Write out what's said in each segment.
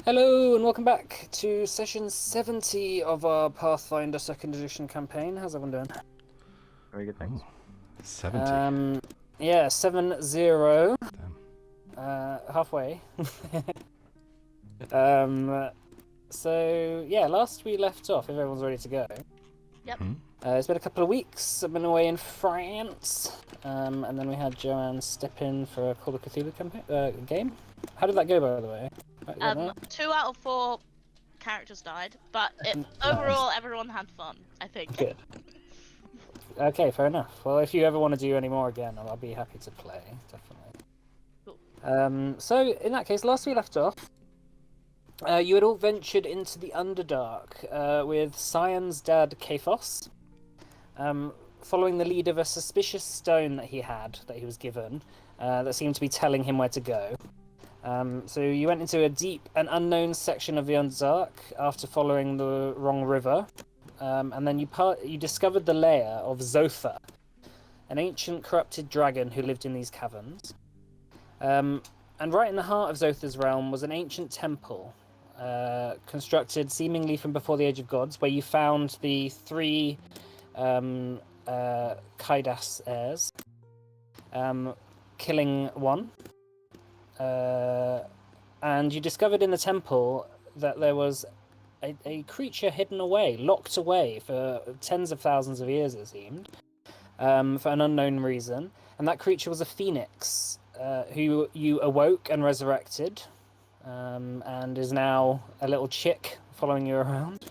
Hello and welcome back to session 70 of our Pathfinder 2nd edition campaign. How's everyone doing? Very good, thanks. 70. Yeah, 7-0. Damn. Halfway. um, so yeah, last we left off, if everyone's ready to go. Yep. It's been a couple of weeks. I've been away in France, and then we had Joanne step in for a Call of Cthulhu game. How did that go, by the way? 2 out of 4 characters died, but overall everyone had fun, I think. Good. Okay, fair enough. Well, if you ever want to do any more again, I'll be happy to play, definitely. Cool. So, in that case, last we left off, you had all ventured into the Underdark with Cyan's dad, Kaphos, following the lead of a suspicious stone that he was given, that seemed to be telling him where to go. So you went into a deep and unknown section of the Underdark after following the wrong river, and then you discovered the lair of Zotha, an ancient corrupted dragon who lived in these caverns. And right in the heart of Zotha's realm was an ancient temple, constructed seemingly from before the Age of Gods, where you found the 3 Kaidas heirs, killing one. And you discovered in the temple that there was a creature hidden away, locked away for tens of thousands of years, it seemed, for an unknown reason. And that creature was a phoenix, who you awoke and resurrected, and is now a little chick following you around.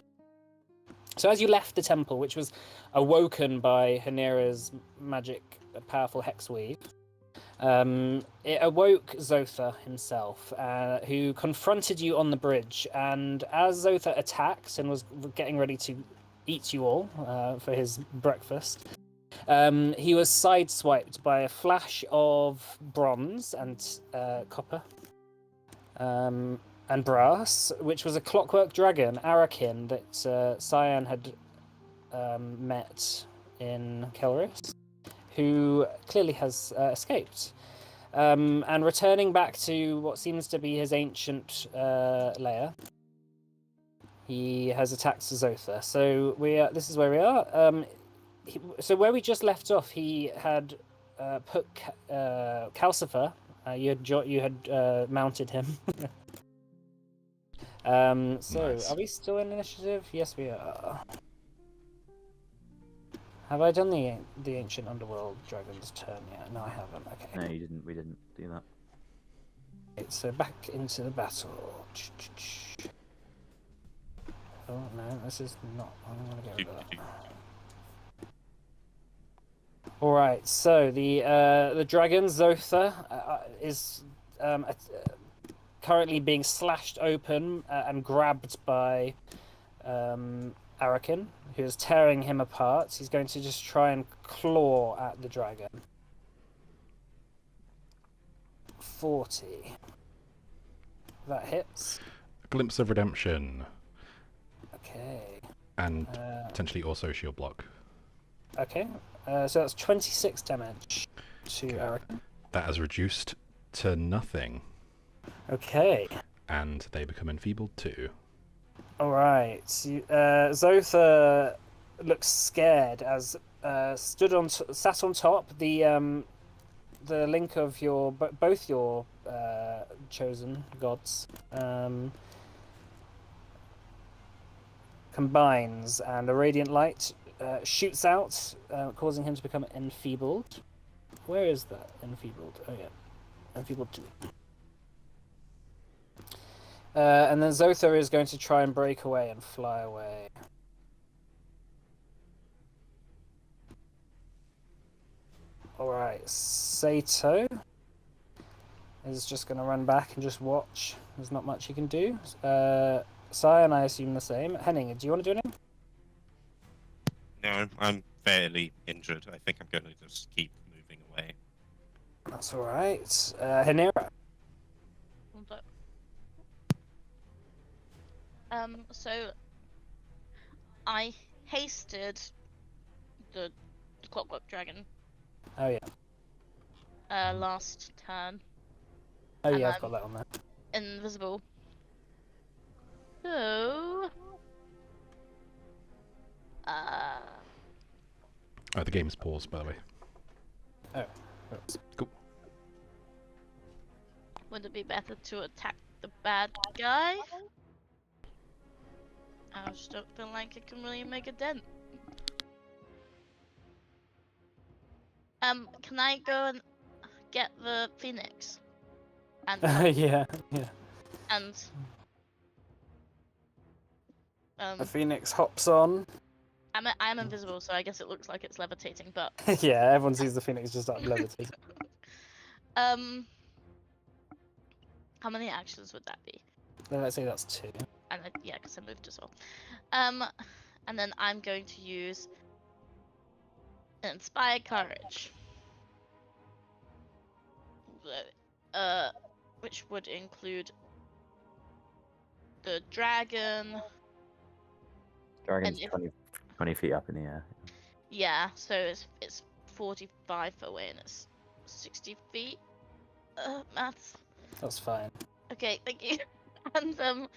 So as you left the temple, which was awoken by Hanera's magic, powerful hex weave, it awoke Zotha himself, who confronted you on the bridge, and as Zotha attacked and was getting ready to eat you all for his breakfast, he was sideswiped by a flash of bronze and copper and brass, which was a clockwork dragon, Arakin, that Cyan had met in Kelris, who clearly has escaped. And returning back to what seems to be his ancient lair, he has attacked Zotha. So this is where we are. So where we just left off, he had put Calcifer. You had mounted him. So Nice. Are we still in initiative? Yes, we are. Have I done the ancient underworld dragon's turn yet? No, I haven't. Okay. No, you didn't. We didn't do that. Okay, so back into the battle. Oh no, this is not. I'm gonna go with that. All right. So the dragon Zotha is currently being slashed open and grabbed by Arakin, who is tearing him apart. He's going to just try and claw at the dragon. 40. That hits. A glimpse of redemption. Okay. And potentially also shield block. Okay. So that's 26 damage to Okay. Arakin. That has reduced to nothing. Okay. And they become enfeebled too. All right. Zotha looks scared as sat on top. The link of both your chosen gods combines, and a radiant light shoots out, causing him to become enfeebled. Where is that enfeebled? Oh yeah, enfeebled 2. And then Zotha is going to try and break away and fly away. Alright, Sato is just going to run back and just watch. There's not much he can do. Cyan, I assume the same. Henning, do you want to do anything? No, I'm fairly injured. I think I'm going to just keep moving away. That's alright. Hanera. So I hasted the clockwork dragon Oh yeah. last turn. Oh And yeah, I've got that on there. Invisible. So, Oh, the game's paused, by the way. Oh. Oops. Cool. would it be better to attack the bad guy? I just don't feel like it can really make a dent. Can I go and get the phoenix? And Yeah. and The phoenix hops on. I'm invisible, so I guess it looks like it's levitating. But Yeah, everyone sees the phoenix just start levitating. how many actions would that be? Then let's say that's 2. And yeah, because I moved as well. And then I'm going to use Inspire Courage. Which would include the dragon. Dragon's And if- 20 feet up in the air. Yeah, so it's 45 foot away and it's 60 feet. Maths. That's fine. Okay, thank you. And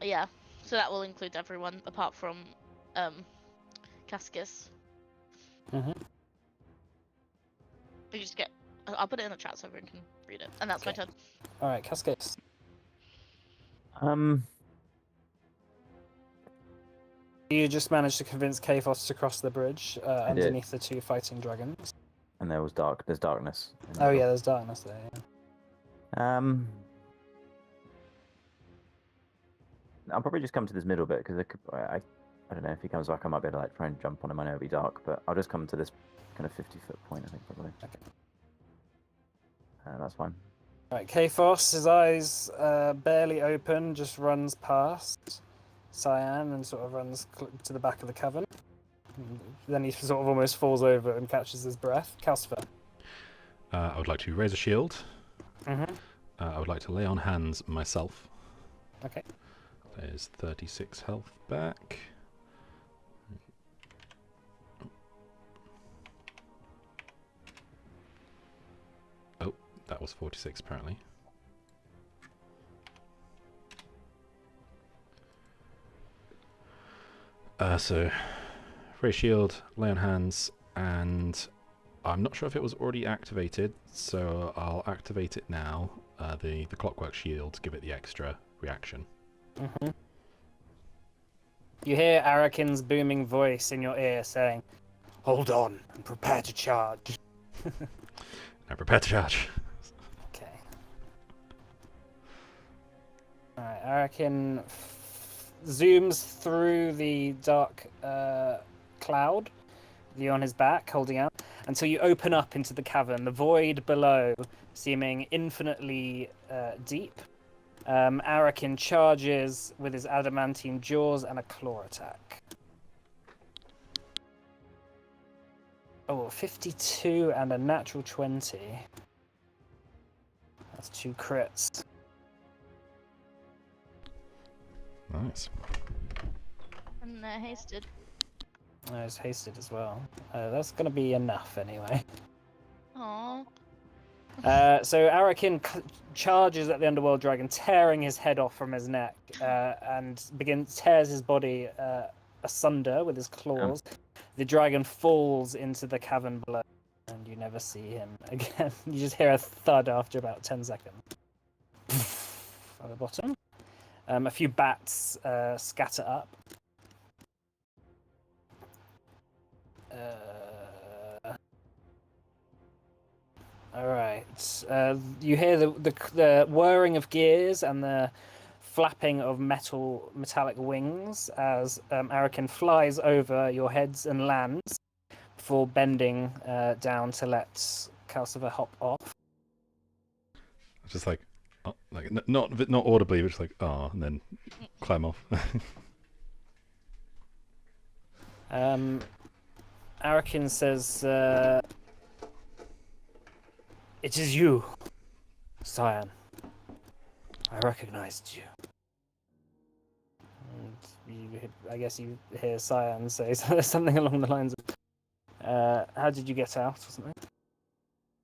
yeah, so that will include everyone apart from Cascus. Mm-hmm. You just get. I'll put it in the chat so everyone can read it, and that's my Okay. turn. Alright, Cascades. You just managed to convince Kaphos to cross the bridge did. underneath the 2 fighting dragons. And there's darkness. in the Oh middle. yeah, there's darkness there. Yeah. I'll probably just come to this middle bit because I don't know if he comes back. I might be able to like try and jump on him. I know it'll be dark, but I'll just come to this kind of 50-foot point. I think probably. Okay. That's fine. Right, Kaphos, his eyes barely open, just runs past Cyan and sort of runs to the back of the cavern. And then he sort of almost falls over and catches his breath. Calcifer. I would like to raise a shield. Mm-hmm. I would like to lay on hands myself. Okay. There's 36 health back. Oh, that was 46 apparently. So, raise shield, lay on hands, and I'm not sure if it was already activated, so I'll activate it now. The clockwork shield to give it the extra reaction. Mm-hmm. You hear Arakin's booming voice in your ear saying, "Hold on and prepare to charge." Now prepare to charge. Okay. Alright, Arakin zooms through the dark cloud, you on his back, holding out, until you open up into the cavern, the void below seeming infinitely deep. Arakin charges with his adamantine jaws and a claw attack. Oh, 52 and a natural 20. That's 2 crits. Nice. And hasted. It's hasted as well. That's going to be enough anyway. Aww. So Arakin charges at the underworld dragon, tearing his head off from his neck, and tears his body asunder with his claws. The dragon falls into the cavern below, and you never see him again. You just hear a thud after about 10 seconds. At the bottom. A few bats scatter up. All right. You hear the whirring of gears and the flapping of metallic wings as Arakin flies over your heads and lands before bending down to let Calcifer hop off. Just like, not audibly, but just like, oh, and then climb off. Arakin says, "It is you, Cyan. I recognized you." And I guess you hear Cyan say something along the lines of, "How did you get out?" or something.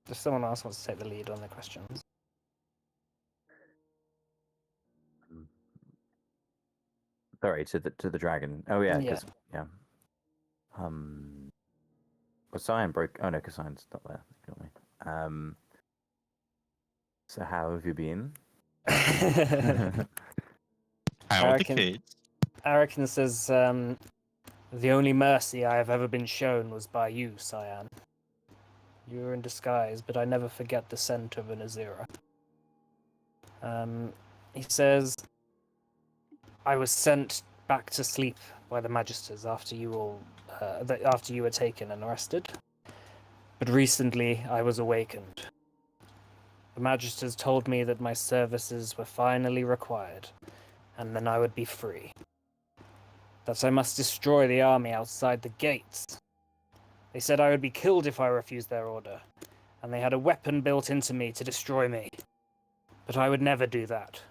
If someone else wants to take the lead on the questions. Sorry, to the dragon. Oh yeah, Yeah. 'cause yeah. Well, Cyan broke. Oh no, because Cyan's not there. Got me. So how have you been? How are the Arakin, kids? Arakin says, the only mercy I have ever been shown was by you, Cyan. You were in disguise, but I never forget the scent of an Azira. He says, I was sent back to sleep by the Magisters after you all, after you were taken and arrested. But recently I was awakened. The Magisters told me that my services were finally required, and then I would be free. That I must destroy the army outside the gates. They said I would be killed if I refused their order, and they had a weapon built into me to destroy me. But I would never do that.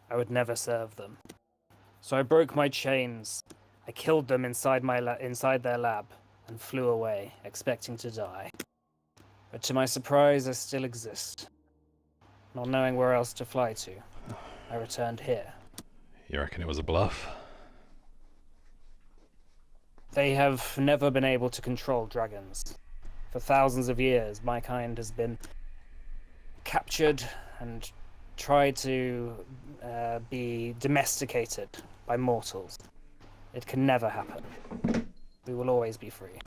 I would never serve them. So I broke my chains. I killed them inside their lab and flew away, expecting to die. But to my surprise, I still exist. Not knowing where else to fly to, I returned here. You reckon it was a bluff? They have never been able to control dragons. For thousands of years, my kind has been captured and tried to be domesticated by mortals. It can never happen. We will always be free.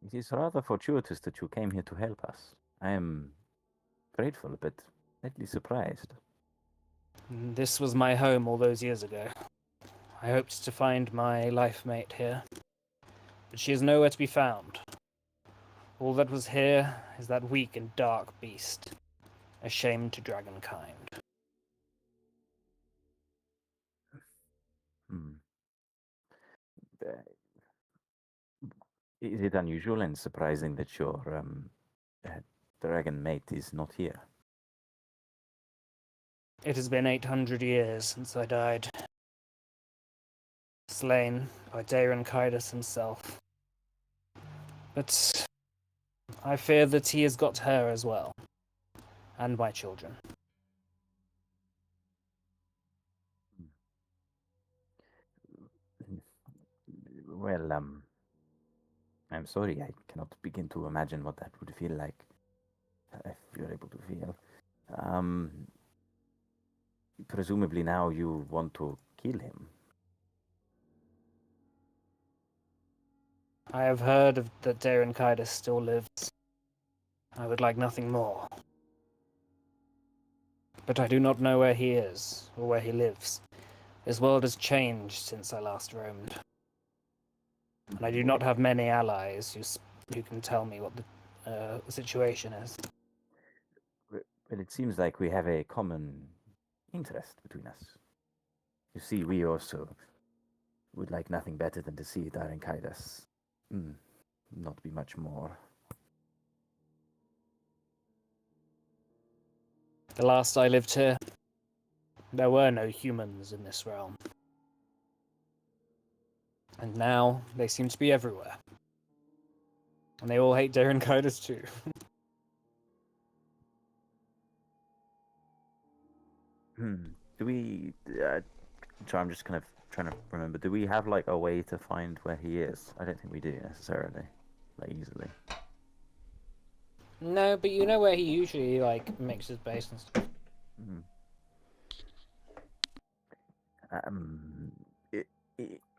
It is rather fortuitous that you came here to help us. I am grateful, but slightly surprised. This was my home all those years ago. I hoped to find my life mate here, but she is nowhere to be found. All that was here is that weak and dark beast, a shame to dragonkind. Hmm. Uh, Is it unusual and surprising that your dragon mate is not here? It has been 800 years since I died, slain by Daeron Kaidas himself. But I fear that he has got her as well, and my children. Well, I'm sorry, I cannot begin to imagine what that would feel like, if you're able to feel. Presumably now you want to kill him. I have heard that Daeron Kaidas still lives. I would like nothing more. But I do not know where he is, or where he lives. This world has changed since I last roamed. And I do not have many allies who can tell me what the situation is. Well, it seems like we have a common interest between us. You see, we also would like nothing better than to see Darren Kaidas not be much more. The last I lived here, there were no humans in this realm. And now, they seem to be everywhere. And they all hate Daeron Kaidas too. Do we... so I'm just kind of trying to remember. Do we have, like, a way to find where he is? I don't think we do, necessarily. Like, easily. No, but you know where he usually, like, makes his base and stuff.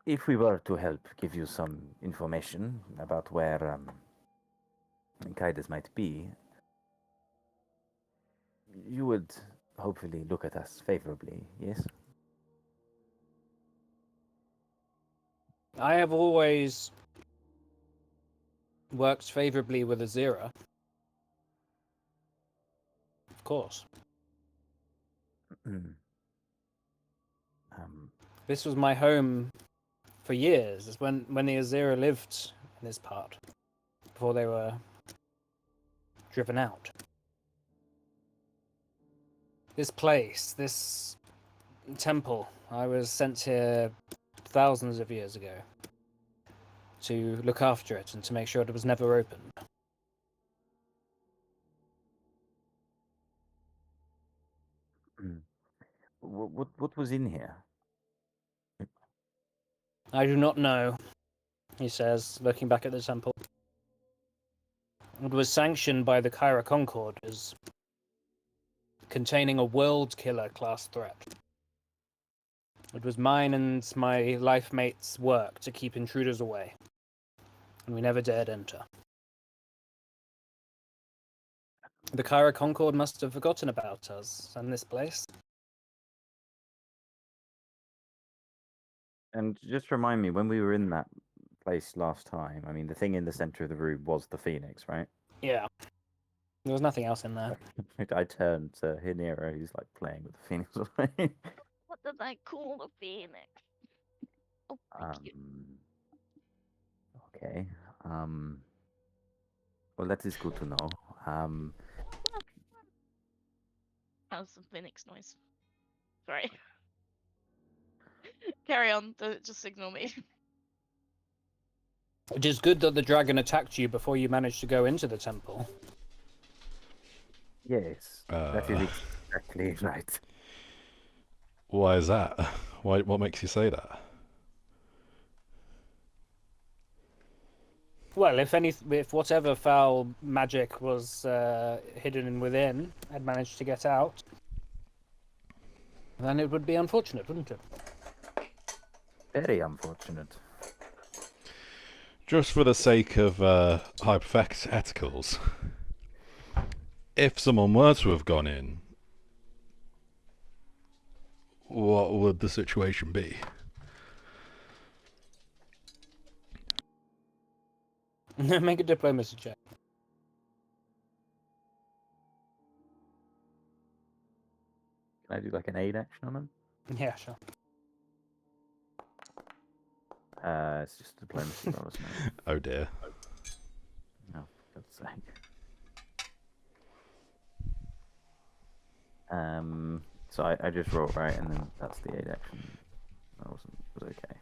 If we were to help give you some information about where Kaidas might be, you would hopefully look at us favorably, yes? I have always worked favorably with Azira. Of course. This was my home for years. It's when the Azira lived in this part, before they were driven out. This place, this temple, I was sent here thousands of years ago to look after it and to make sure it was never opened. what was in here? I do not know, he says, looking back at the temple. It was sanctioned by the Kyra Concord as containing a world killer class threat. It was mine and my life mate's work to keep intruders away, and we never dared enter. The Kyra Concord must have forgotten about us and this place. And just remind me, when we were in that place last time, I mean, the thing in the center of the room was the phoenix, right? Yeah. There was nothing else in there. I turned to Hinera, who's like playing with the phoenix. What did I call the phoenix? Oh, thank you. Okay. Well, that is good to know. That was the phoenix noise. Sorry. Carry on. Just ignore me. It is good that the dragon attacked you before you managed to go into the temple. Yes, that is exactly right. Why is that? What makes you say that? Well, if whatever foul magic was hidden within had managed to get out, then it would be unfortunate, wouldn't it? Very unfortunate. Just for the sake of hypotheticals, if someone were to have gone in, what would the situation be? Make a diplomacy check. Can I do like an aid action on him? Yeah, sure. It's just a diplomacy roll, isn't it? Oh dear. No, for God's sake. So I just rolled right, and then that's the aid action. That was okay.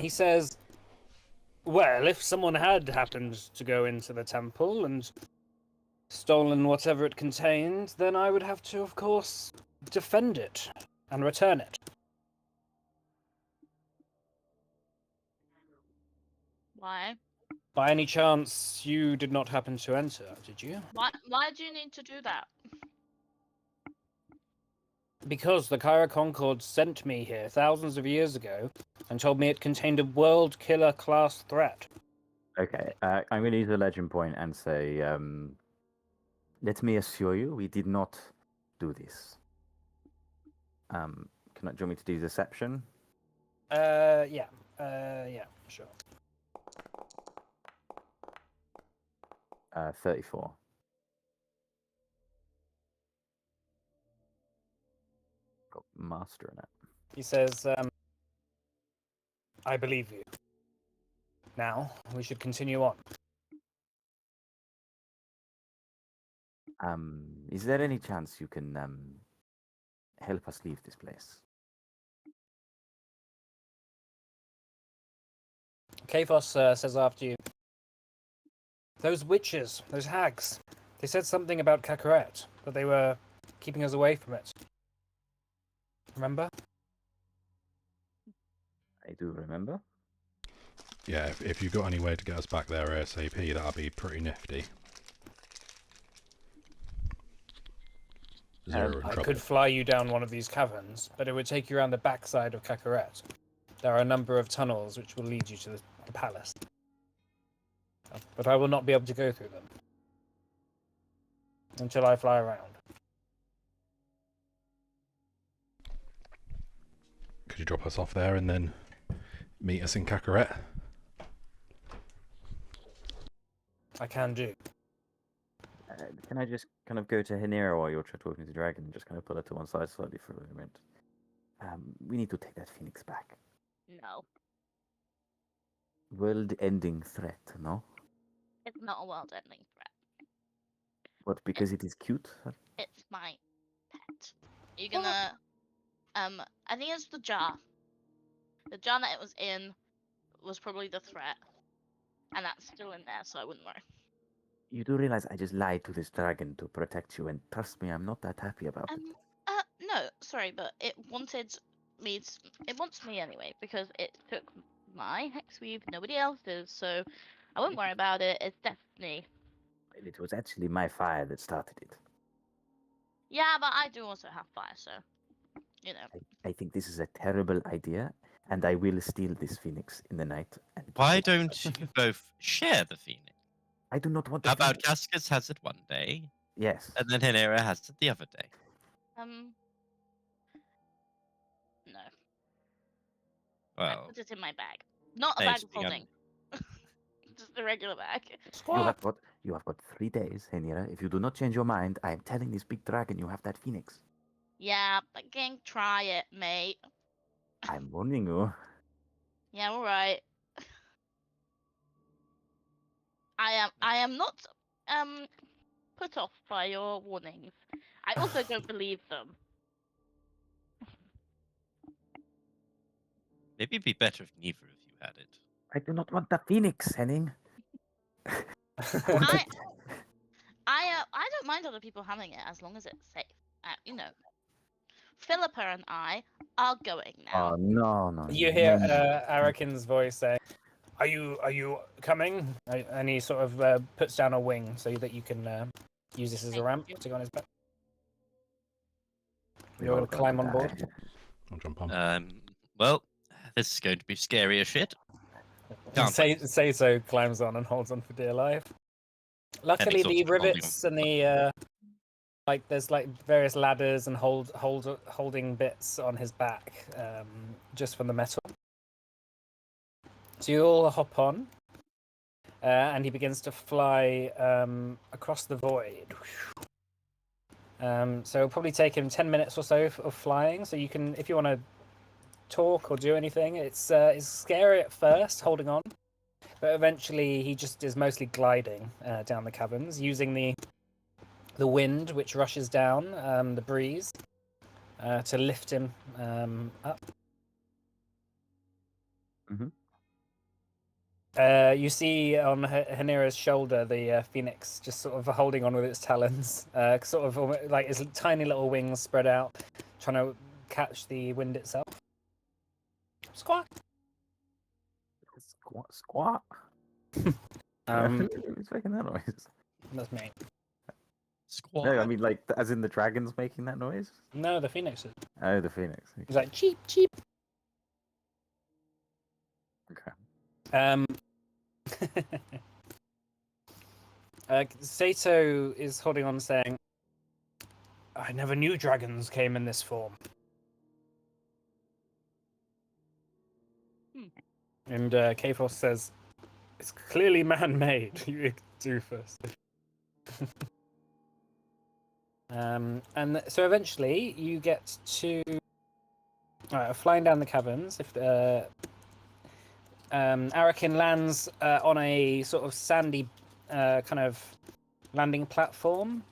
He says, well, if someone had happened to go into the temple and stolen whatever it contained, then I would have to, of course, defend it and return it. Why? By any chance, you did not happen to enter, did you? Why do you need to do that? Because the Kyra Concord sent me here thousands of years ago and told me it contained a world killer class threat. Okay, I'm going to use a legend point and say, let me assure you, we did not do this. Do you want me to do deception? Yeah, sure. 34. Got master in it. He says, I believe you. Now, we should continue on. Is there any chance you can help us leave this place? Kaphos says after you, those witches, those hags, they said something about Kakarot, that they were keeping us away from it. Remember? I do remember. Yeah, if you've got any way to get us back there ASAP, that'd be pretty nifty. Zero in I trouble. could fly you down one of these caverns, but it would take you around the backside of Kakarot. There are a number of tunnels which will lead you to the palace. But I will not be able to go through them until I fly around. Could you drop us off there and then meet us in Kakarot? I can do. Can I just kind of go to Hinera while you're talking to the dragon and just kind of pull her to one side slightly for a moment? We need to take that phoenix back. No, World-ending threat, no? it's not a world-ending threat. What, because it is cute? It's my pet. You're gonna, I think it's the jar. The jar that it was in was probably the threat, and that's still in there, so I wouldn't worry. You do realize I just lied to this dragon to protect you, and trust me, I'm not that happy about it. No, sorry, but it wanted me. It wants me anyway because it took my hex weave. Nobody else's, so I won't worry about it. It's destiny. Well, it was actually my fire that started it. Yeah, but I do also have fire, so you know. I think this is a terrible idea, and I will steal this phoenix in the night. And Why take it. don't you both share the phoenix? I do not want the How about phoenix. Cascas has it one day, Yes. and then Henera has it the other day? No. I Well, put it in my bag. Not a hey, bag of speaking of- holding. Just a regular bag. You have got 3 days, Henira. If you do not change your mind, I am telling this big dragon you have that phoenix. Yeah, but gang, try it, mate. I'm warning you. Yeah, alright. I am not put off by your warnings. I also don't believe them. maybe it'd be better if neither of you had it. I do not want the phoenix, Henning. I don't mind other people having it as long as it's safe. You know, Philippa and I are going now. Oh no! You hear no. Arakin's voice saying, "Are you coming?" And he sort of puts down a wing so that you can use this as a Thank ramp you. to go on his back. We're You're all going to climb going on to board. die. I'll jump on. Well, this is going to be scary as shit. Can't Sato climbs on and holds on for dear life. Luckily, Henry's the also holding rivets on. and the there's various ladders and holding bits on his back, just from the metal. So you all hop on, and he begins to fly across the void. So it'll probably take him 10 minutes or so of flying. So you can, if you want to talk or do anything, it's scary at first, holding on, but eventually he just is mostly gliding down the caverns using the wind which rushes down, the breeze, to lift him up. You see on Hanira's shoulder the phoenix just sort of holding on with its talons, sort of like its tiny little wings spread out, trying to catch the wind itself. Squawk! Squat. Who's making that noise? That's me. Squad. No, I mean like as in the dragon's making that noise. No, the phoenix is. Oh, the phoenix. He's like cheep, cheep. Okay. Sato is holding on, saying, "I never knew dragons came in this form." And Kafos says, "It's clearly man-made, you doofus." And so eventually you get to flying down the caverns. If Arakin lands on a sort of sandy kind of landing platform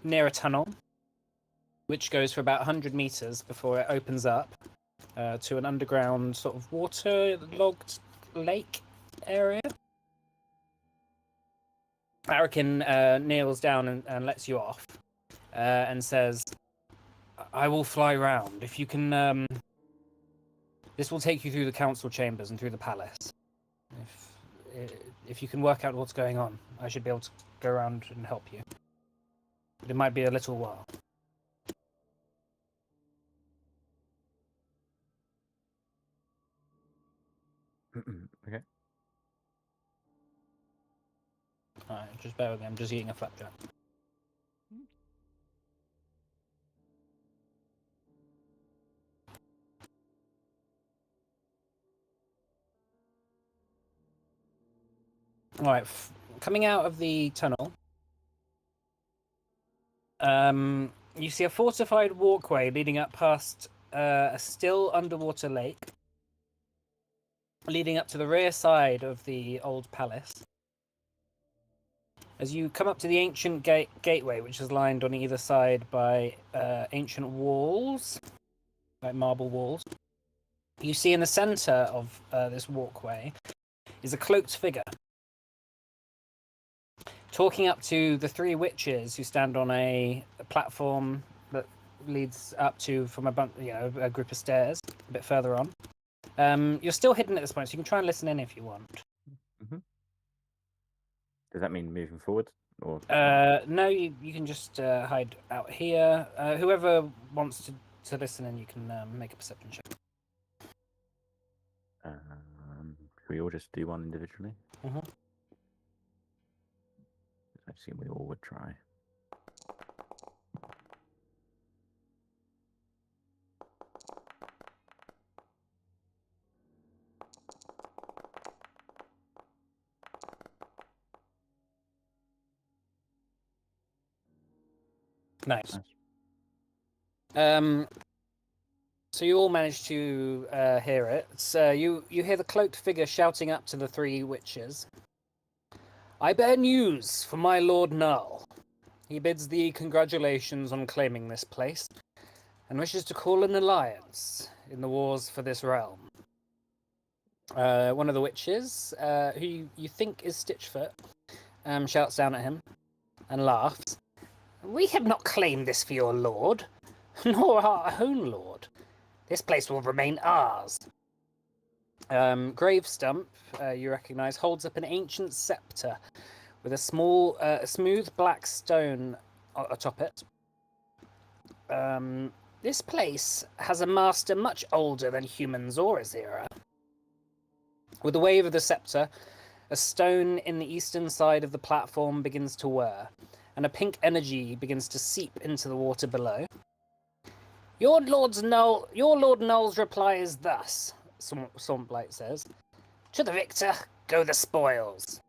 near a tunnel, which goes for about 100 meters before it opens up to an underground sort of waterlogged lake area. Arakin kneels down and lets you off and says, "I will fly round. If you can... this will take you through the council chambers and through the palace. If you can work out what's going on, I should be able to go around and help you. But it might be a little while." Okay. Alright, just bear with me. I'm just eating a flapjack. Alright, coming out of the tunnel, you see a fortified walkway leading up past a still underwater lake, leading up to the rear side of the old palace. As you come up to the ancient gateway, which is lined on either side by ancient walls, like marble walls, you see in the center of this walkway is a cloaked figure. talking up to the three witches who stand on a platform that leads up to from a group of stairs a bit further on. You're still hidden at this point, so you can try and listen in if you want. Does that mean moving forward? Or No, you can just hide out here. Whoever wants to listen in, you can make a perception check. should we all just do one individually? Mhm. I assume we all would try. Nice. So you all managed to hear it. So you hear the cloaked figure shouting up to the three witches. I bear news for my Lord Null. He bids thee congratulations on claiming this place, and wishes to call an alliance in the wars for this realm. One of the witches, who you think is Stitchfoot, shouts down at him and laughs. We have not claimed this for your lord, nor our own lord. This place will remain ours. Grave Stump, you recognise, holds up an ancient sceptre with a small, smooth black stone atop it. This place has a master much older than human Zora's era. With the wave of the sceptre, a stone in the eastern side of the platform begins to whir, and a pink energy begins to seep into the water below. Your Lord Null's reply is thus, Swampblight says. To the victor, go the spoils.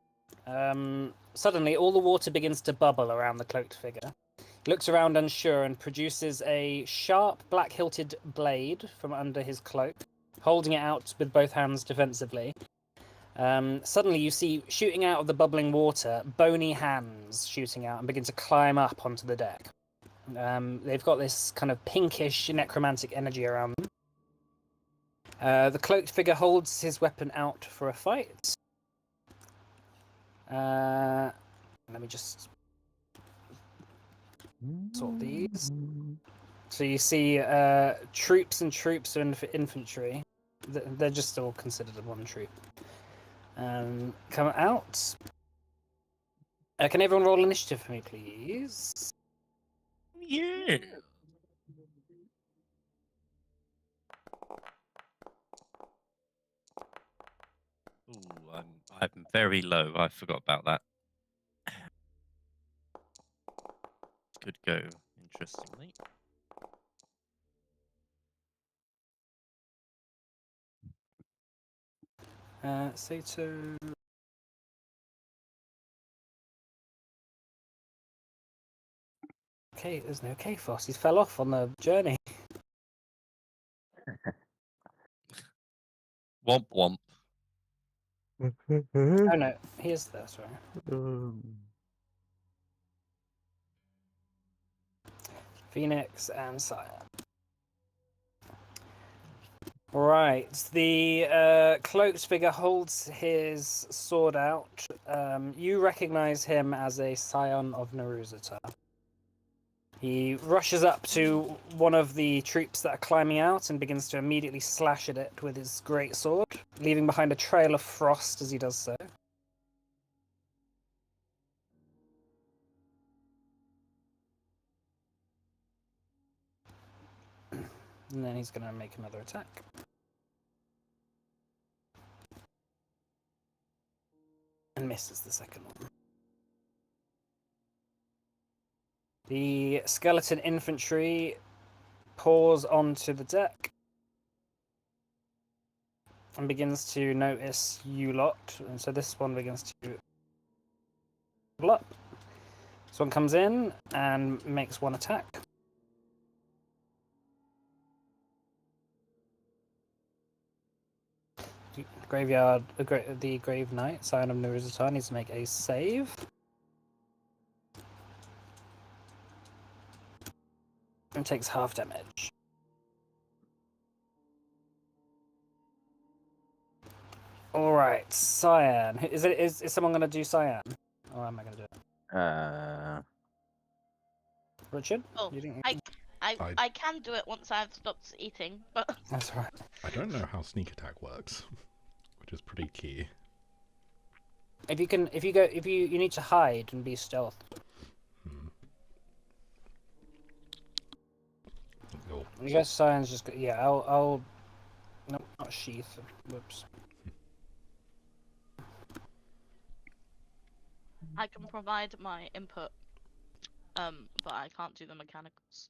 Suddenly, all the water begins to bubble around the cloaked figure. He looks around unsure and produces a sharp, black-hilted blade from under his cloak, holding it out with both hands defensively. Suddenly, you see, shooting out of the bubbling water, bony hands shooting out and begin to climb up onto the deck. They've got this kind of pinkish necromantic energy around them. The cloaked figure holds his weapon out for a fight. Let me just sort these. So you see troops and troops of infantry. They're just all considered one troop. Come out. Can everyone roll initiative for me, please? Yeah. Ooh, I'm very low. I forgot about that. Could go interestingly. Sato. Okay, there's no K-Foss. He fell off on the journey. Womp womp. Oh no, he is there, sorry. Phoenix and Sire. Right, the cloaked figure holds his sword out. You recognize him as a scion of Naruzata. He rushes up to one of the troops that are climbing out and begins to immediately slash at it with his great sword, leaving behind a trail of frost as he does so. And then he's going to make another attack. And misses the second one. The skeleton infantry pours onto the deck and begins to notice you lot. And so this one begins to level up. This one comes in and makes one attack. Graveyard, the Grave Knight, Scion of Naruzata, needs to make a save. And takes half damage. Alright, Cyan. Is someone going to do Cyan? Or am I going to do it? Richard? Oh, You didn't... I can do it once I've stopped eating, but That's right. I don't know how sneak attack works, which is pretty key. If you need to hide and be stealth. Hmm. Oh, I guess science just yeah. I'll no, not sheath. Whoops. I can provide my input. But I can't do the mechanicals.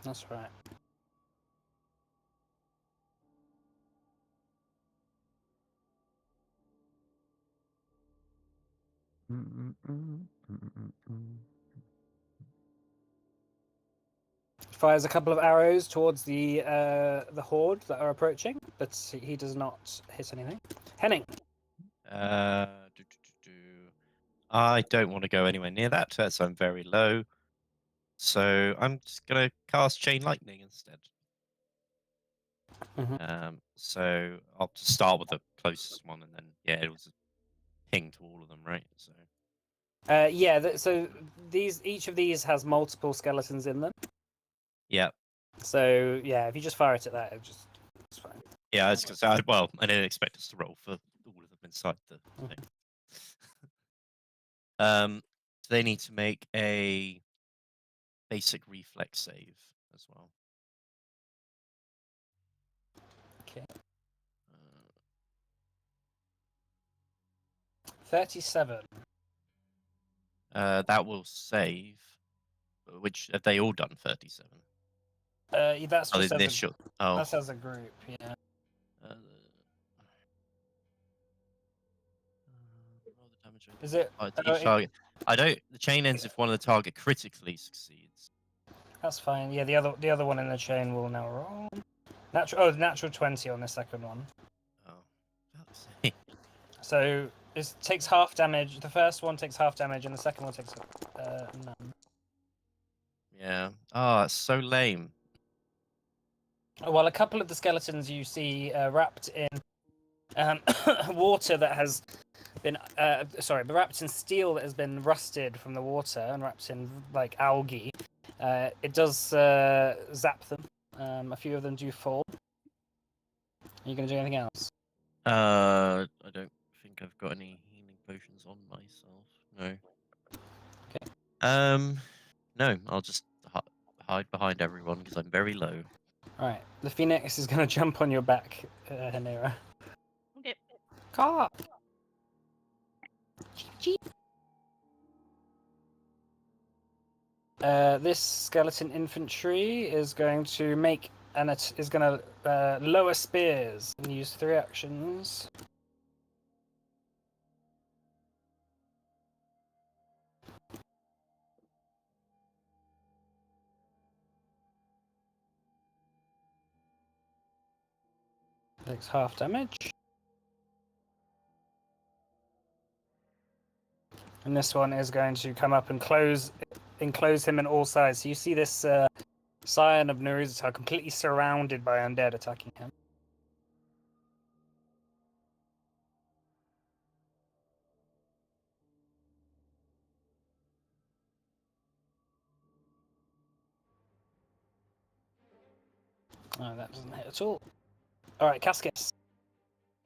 That's right. Fires a couple of arrows towards the horde that are approaching, but he does not hit anything. Henning. I don't want to go anywhere near that, as I'm very low. So I'm just gonna cast Chain Lightning instead. So I'll start with the closest one, and then it was a ping to all of them, right? So Yeah. So each of these has multiple skeletons in them. yeah, So yeah, if you just fire it at that, it's fine. yeah. I was gonna say, well, I didn't expect us to roll for all of them inside the thing. So they need to make a basic reflex save as well. Okay. 37. That will save. Which have they all done? 37. That's Oh, just the as initial. Oh. that's as a group. Yeah. Roll the damage. Is it? To each target. I don't. The chain ends if one of the target critically succeeds. That's fine. Yeah, the other one in the chain will now roll. Natural 20 on the second one. Oh, fuck's sake. So this takes half damage. The first one takes half damage, and the second one takes none. Yeah. Oh, that's so lame. Well, a couple of the skeletons you see wrapped in water that has been wrapped in steel that has been rusted from the water and wrapped in like algae. It does zap them. A few of them do fall. Are you going to do anything else? I don't think I've got any healing potions on myself. No. Okay. No. I'll just hide behind everyone because I'm very low. All right. The phoenix is going to jump on your back, Hanera. Okay. Car. This skeleton infantry is going to make is going to lower spears and use 3 actions. Takes half damage. And this one is going to come up and enclose him on all sides. So you see this scion of Naruto completely surrounded by undead attacking him. Oh, that doesn't hit at all. All right, Cascus.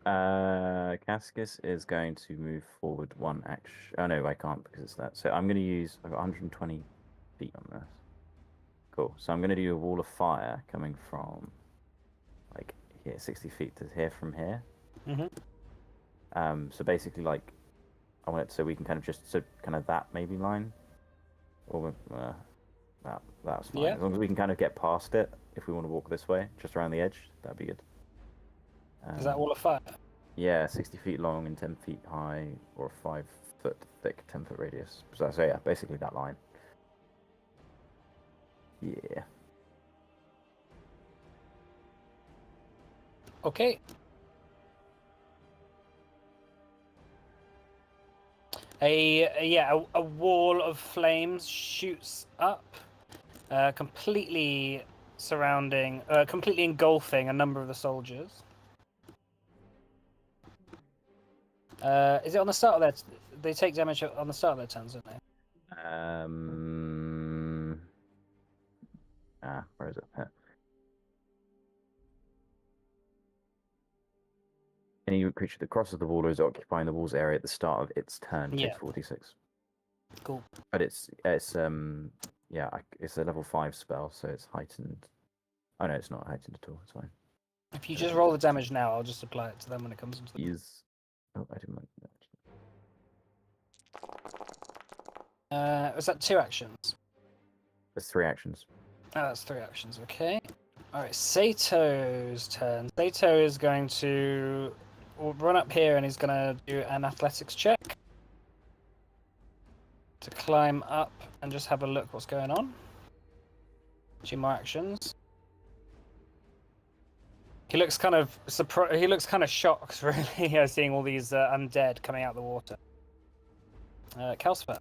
Cascus is going to move forward 1 action. Oh no, I can't because it's that. So I'm going to use. I've got 120 feet on this. Cool. So I'm going to do a wall of fire coming from like here, 60 feet to here from here. So basically, like, I want it so we can kind of that maybe line, or that's fine. Yeah. As long as we can kind of get past it, if we want to walk this way, just around the edge, that'd be good. Is that wall of fire? Yeah, 60 feet long and 10 feet high, or 5 foot thick, 10-foot radius. So yeah, basically that line. Yeah. Okay. A wall of flames shoots up, completely engulfing a number of the soldiers. Is it on the start of they take damage on the start of their turns, don't they? Where is it? Here. Any creature that crosses the border is occupying the wall's area at the start of its turn Yeah. takes 46. Cool. But it's it's a level 5 spell, so it's heightened. Oh no, it's not heightened at all. It's fine. If you just roll the damage now, I'll just apply it to them when it comes into the. Oh, I didn't like that. Was that 2 actions? There's 3 actions. Oh, that's 3 actions. Okay. All right. Sato's turn. Sato is going to run up here and he's going to do an athletics check to climb up and just have a look what's going on. 2 more actions. He looks kind of surprised. He looks kind of shocked, really, seeing all these undead coming out of the water. Calcifer.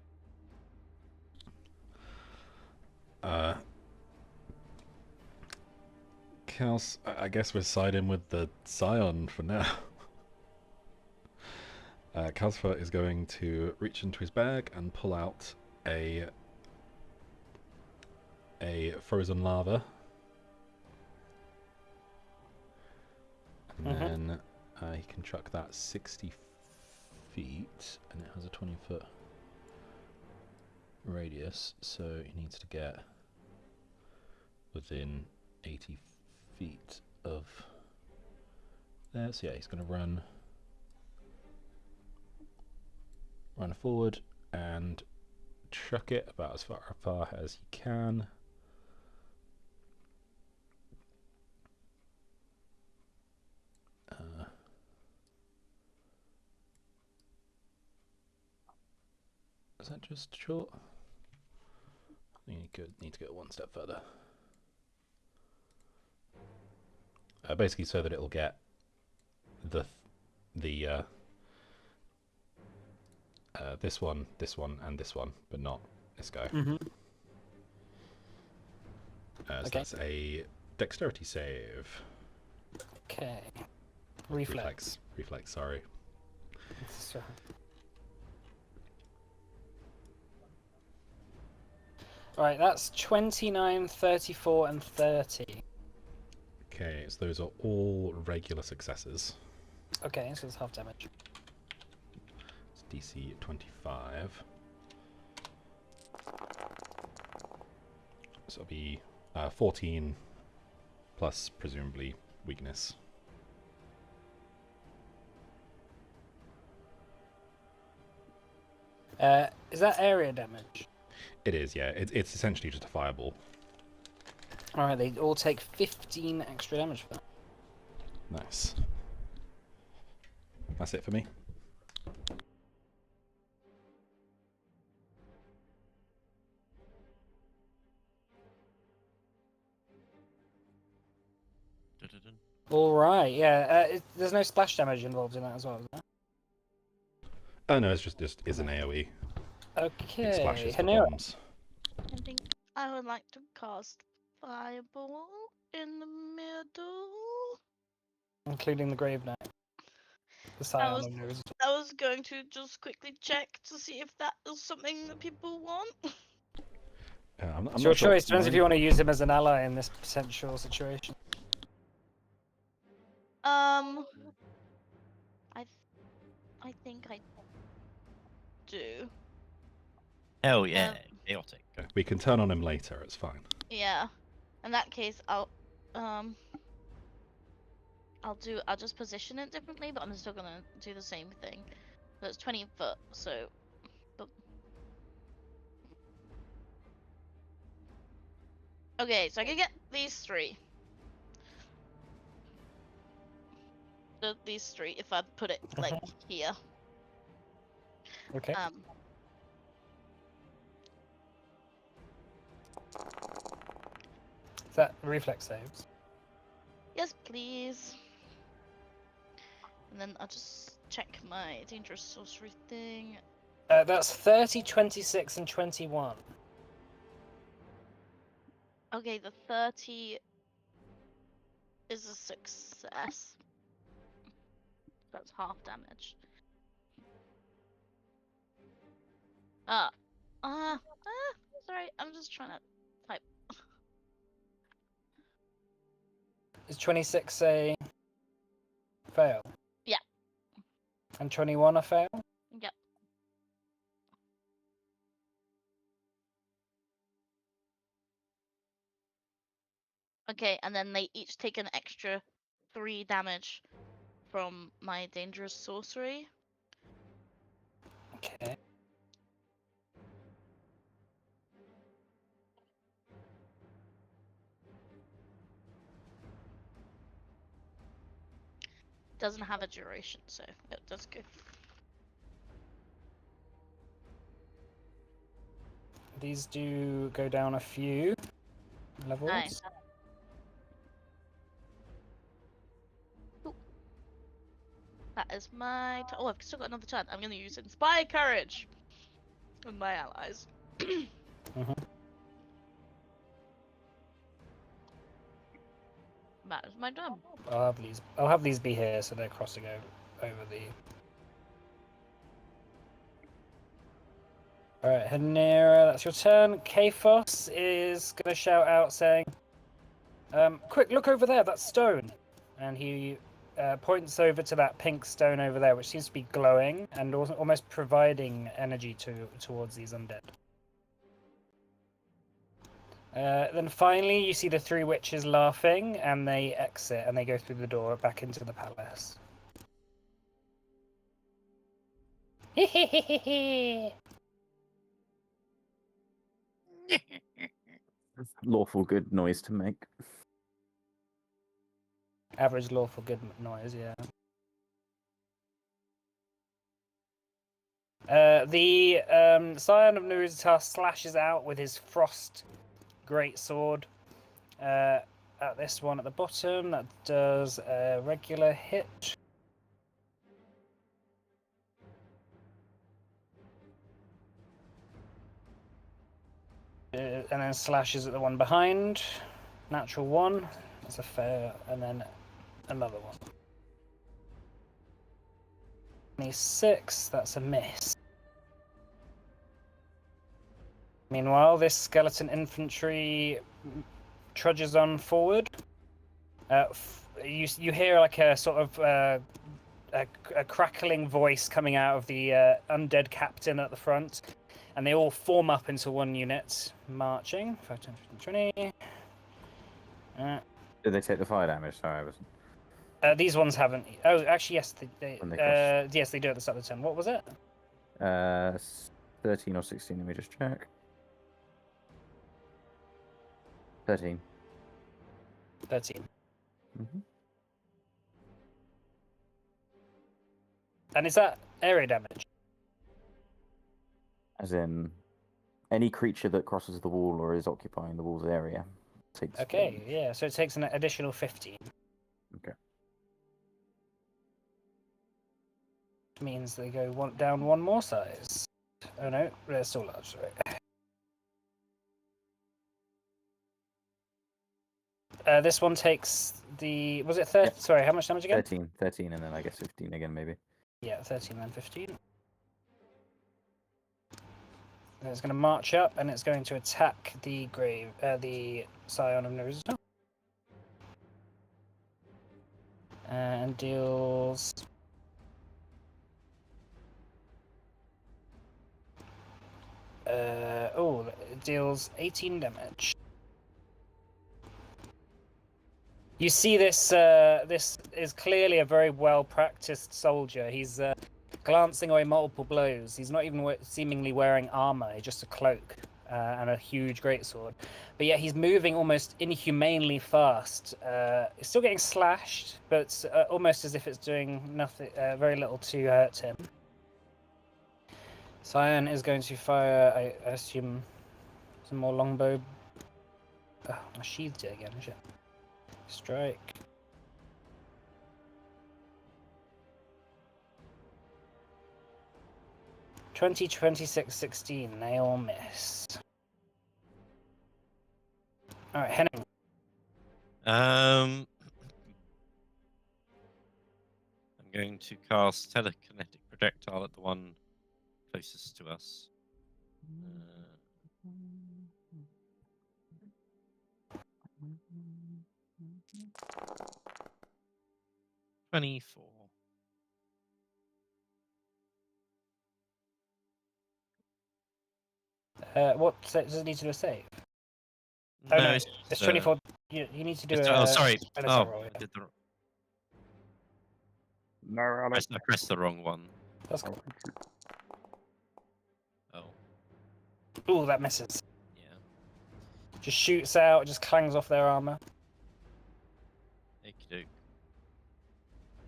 Kels, I guess we're siding with the Scion for now. Calcifer is going to reach into his bag and pull out a frozen lava. And then he can chuck that 60 feet, and it has a 20-foot radius, so he needs to get within 80 feet of there. So yeah, he's going to run forward and chuck it about as far as he can. Is that just short? I think you need to go 1 step further. Basically, so that it'll get this one, and this one, but not this guy. So that's a dexterity save. Okay. Reflex. Reflex, sorry. Right, that's 29, 34, and 30. Okay, so those are all regular successes. Okay, so it's half damage. It's DC 25. So it'll be 14 plus presumably weakness. Is that area damage? It is, yeah. It's essentially just a fireball. Alright, they all take 15 extra damage for that. Nice. That's it for me. Alright, yeah. There's no splash damage involved in that as well, is there? Oh no, it's just is an AoE. Okay. It splashes the Hanira. bombs. I think I would like to cast Fireball in the middle. Including the Grave Knight. The Scion of News. I was going to just quickly check to see if that is something that people want. I'm It's your not sure. choice. Depends if you want to use him as an ally in this potential situation. I think I do. Hell yeah, chaotic. Okay, we can turn on him later. It's fine. Yeah. In that case, I'll just position it differently, but I'm still gonna do the same thing. So it's 20 foot, so. Okay, so I can get these 3. These 3, if I put it like here. Okay. Is that reflex saves? Yes, please. And then I'll just check my dangerous sorcery thing. That's 30, 26, and 21. Okay, the 30 is a success. That's half damage. Ah. Sorry, I'm just trying to type. Is 26 a fail? Yeah. And 21 a fail? Yep. Okay, and then they each take an extra 3 damage from my dangerous sorcery. Okay. Doesn't have a duration, so that's good. These do go down a few levels. Nice. That is my. Oh, I've still got another turn. I'm going to use Inspire Courage with my allies. That is my turn. I'll have these be here so they're crossing over the. Alright, Hanira, that's your turn. Kaphos is gonna shout out saying, quick, look over there, that stone. And he points over to that pink stone over there, which seems to be glowing and almost providing energy towards these undead. Then finally, you see the 3 witches laughing, and they exit, and they go through the door back into the palace. Lawful good noise to make. Average lawful good noise, yeah. The Scion of Nuruzatar slashes out with his frost greatsword at this one at the bottom. That does a regular hit. And then slashes at the one behind. Natural 1. That's a fair. And then another one. 26. That's a miss. Meanwhile, this skeleton infantry trudges on forward. You hear like a sort of a crackling voice coming out of the undead captain at the front, and they all form up into one unit, marching. 5, 10, 15, 20. Did they take the fire damage? Sorry, I was. These ones haven't. Oh, actually, yes, When they cross. yes, they do at the start of the turn. What was it? 13 or 16. Let me just check. 13. 13. Mm-hmm. And is that area damage? As in, any creature that crosses the wall or is occupying the wall's area takes. Okay, yeah. So it takes an additional 15. Okay. Means they go down one more size. Oh no, they're still large. Right. This one takes the. Was it 30? Yep. Sorry, how much damage again? 13, and then I guess 15 again, maybe. Yeah, 13 and 15. And it's going to march up, and it's going to attack the Scion of Nuruzatar. And deals. It deals 18 damage. You see this. This is clearly a very well-practiced soldier. He's glancing away multiple blows. He's not even seemingly wearing armor, just a cloak and a huge greatsword. But yet he's moving almost inhumanely fast. He's still getting slashed, but almost as if it's doing nothing, very little to hurt him. Scion is going to fire, I assume, some more longbow. Oh, I sheathed it again, shit. Strike. $20, 26, 16. They all miss. Alright, Henning. I'm going to cast telekinetic projectile at the one closest to us. Uh, 24. What does it need to do a save? No, Oh no, it's it's 24. You need to do oh, a. sorry. an Oh, attack roll, yeah. I did the No, Alex. I pressed the wrong one. That's cool. Oh, Ooh, that misses. yeah. Just shoots out, just clangs off their armor. Okey-doke.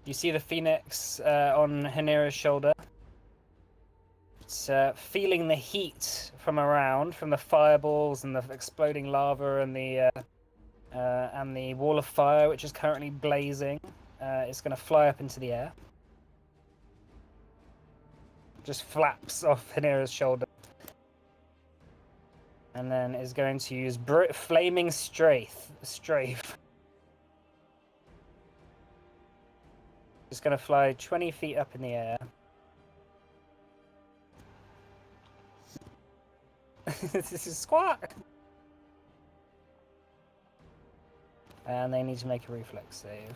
You see the phoenix on Hanira's shoulder. It's feeling the heat from around, from the fireballs and the exploding lava and the wall of fire, which is currently blazing. It's going to fly up into the air. Just flaps off Hanira's shoulder. And then is going to use Flaming Strafe. Just going to fly 20 feet up in the air. This is squawk. And they need to make a reflex save.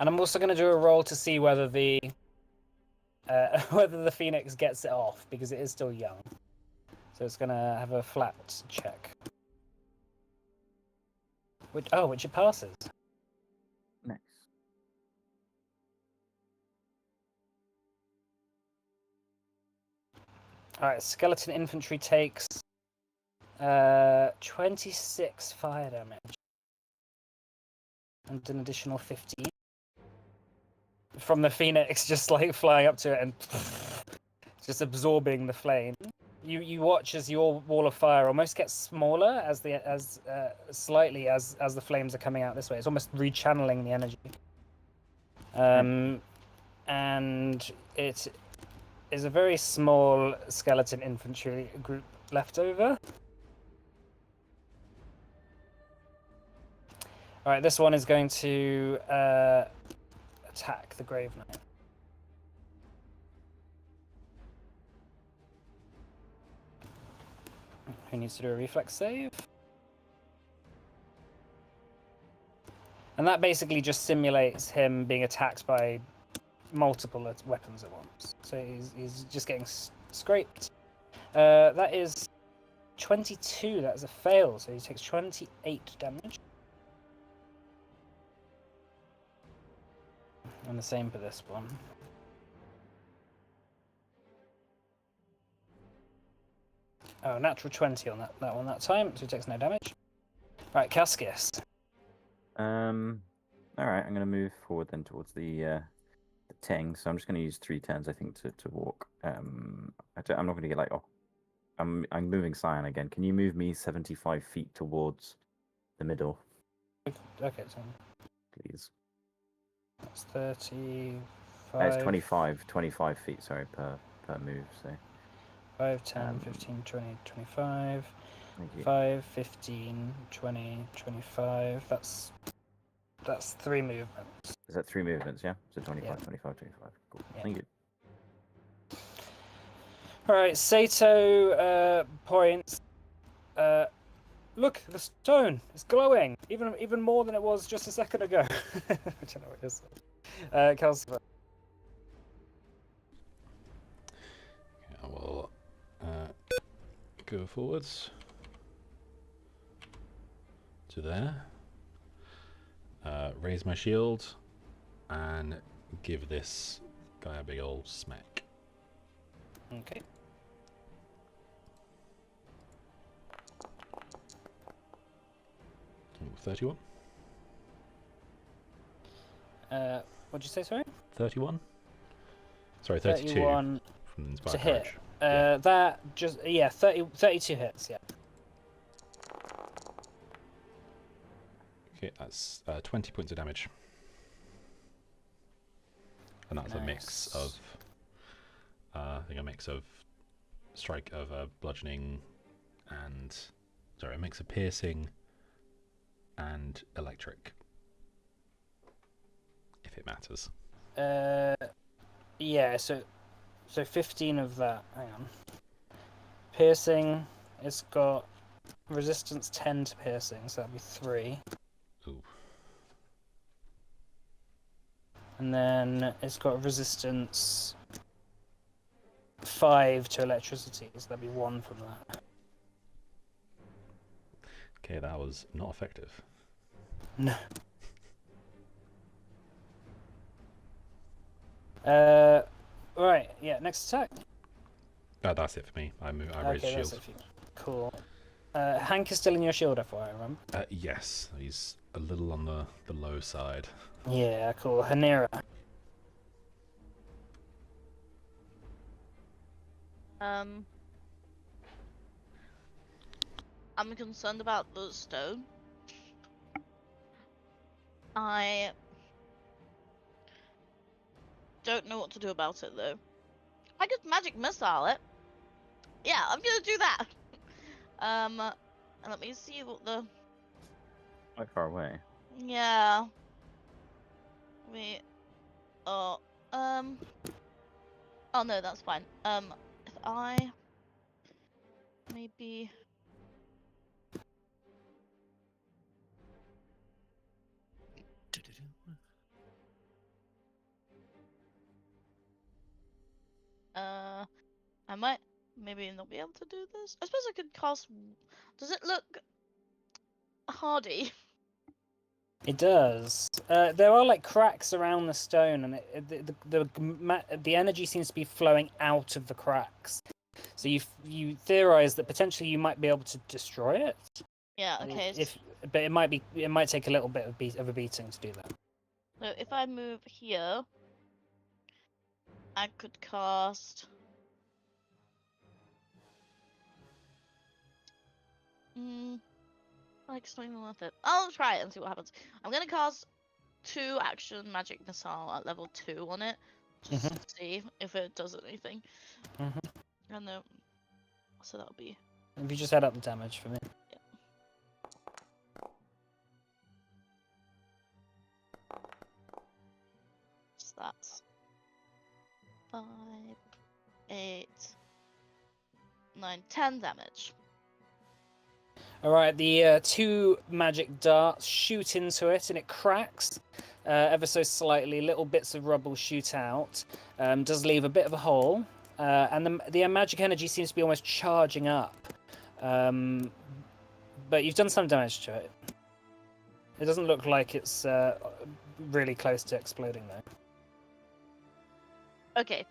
And I'm also going to do a roll to see whether the phoenix gets it off, because it is still young. So it's going to have a flat check. Which it passes. Nice. Alright, skeleton infantry takes 26 fire damage. And an additional 15 from the phoenix just like flying up to it and just absorbing the flame. You watch as your wall of fire almost gets smaller as the flames are coming out this way. It's almost rechanneling the energy. And it is a very small skeleton infantry group left over. Alright, this one is going to attack the Grave Knight. Who needs to do a reflex save? And that basically just simulates him being attacked by multiple weapons at once. So he's just getting scraped. That is 22. That is a fail. So he takes 28 damage. And the same for this one. Oh, natural 20 on that one that time, so he takes no damage. Right, Cassius. Alright, I'm going to move forward then towards the ting. So I'm just going to use 3 turns, I think, to walk. I'm not going to get like... Oh, I'm moving Cyan again. Can you move me 75 feet towards the middle? Okay, so Please. that's 35. It's 25 feet, sorry, per move, so... 5, 10, 15, 20, 25. Thank you. 5, 15, 20, 25. That's 3 movements. Is that 3 movements, yeah? So 25, Yeah. 25, 25. Cool. Yeah. Thank you. Alright, Sato points. Look, the stone is glowing, even more than it was just a second ago. I don't know what it is. Calcifer. I will go forwards to there, raise my shield, and give this guy a big old smack. Okay. Ooh, 31. What'd you say, sorry? 31. Sorry, 32. 31 from Inspired to hit. Courage. Yeah. That just, 32 hits, yeah. Okay, that's 20 points of damage. And that's a mix Nice. of, I think a mix of bludgeoning and, sorry, a mix of piercing and electric, if it matters. Yeah, so 15 of that. Hang on. Piercing, it's got resistance 10 to piercing, so that'd be 3. Ooh. And then it's got resistance 5 to electricity, so that'd be 1 from that. Okay, that was not effective. No. Right, yeah, next attack. That's it for me. I raised Okay, shield. that's it for you. Cool. Hank is still in your shield, FYI, remember? Yes, he's a little on the low side. Yeah, cool. Hanera. I'm concerned about the stone. I don't know what to do about it though. I could magic missile it. Yeah, I'm gonna do that. And let me see what the. Quite far away. Yeah. Wait. Oh. Oh no, that's fine. If I maybe. I might maybe not be able to do this. I suppose I could cast. Does it look hardy? It does. There are like cracks around the stone, and the energy seems to be flowing out of the cracks. So you theorize that potentially you might be able to destroy it. Yeah. Okay. But it might take a little bit of a beating to do that. So if I move here, I could cast. Like something worth it. I'll try it and see what happens. I'm gonna cast 2 action magic missile at level 2 on it, just to see if it does anything. And then, so that'll be. If you just add up the damage for me. Yeah. So that's 5, 8, 9, 10 damage. Alright, the 2 magic darts shoot into it and it cracks ever so slightly. Little bits of rubble shoot out. Does leave a bit of a hole. And the magic energy seems to be almost charging up. But you've done some damage to it. It doesn't look like it's really close to exploding, though. Okay.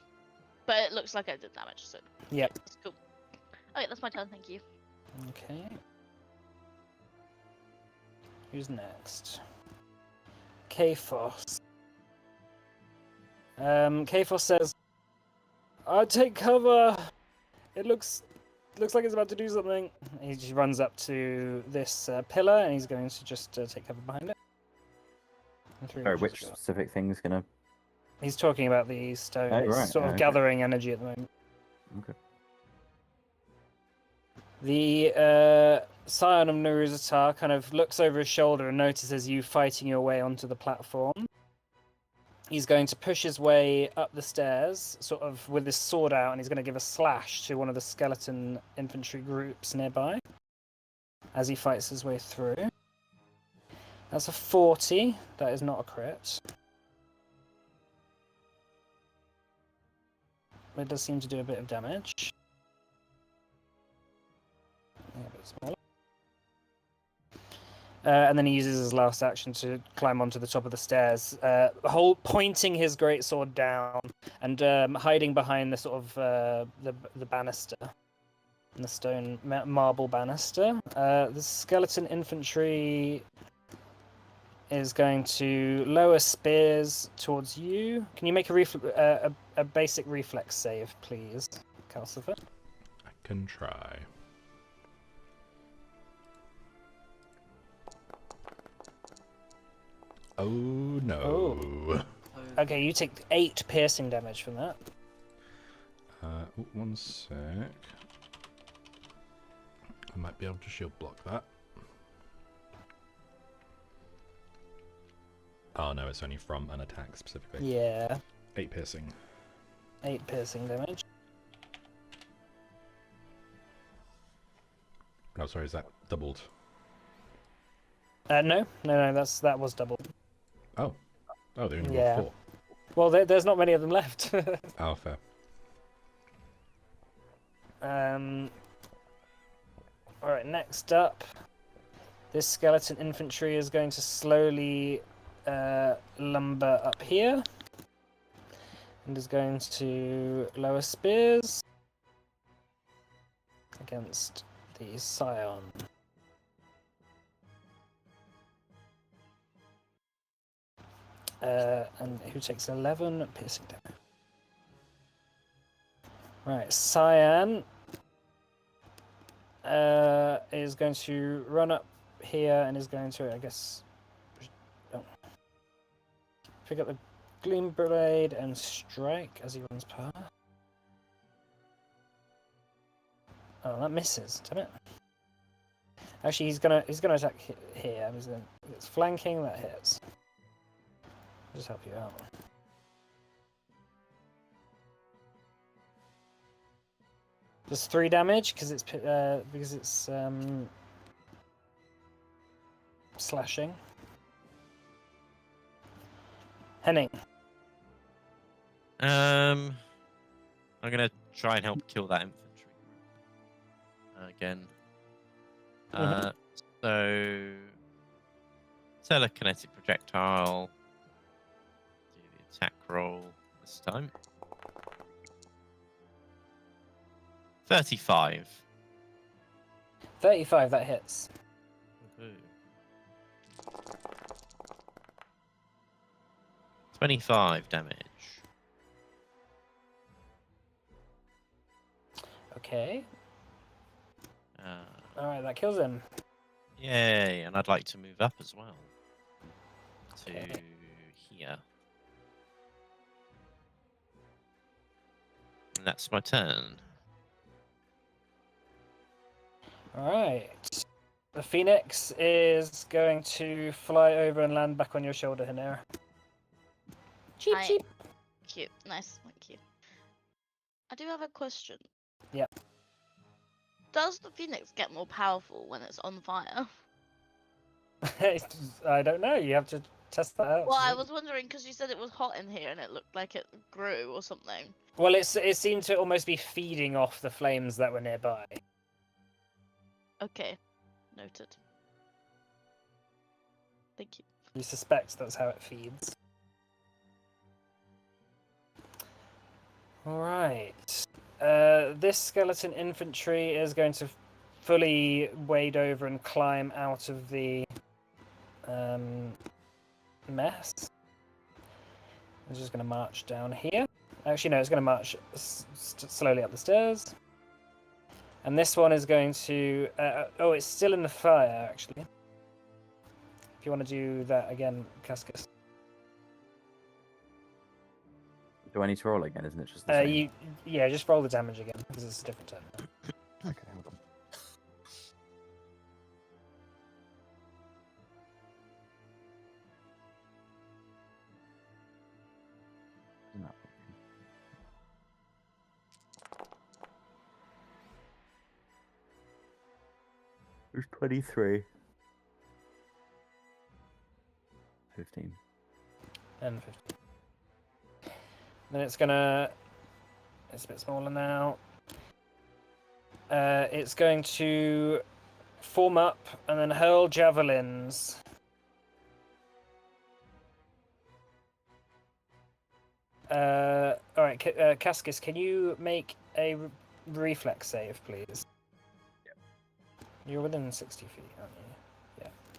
But it looks like I did damage, so. Yep. That's cool. Okay, that's my turn, thank you. Okay. Who's next? Kphos. Kphos says, "I'll take cover. It looks like it's about to do something." He just runs up to this pillar and he's going to just take cover behind it. Sorry, which specific thing is gonna? He's talking about the stone. Oh, It's right. sort of Okay. gathering energy at the moment. Okay. The Scion of Naruzatar kind of looks over his shoulder and notices you fighting your way onto the platform. He's going to push his way up the stairs, sort of with his sword out, and he's going to give a slash to one of the skeleton infantry groups nearby as he fights his way through. That's a 40. That is not a crit. It does seem to do a bit of damage. Yeah, a bit smaller. And then he uses his last action to climb onto the top of the stairs, pointing his greatsword down and hiding behind the sort of the banister, the stone marble banister. The skeleton infantry is going to lower spears towards you. Can you make a basic reflex save, please, Calcifer? I can try. Oh no. Oh. Okay, you take 8 piercing damage from that. One sec. I might be able to shield block that. Oh no, it's only from an attack specifically. Yeah, 8 piercing. 8 piercing damage. Oh, sorry, is that doubled? No, that was double. Oh. Oh, they only rolled Yeah. 4. Well, there's not many of them left. Oh, fair. Alright, next up, this skeleton infantry is going to slowly lumber up here and is going to lower spears against the scion. And who takes 11 piercing damage. Right, Cyan is going to run up here and is going to, I guess, pick up the Gleam Blade and strike as he runs past. Oh, that misses. Damn it. Actually, he's gonna attack here. It's flanking, that hits. I'll just help you out. Just 3 damage because it's slashing. Henning. I'm gonna try and help kill that infantry again. So telekinetic projectile. Do the attack roll this time. 35. 35, that hits. Woohoo. 25 damage. Okay. Uh, Alright, that kills him. Yay, and I'd like to move up as well. To Okay. here. And that's my turn. Alright. The Phoenix is going to fly over and land back on your shoulder, Hanera. Cheep, Hi. cheep. Cute. Nice. Thank you. I do have a question. Yep. Does the phoenix get more powerful when it's on fire? I don't know. You have to test that out. Well, I was wondering because you said it was hot in here and it looked like it grew or something. Well, it seemed to almost be feeding off the flames that were nearby. Okay. Noted. Thank you. You suspect that's how it feeds. Alright. This skeleton infantry is going to fully wade over and climb out of the mess. It's just going to march down here. Actually, no, it's going to march slowly up the stairs. And this one is going to... oh, it's still in the fire, actually. If you want to do that again, Cascus. Do I need to roll again? Isn't it just the same? Yeah, just roll the damage again, because it's a different turn. Okay, hold on. No. There's 23. 15. And 50. Then it's gonna... It's a bit smaller now. It's going to form up and then hurl javelins. Alright, Cascus, can you make a reflex save, please? Yep. You're within 60 feet, aren't you?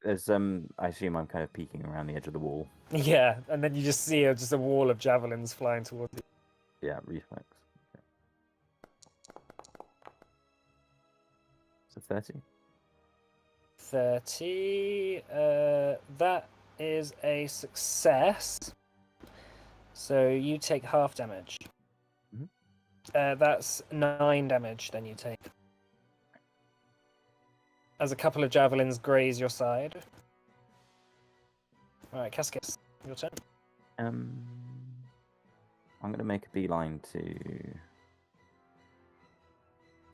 There's I assume I'm kind of peeking around the edge of the wall. Yeah, and then you just see just a wall of javelins flying towards you. Yeah, reflex. Okay. So 30. 30. That is a success. So you take half damage. Mhm. That's 9 damage, then you take. As a couple of javelins graze your side. Alright, Cascus. Your turn. I'm going to make a beeline to.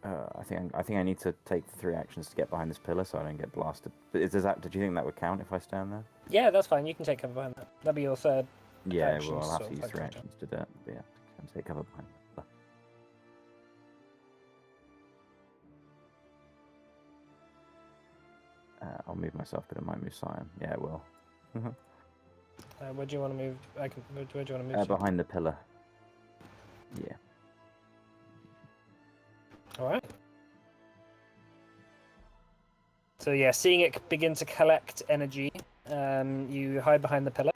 I think I need to take the 3 actions to get behind this pillar so I don't get blasted. But did you think that would count if I stand there? Yeah, that's fine. You can take cover behind that. That'll be your third. Yeah, Actions, well, I'll have sort to of use like 3 counter. actions to do it. But yeah, can take cover behind the pillar. I'll move myself, but it might move Cyan. Yeah, it will. Where do you want to move? Where do you want to move to? Behind the pillar. Yeah. All right. So yeah, seeing it begin to collect energy, you hide behind the pillar.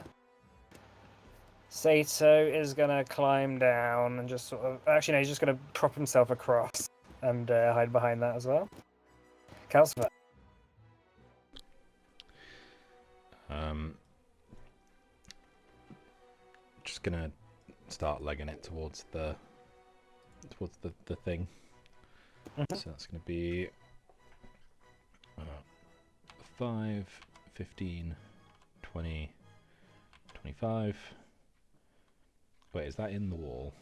Sato is gonna climb down and just sort of. Actually, no, he's just gonna prop himself across and hide behind that as well. Calcifer. Just gonna start legging it towards the thing. Mhm. So that's gonna be 5, 15, 20, 25. Wait, is that in the wall?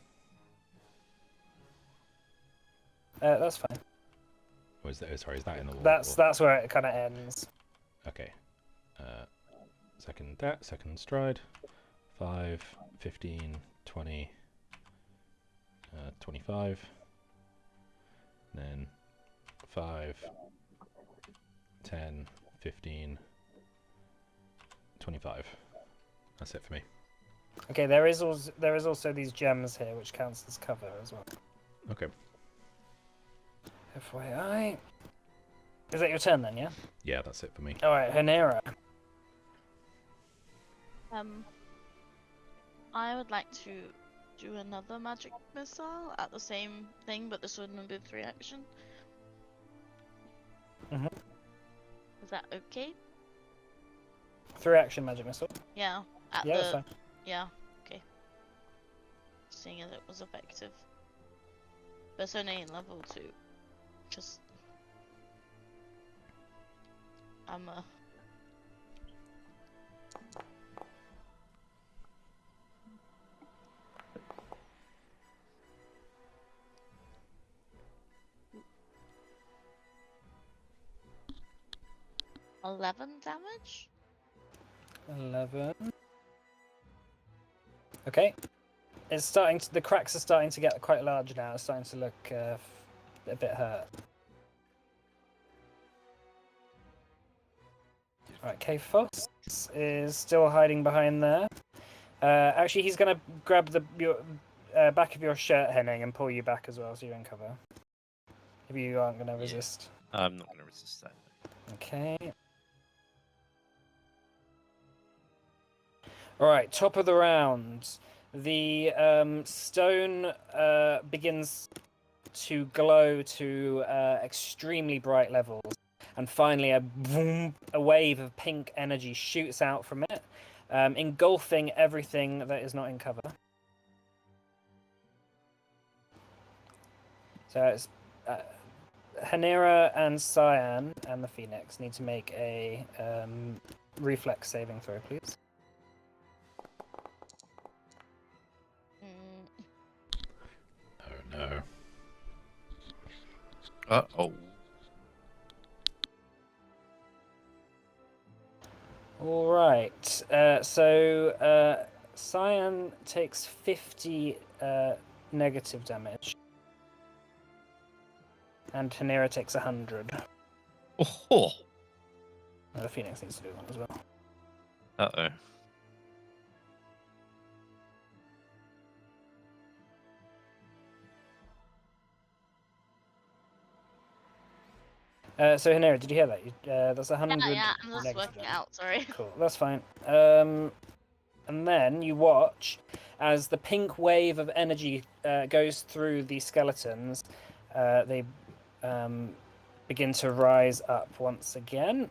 That's fine. Or is that, sorry, is that in the wall? That's where it kind of ends. Okay. Second stride. 5, 15, 20, 25. Then 5, 10, 15, 25. That's it for me. Okay, there is also these gems here, which counts as cover as well. Okay. FYI. Is that your turn then? Yeah. Yeah, that's it for me. All right, Hanera. I would like to do another magic missile at the same thing, but this wouldn't be 3 action. Mhm. Is that okay? 3 action magic missile. Yeah. Yeah, that's fine. Yeah. Okay. Seeing as it was effective, but it's only in level 2. Just I'm a. $11 damage? 11. Okay. It's starting to. The cracks are starting to get quite large now. It's starting to look a bit hurt. Right, K-Foss is still hiding behind there. Actually, he's going to grab your back of your shirt, Henning, and pull you back as well, so you're in cover. If you aren't going to resist. I'm not going to resist that. Okay. Alright, top of the round. The stone begins to glow to extremely bright levels. And finally, a wave of pink energy shoots out from it, engulfing everything that is not in cover. So it's Hanera and Cyan and the Phoenix need to make a reflex saving throw, please. Oh no. Uh-oh. All right. So Cyan takes 50 negative damage, and Hanera takes 100. Oh. The Phoenix needs to do one as well. Uh-oh. So Hanera, did you hear that? That's 100. Yeah, I'm just negative working damage. out. Sorry. Cool, that's fine. And then you watch as the pink wave of energy goes through the skeletons. They begin to rise up once again.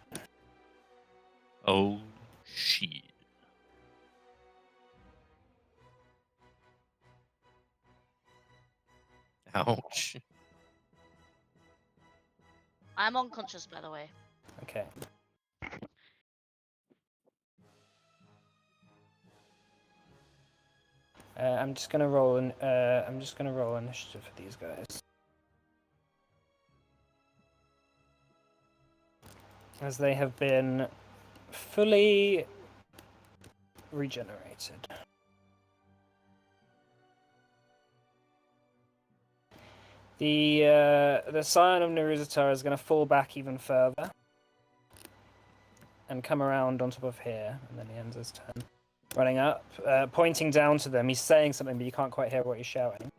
Oh, shit. Ouch. I'm unconscious, by the way. Okay. I'm just gonna roll initiative for these guys. As they have been fully regenerated. The Scion of Naruzatar is going to fall back even further and come around on top of here, and then he ends his turn. Running up, pointing down to them. He's saying something, but you can't quite hear what he's shouting.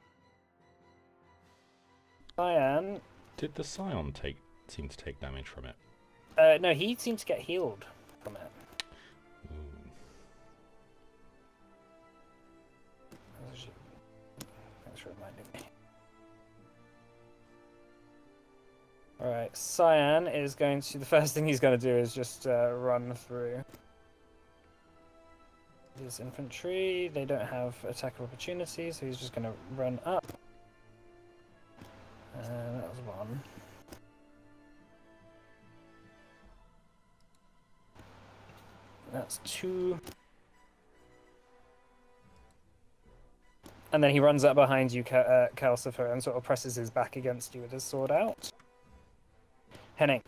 Scion. Did the Scion seem to take damage from it? No, he seemed to get healed from it. Ooh. Thanks for reminding me. Alright, Cyan is going to... The first thing he's going to do is just run through his infantry. They don't have attack of opportunity, so he's just going to run up. That was one. That's two. And then he runs up behind you, Calcifer, and sort of presses his back against you with his sword out. Henning.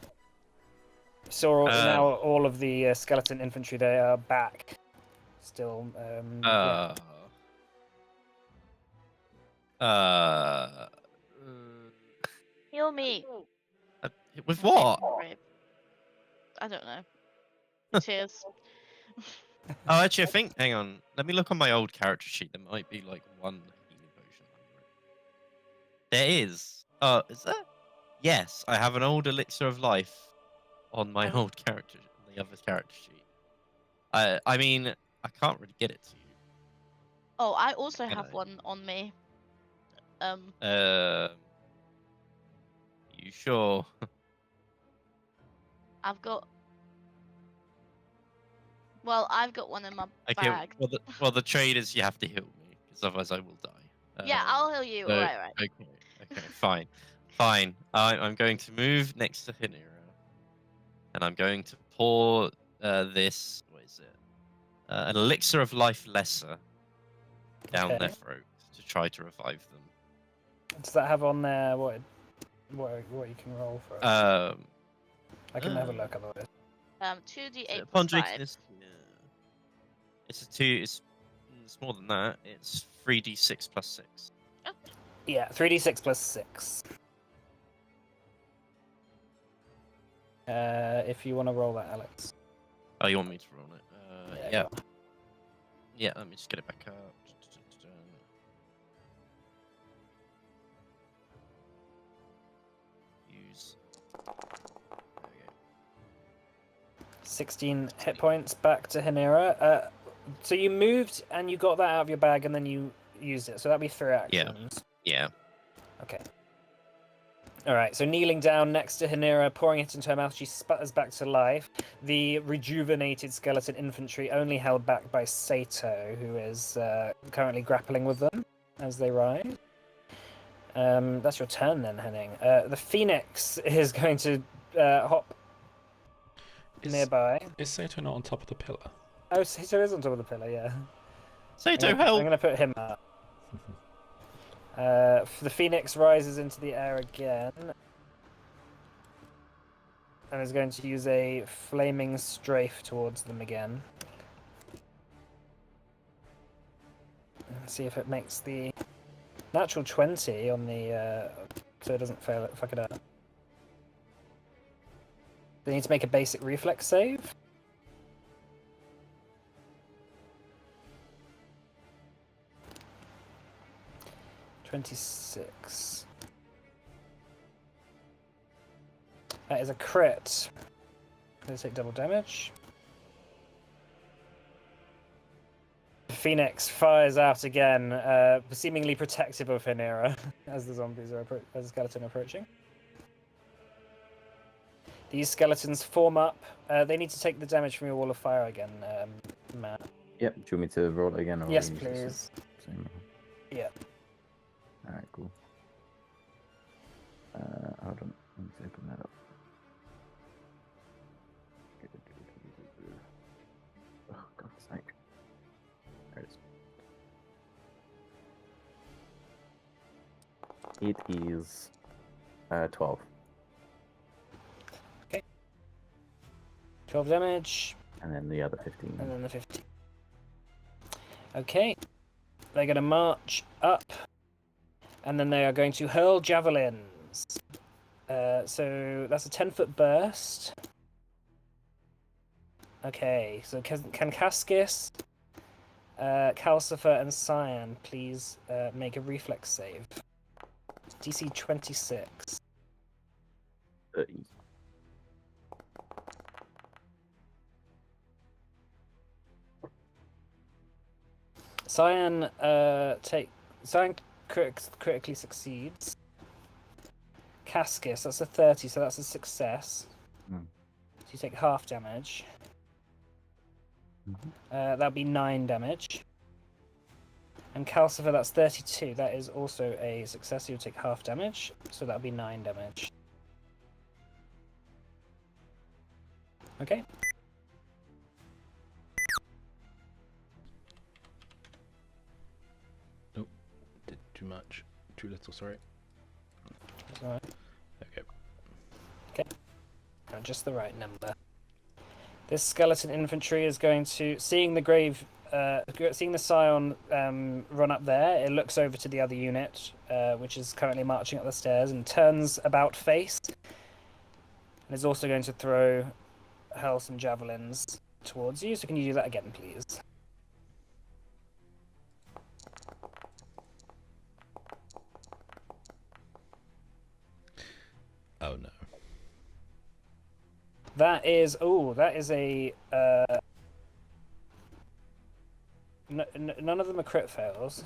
Saw now all of the skeleton infantry, they are back. Still, Heal me. With what? Right. I don't know. Cheers. Oh, actually, I think. Hang on. Let me look on my old character sheet. There might be like one healing potion under it. There is. Oh, is there? Yes, I have an old elixir of life on my old character, the other character sheet. I mean, I can't really get it to you. Oh, I also Can have I? one on me. You sure? I've got one in my Okay. bag. Well, the trade is you have to heal me, because otherwise I will die. Yeah, I'll heal you. So, Right. Okay. Fine. Fine. I'm going to move next to Hinira, and I'm going to pour this. What is it? An elixir of life lesser down their throat to try to revive them. Does that have on there what you can roll for? I can have a look otherwise. 2d8 upon plus 5. drinking this, it's a 2. It's more than that. It's 3d6 plus 6. Oh. Yeah, 3d6 plus 6. If you want to roll that, Alex. Oh, you want me to roll it? Yeah. Yeah, let me just get it back up. Use. There we go. 16 hit points back to Hinira. So you moved and you got that out of your bag and then you used it. So that'd be 3 actions. Yeah. Okay. Alright, so kneeling down next to Hinira, pouring it into her mouth, she sputters back to life. The rejuvenated skeleton infantry, only held back by Sato, who is currently grappling with them as they ride. That's your turn then, Henning. The Phoenix is going to hop nearby. Is Sato not on top of the pillar? Oh, Sato is on top of the pillar, yeah. Sato, help! I'm going to put him up. The Phoenix rises into the air again. And is going to use a flaming strafe towards them again. Let's see if it makes the natural 20 on the... so it doesn't fuck it up. They need to make a basic reflex save. $26. That is a crit. They take double damage. Phoenix fires out again, seemingly protective of Hinira as the zombies are as the skeleton approaching. These skeletons form up. They need to take the damage from your wall of fire again, Matt. Yep. Do you want me to roll it again? Or Yes, use please. the same? Yeah. Alright, cool. Hold on. Let me open that up. Oh, God's sake. There it is. It is 12. 12 damage, And then the other 15. and then the 15. Okay. They're going to march up, and then they are going to hurl javelins. So that's a 10-foot burst. Okay, so can Cascus, Calcifer, and Cyan please make a reflex save? DC 26. 30. Cyan critically succeeds. Cascus, that's a 30, so that's a success. Mm. So you take half damage. Mhm. That'll be 9 damage. And Calcifer, that's 32. That is also a success. You'll take half damage, so that'll be 9 damage. Okay. Did too much. Too little, sorry. That's all right. Okay. Just the right number. This skeleton infantry is going to, seeing the scion run up there, it looks over to the other unit, which is currently marching up the stairs, and turns about face. And is also going to hurl some javelins towards you. So can you do that again, please? Oh no. That is a none of them are crit fails,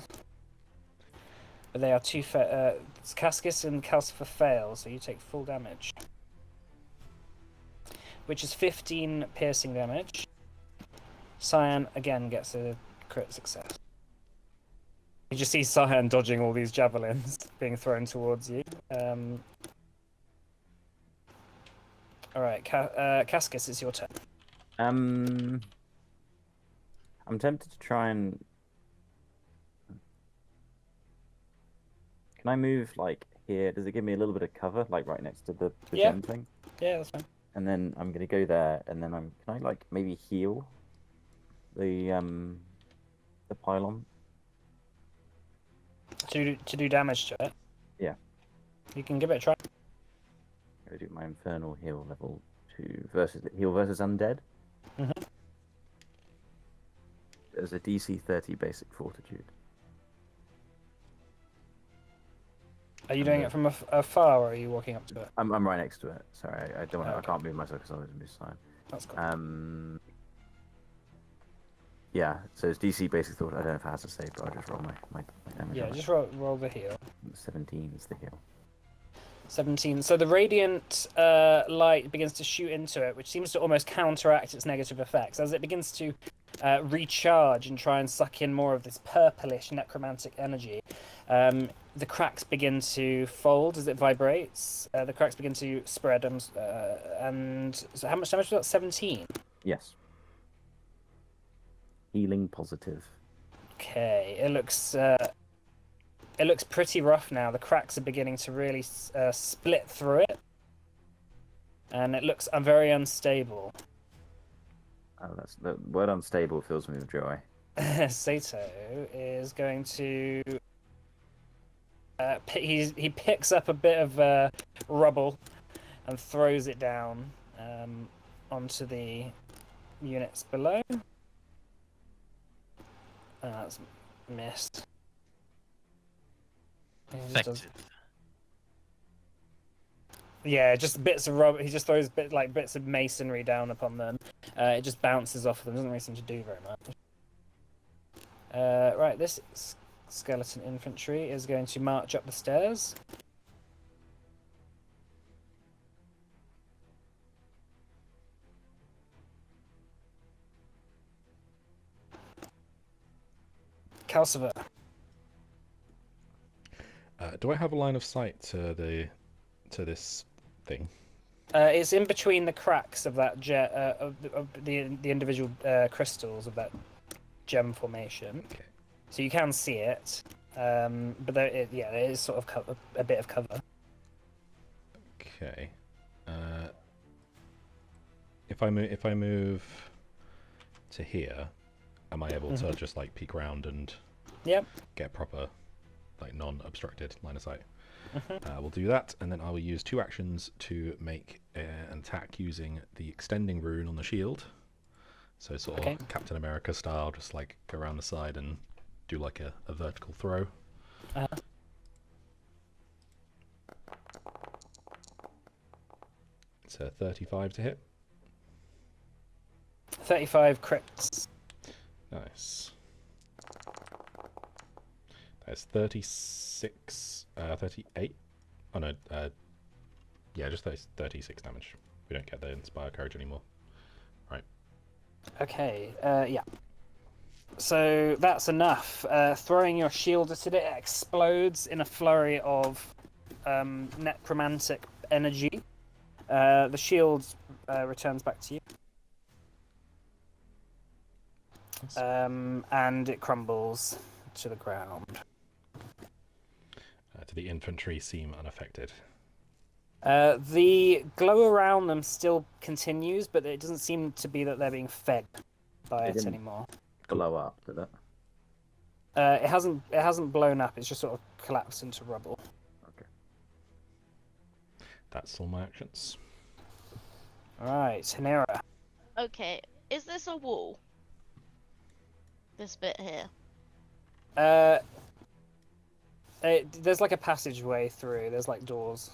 but they are two. Cascus and Calcifer fail, so you take full damage, which is 15 piercing damage. Cyan again gets a crit success. You just see Cyan dodging all these javelins being thrown towards you. All right, Cascus, it's your turn. I'm tempted to try and. Can I move like here? Does it give me a little bit of cover, like right next to the Yeah. gem thing? Yeah, that's fine. And then I'm gonna go there, and then can I like maybe heal the pylon? To do damage to it. Yeah. You can give it a try. I'm gonna do my infernal heal level 2 versus undead. Mhm. There's a DC 30 basic fortitude. Are you doing it from afar, or are you walking up to it? I'm right next to it. Sorry, I don't. Oh, I okay. can't move myself because I was on this side. That's cool. Yeah. So it's DC basic thought. I don't know if it has to save, but I'll just roll my damage. Yeah, on it. just roll the heal. 17 is the heal. 17. So the radiant light begins to shoot into it, which seems to almost counteract its negative effects. As it begins to recharge and try and suck in more of this purplish necromantic energy, the cracks begin to fold as it vibrates. The cracks begin to spread. And so how much damage was that? 17? Yes. Healing positive. Okay, it looks pretty rough now. The cracks are beginning to really split through it, and it looks very unstable. Oh, that's the word unstable fills me with joy. Sato is going to. He picks up a bit of rubble and throws it down onto the units below. That's missed. Effective. Yeah, just bits of rubber. He just throws bits of masonry down upon them. It just bounces off them. Doesn't really seem to do very much. Right, this skeleton infantry is going to march up the stairs. Calcifer. Do I have a line of sight to this thing? It's in between the cracks of that of the individual crystals of that gem formation. Okay. So you can see it. But there is sort of a bit of cover. Okay. If I move to here, am I able to just like peek around and Yep. get proper, like non-obstructed line of sight? We'll do that, and then I will use 2 actions to make an attack using the extending rune on the shield. So sort of Captain America style, just like go around the side and do like a vertical throw. It's a 35 to hit. 35 crits. Nice. That's 36, 38. Oh no, yeah, just 36 damage. We don't get the Inspire Courage anymore. Right. Okay, yeah. So that's enough. Throwing your shield at it, it explodes in a flurry of necromantic energy. The shield returns back to you. And it crumbles to the ground. Do the infantry seem unaffected? The glow around them still continues, but it doesn't seem to be that they're being fed by it anymore. Blow up, did it? It hasn't blown up. It's just sort of collapsed into rubble. Okay. That's all my actions. All right, Hanera. Okay, is this a wall? This bit here. There's like a passageway through. There's like doors.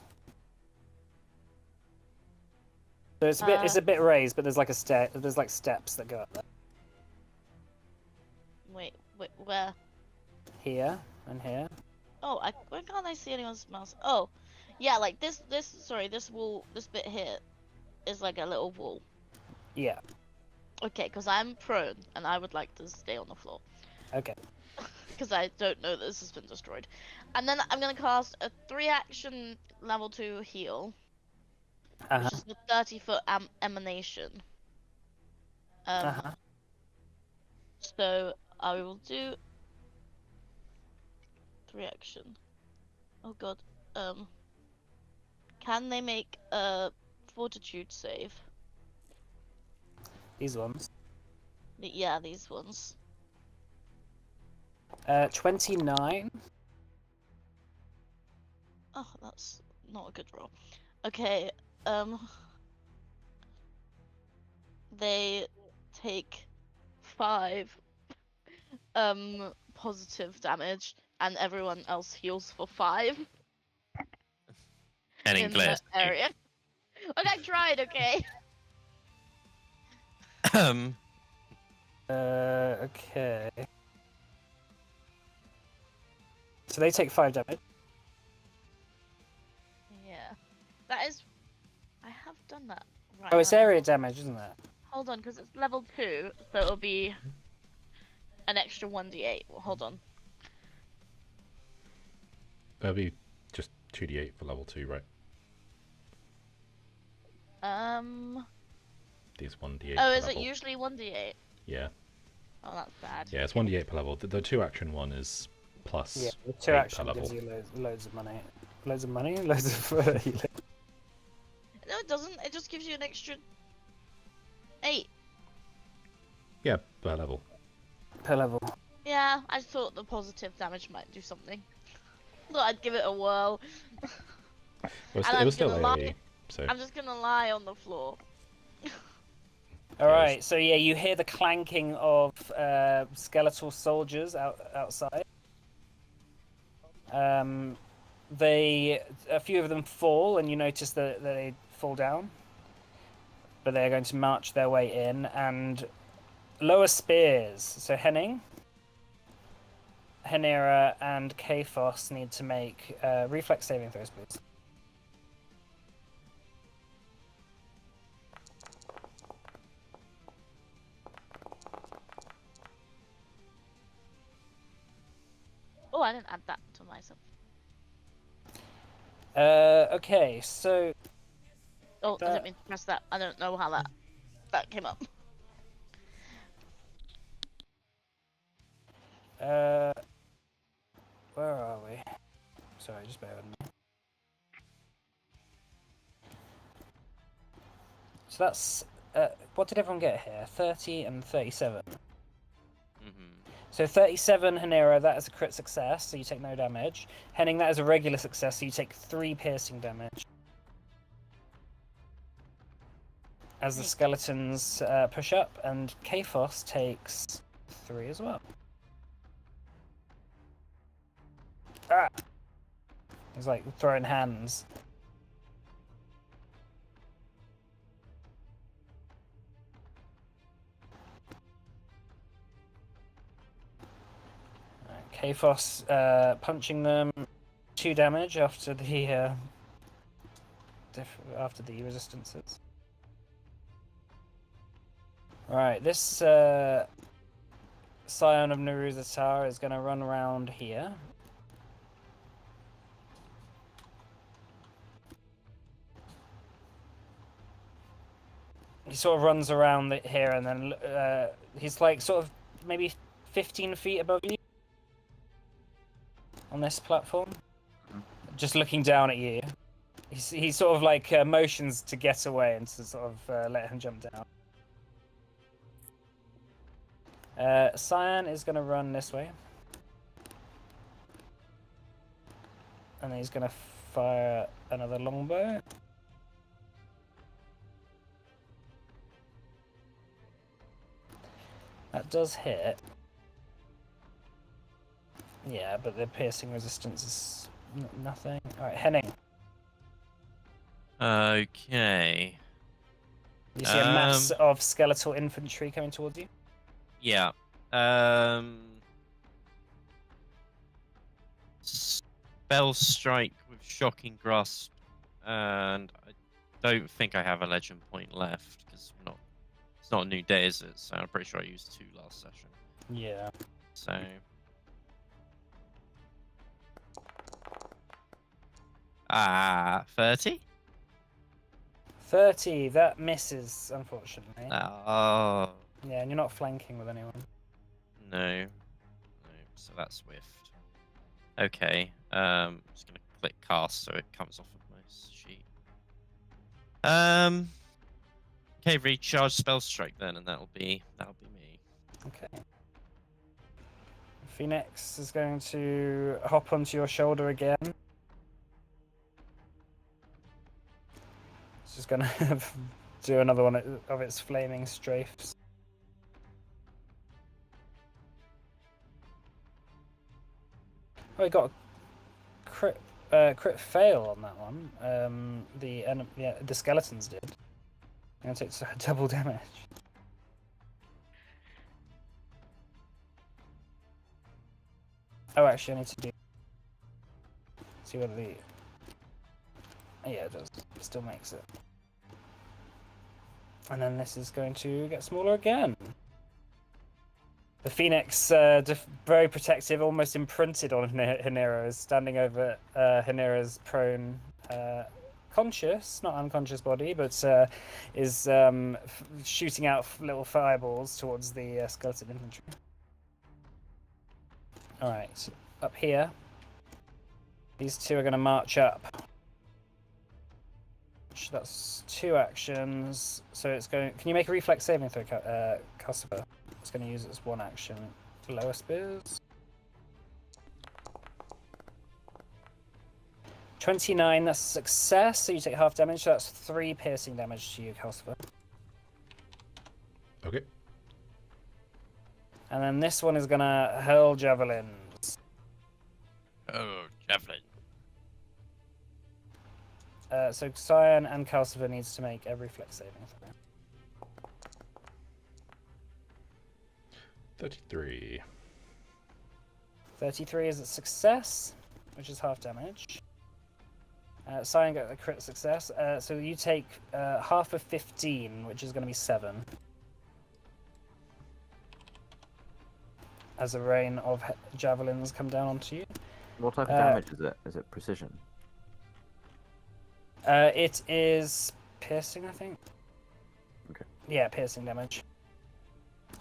So it's a bit raised, but there's like there's like steps that go up there. Wait, where? Here and here. Oh, why can't I see anyone's mouse? Oh, yeah, like this wall, this bit here is like a little wall. Yeah. Okay, because I'm prone and I would like to stay on the floor. Okay. Because I don't know that this has been destroyed. And then I'm going to cast a 3-action level 2 heal. Which is a 30-foot emanation. So I will do 3-action. Oh god. Can they make a fortitude save? These ones. Yeah, these ones. 29. Oh, that's not a good roll. Okay, they take 5 positive damage, and everyone else heals for 5 And in that area. But I tried, okay. Okay. So they take 5 damage. Yeah, that is. I have done that. Right. Oh, it's area damage, isn't it? Hold on, because it's level 2, so it'll be an extra 1d8. Well, hold on. That'll be just 2d8 for level 2, right? These 1d8. Oh, is level. it usually 1d8? Yeah. Oh, that's bad. Yeah, it's 1d8 per level. The 2-action one is plus. Yeah, the 2 8 action per level. gives you loads of money. Loads of money? Loads of healing. No, it doesn't. It just gives you an extra 8. Yeah, per level. Per level. Yeah, I thought the positive damage might do something. Thought I'd give it a whirl. It was still AoE, so. I'm just gonna lie on the floor. Alright, so yeah, you hear the clanking of skeletal soldiers outside. A few of them fall, and you notice that they fall down. But they're going to march their way in and lower spears. So Henning, Henera, and Kphos need to make reflex saving throws, please. Oh, I didn't add that to myself. Okay, so... Oh, I didn't mean to press that. I don't know how that came up. Where are we? Sorry, just bear with me. So that's what did everyone get here? 30 and 37. So 37 Hanera, that is a crit success, so you take no damage. Henning, that is a regular success, so you take 3 piercing damage. As the skeletons push up, and Kaphos takes 3 as well. Ah! He's like throwing hands. Kaphos punching them 2 damage after the resistances. Right, this Scion of Naruzatar is going to run around here. He sort of runs around here, and then he's like sort of maybe 15 feet above you on this platform, just looking down at you. He sort of like motions to get away and to sort of let him jump down. Cyan is going to run this way, and he's going to fire another longbow. That does hit. Yeah, but the piercing resistance is nothing. Alright, Henning. Okay. You see a mass of skeletal infantry coming towards you? Yeah. Spell strike with shocking grasp, and I don't think I have a legend point left because it's not a new day, is it? So I'm pretty sure I used 2 last session. Yeah. So 30? 30, that misses, unfortunately. Oh. Yeah, and you're not flanking with anyone. No. So that's whiffed. Okay. Just gonna click cast so it comes off of my sheet. Okay, recharge spell strike then, and that'll be me. Okay. Phoenix is going to hop onto your shoulder again. It's just gonna do another one of its flaming strafes. Oh, we got a crit fail on that one. The skeletons did. I'm gonna take double damage. Oh, actually, I need to see whether the. Yeah, it does. It still makes it. And then this is going to get smaller again. The Phoenix, very protective, almost imprinted on Hanera, is standing over Hanera's prone, conscious, not unconscious body, but is shooting out little fireballs towards the skeleton infantry. Alright, up here. These 2 are going to march up. That's 2 actions. So it's going. Can you make a reflex saving throw, Customer? It's going to use it as 1 action. Lower spears. 29. That's a success. So you take half damage. So that's 3 piercing damage to you, Customer. Okay. And then this one is going to hurl javelins. Oh, javelin. So Cyan and Calcifer needs to make a reflex saving throw. 33. 33 is a success, which is half damage. Cyan got a crit success, so you take half of 15, which is going to be 7. As a rain of javelins come down onto you. What type of damage is it? Is it precision? It is piercing, I think. Okay. Yeah, piercing damage.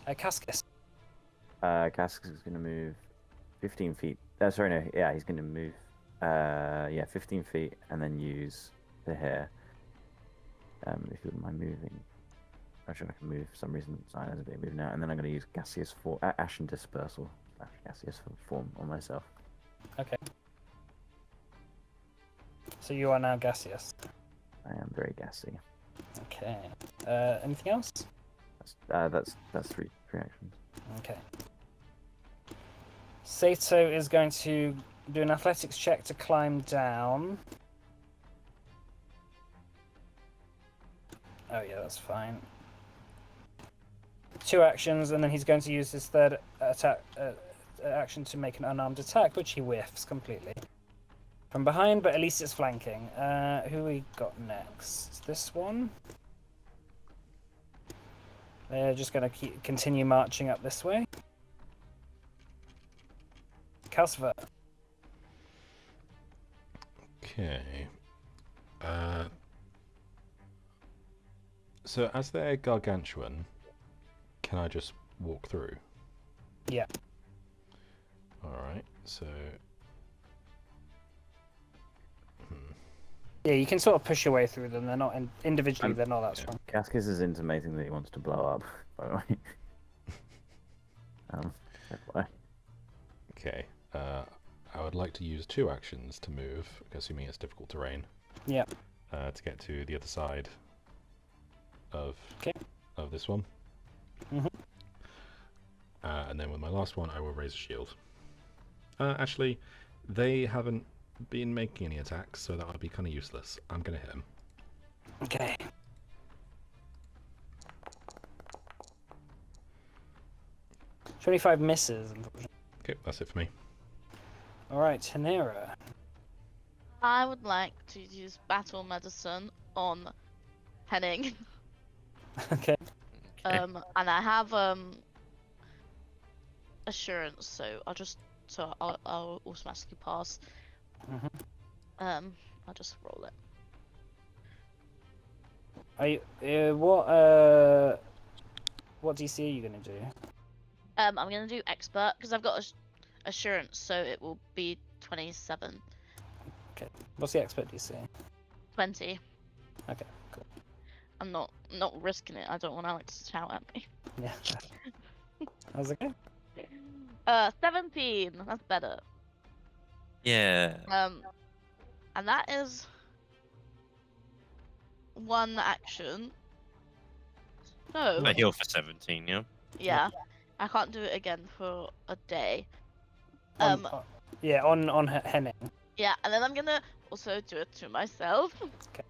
Cascus. Cascus is going to move 15 feet Sorry, no. Yeah, he's going to move. 15 feet, and then use the hair. If you wouldn't mind moving. Actually, I can move for some reason. Sign has a bit of moving now, and then I'm going to use gaseous form, ashen dispersal, gaseous form on myself. Okay. So you are now gaseous. I am very gassy. Okay. Anything else? That's three actions. Okay. Sato is going to do an athletics check to climb down. Oh yeah, that's fine. 2 actions, and then he's going to use his third attack action to make an unarmed attack, which he whiffs completely from behind. But at least it's flanking. Who we got next? This one. They're just going to continue marching up this way. Calcifer. Okay. So as they're gargantuan, can I just walk through? Yeah. Alright, so... Yeah, you can sort of push your way through them. They're not individually. They're not that strong. Gaskis is intimating that he wants to blow up. By the way. FYI. Okay. I would like to use 2 actions to move, assuming it's difficult terrain. Yeah. To get to the other side of this one. Mhm. And then with my last one, I will raise a shield. Actually, they haven't been making any attacks, so that would be kind of useless. I'm going to hit him. Okay. $25 misses. Okay, that's it for me. All right, Tanera. I would like to use battle medicine on Henning. Okay. Okay. And I have assurance, so I'll automatically pass. Mhm. I'll just roll it. Are you, what DC are you gonna do? I'm gonna do expert because I've got assurance, so it will be 27. What's the expert DC? 20. Okay, cool. I'm not risking it. I don't want Alex to shout at me. Yeah. How's it going? 17. That's better. Yeah. And that is 1 action. So I heal for 17, yeah? yeah, I can't do it again for a day. On Henning. Yeah, and then I'm gonna also do it to myself. Okay.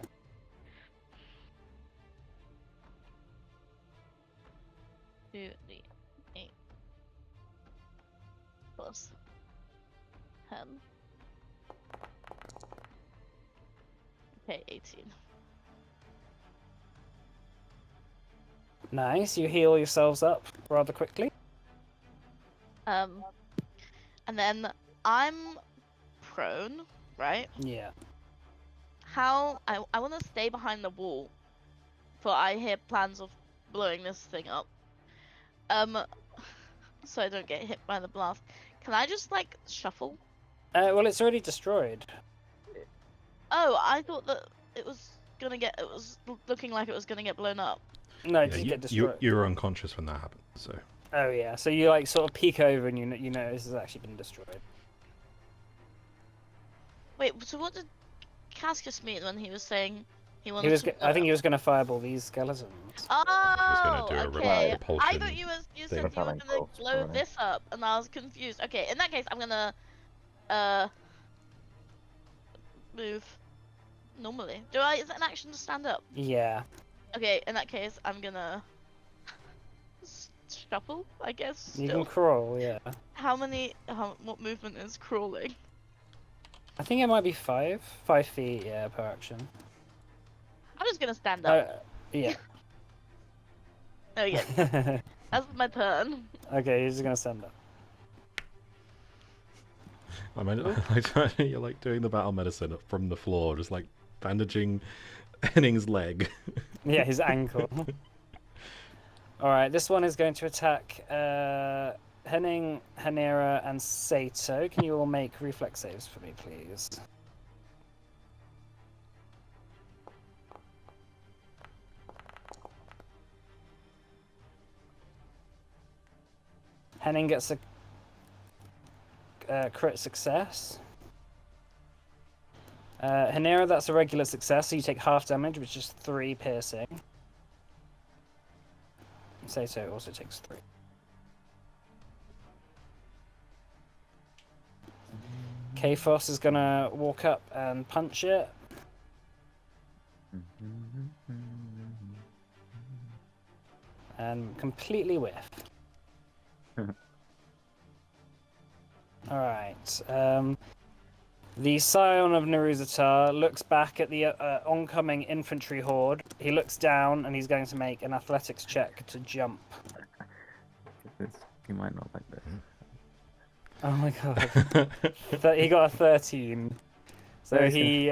Do the 8 plus 10. Okay, 18. Nice. You heal yourselves up rather quickly. And then I'm prone, right? Yeah. How I want to stay behind the wall, but I hear plans of blowing this thing up. So I don't get hit by the blast. Can I just like shuffle? Well, it's already destroyed. Oh, I thought that it was looking like it was gonna get blown up. No, it Yeah, did get destroyed. you were unconscious when that happened, so... Oh yeah. So you like sort of peek over and you know this has actually been destroyed. Wait, so what did Cascus mean when he was saying he wanted He was. to I think he was going to fireball these skeletons. Oh, do a okay. I repulsion thought you thing. said you were Repelling gonna bolts, blow probably. this up, and I was confused. Okay, in that case, I'm gonna move normally. Is that an action to stand up? Yeah. Okay, in that case, I'm gonna shuffle, I guess. You Still. can crawl. Yeah. What movement is crawling? I think it might be 5 feet. Yeah, per action. I'm just gonna stand up. Yeah. Oh yeah, that's my turn. Okay, you're just gonna stand up. I mean, you're like doing the battle medicine from the floor, just like bandaging Henning's leg. Yeah, his ankle. All right, this one is going to attack Henning, Hanera, and Sato, can you all make reflex saves for me, please? Henning gets a crit success. Hanera, that's a regular success, so you take half damage, which is 3 piercing. Sato also takes 3. Kphos is gonna walk up and punch it. And completely whiff. Alright. The Scion of Naruzatar looks back at the oncoming infantry horde. He looks down and he's going to make an athletics check to jump. He might not like this. Oh my god. He got a 13. So he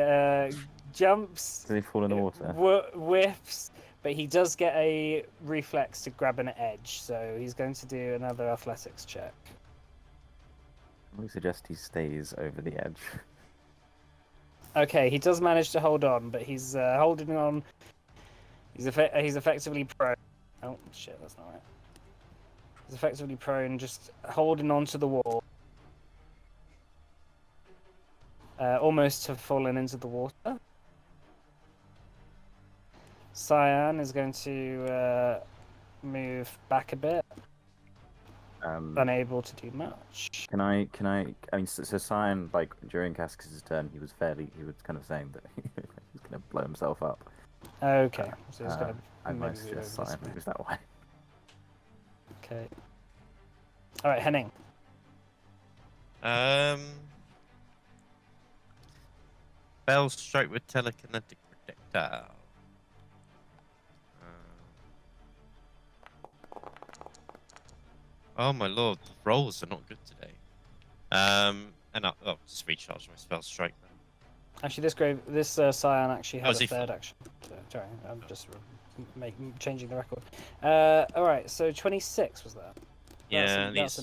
jumps. Did he fall in the water? Whiffs, but he does get a reflex to grab an edge, so he's going to do another athletics check. We suggest he stays over the edge. Okay, he does manage to hold on, but he's holding on. He's effectively prone. Oh shit, that's not right. He's effectively prone, just holding on to the wall. Almost have fallen into the water. Cyan is going to move back a bit. Unable to do much. Can I mean, so Cyan, like, during Cascus's turn, he was kind of saying that he was going to blow himself up. Okay, so he's going to. I might suggest Cyan moves that way. Okay. Alright, Henning. Spell strike with telekinetic projectile. Oh my lord, the rolls are not good today. And I'll just recharge my spell strike then. Actually, this Scion actually has a third full? action. So, sorry, I'm just changing the record. Alright, so 26 was that? Yeah, that's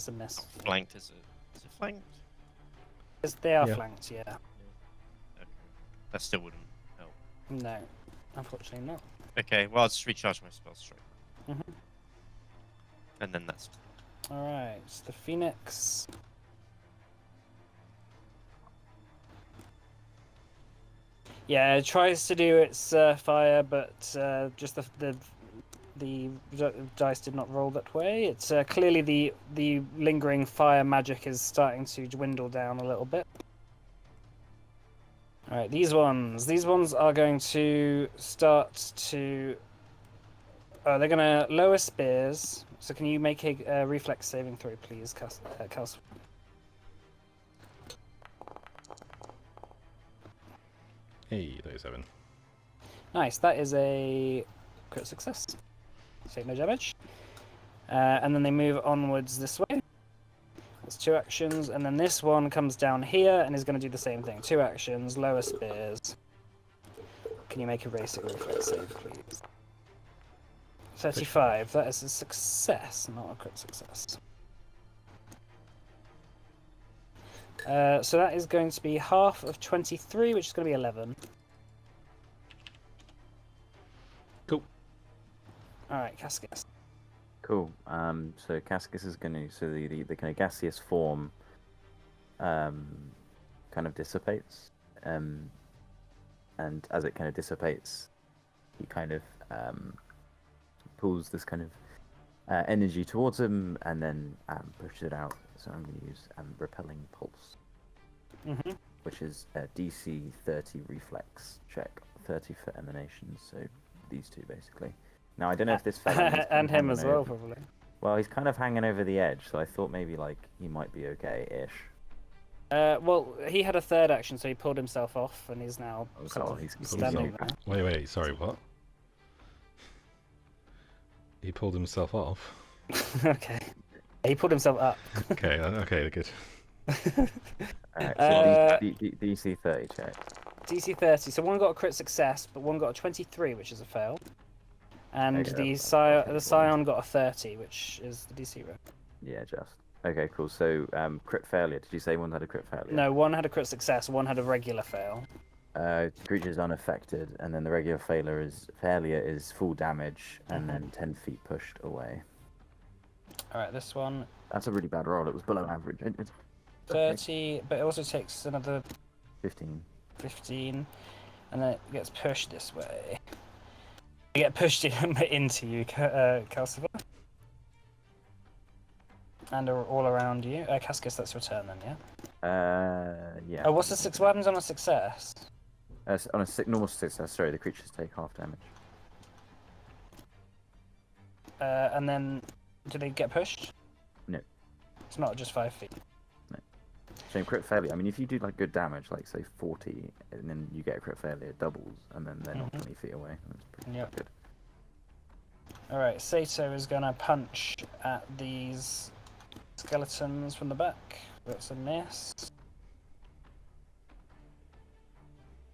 a miss. Flanked, is it? Is it flanked? They are Yeah. flanked, yeah. Okay. That still wouldn't help. No, unfortunately not. Okay, well, I'll just recharge my spell strike. Mhm. And then that's... Alright, the Phoenix. Yeah, it tries to do its fire, but just the dice did not roll that way. It's clearly the lingering fire magic is starting to dwindle down a little bit. Alright, these ones are going to start to... they're going to lower spears. So can you make a reflex saving throw, please, Kels? Hey, 37. Nice, that is a crit success. Take no damage. And then they move onwards this way. That's 2 actions, and then this one comes down here and is going to do the same thing. 2 actions, lower spears. Can you make a basic reflex save, please? 35. That is a success, not a crit success. So that is going to be half of 23, which is going to be 11. Cool. Alright, Cascus. Cool. So Cascus is going to... So the kind of gaseous form kind of dissipates. And as it kind of dissipates, he kind of pulls this kind of energy towards him and then pushes it out. So I'm going to use Repelling Pulse, which is a DC 30 reflex check, 30 for emanations, so these two basically. Now I don't know if this fella and him as well, over. probably. Well, he's kind of hanging over the edge, so I thought maybe like he might be okay-ish. Well, he had a third action, so he pulled himself off, and he's now He's standing there. Wait, sorry, what? He pulled himself off? Okay. He pulled himself up. Okay, good. Alright, so DC 30 check. DC 30. So one got a crit success, but one got a 23, which is a fail. And Okay, the that's Scion okay. Scion got a 30, which is the DC roll. Yeah, just. Okay, cool. So, crit failure. Did you say one had a crit failure? No, one had a crit success, one had a regular fail. Creature's unaffected, and then the regular failure is full damage, and then 10 feet pushed away. Alright, this one, That's a really bad roll. It was below average. 30, but it also takes another 15. 15, and then it gets pushed this way. You get pushed into you, Calcifer. And all around you. Cascus, that's your turn then, yeah? Yeah. Oh, what happens on a success? On a normal success, sorry, the creatures take half damage. And then, do they get pushed? No. It's not just 5 feet. No. Same crit failure. I mean, if you do like good damage, like say 40, and then you get a crit failure, it doubles, and then they're not 20 feet away. That's pretty good. Alright, Sato is gonna punch at these skeletons from the back. That's a miss.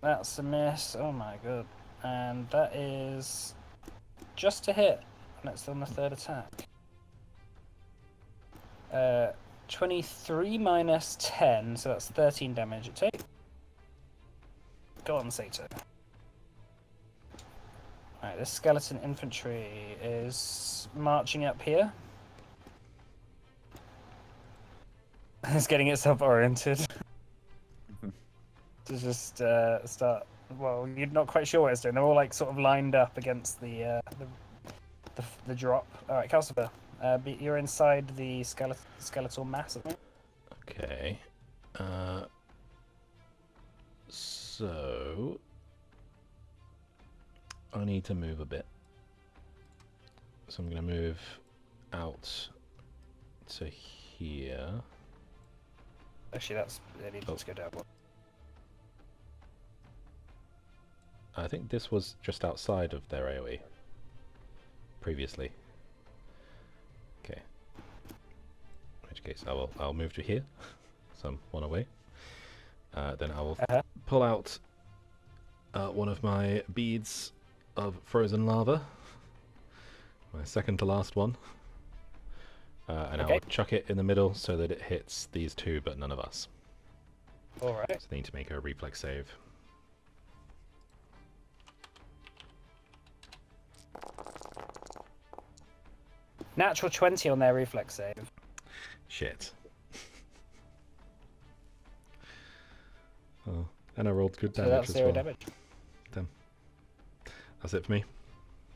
That's a miss. Oh my god. And that is just a hit. And it's on the third attack. 23 minus 10, so that's 13 damage it takes. Go on, Sato. Alright, this skeleton infantry is marching up here. It's getting itself oriented. To just start. Well, you're not quite sure what it's doing. They're all like sort of lined up against the drop. All right, Calcifer, you're inside the skeletal mass at the moment. Okay. So I need to move a bit. So I'm going to move out to here. Actually, that's really let's go down one. I think this was just outside of their AoE previously. Okay. In which case I'll move to here. So I'm one away. Then I will pull out one of my beads of frozen lava. My second to last one. And I'll chuck it in the middle so that it hits these two but none of us. Alright. So they need to make a reflex save. Natural 20 on their reflex save. Shit. Oh, and I rolled good So damage that's as 0 well. damage. Damn. That's it for me.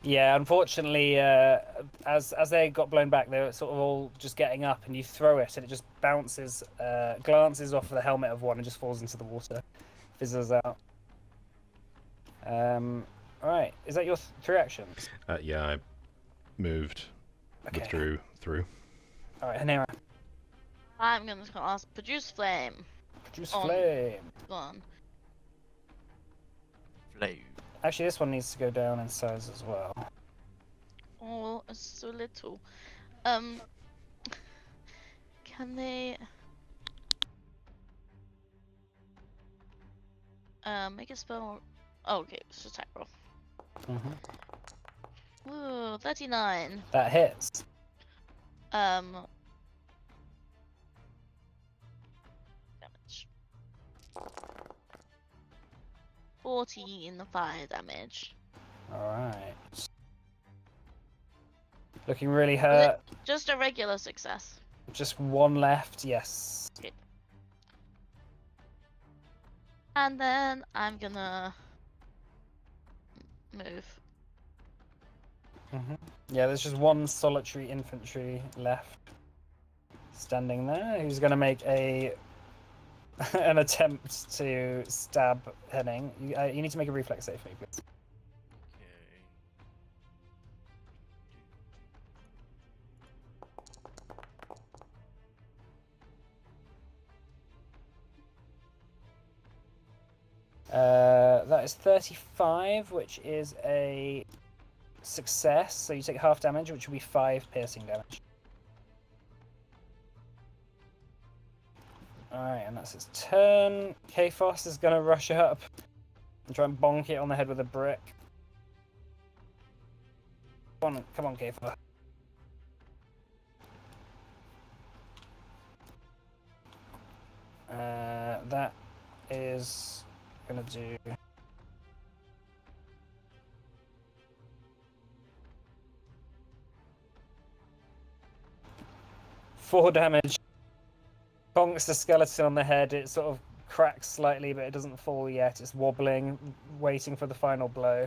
Yeah, unfortunately, as they got blown back, they were sort of all just getting up, and you throw it, and it just bounces, glances off the helmet of one, and just falls into the water, fizzles out. All right, is that your 3 actions? Yeah, I moved, withdrew, through. All right, Hanera. I'm gonna cast Produce Flame. Produce flame. Go on. Flame. Actually, this one needs to go down in size as well. Oh, it's so little. Can they make a spell? Oh, okay, it's just attack roll. Ooh, 39. That hits. Damage. 14 fire damage. Alright. Looking really hurt. Just a regular success. Just one left, yes. Okay. And then I'm gonna move. Yeah, there's just one solitary infantry left. Standing there, who's gonna make an attempt to stab Henning. You need to make a reflex save for me, please. That is 35, which is a success, so you take half damage, which will be 5 piercing damage. Alright, and that's his turn. Kphos is gonna rush up and try and bonk it on the head with a brick. Come on, Kphos. That is gonna do 4 damage. Bonks the skeleton on the head. It sort of cracks slightly, but it doesn't fall yet. It's wobbling, waiting for the final blow.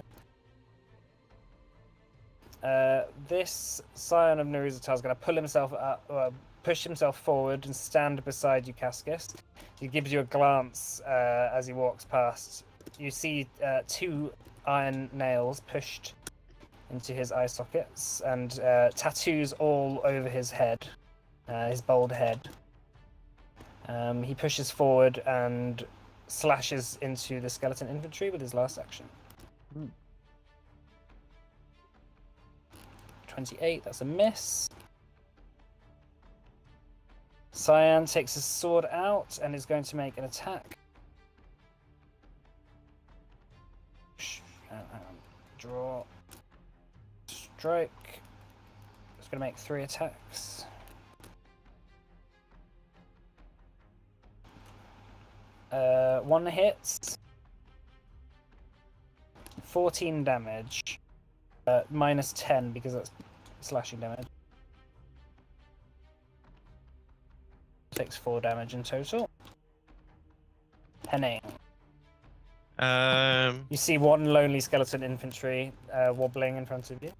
This Scion of Naruzatar is going to pull himself up, push himself forward and stand beside you, Cascus. He gives you a glance as he walks past. You see 2 iron nails pushed into his eye sockets and tattoos all over his head, his bald head. He pushes forward and slashes into the skeleton infantry with his last action. 28, that's a miss. Cyan takes his sword out and is going to make an attack. Hang on. Draw. Strike. It's going to make 3 attacks. One hits. 14 damage. Minus 10 because that's slashing damage. Takes 4 damage in total. Henning. You see 1 lonely skeleton infantry wobbling in front of you.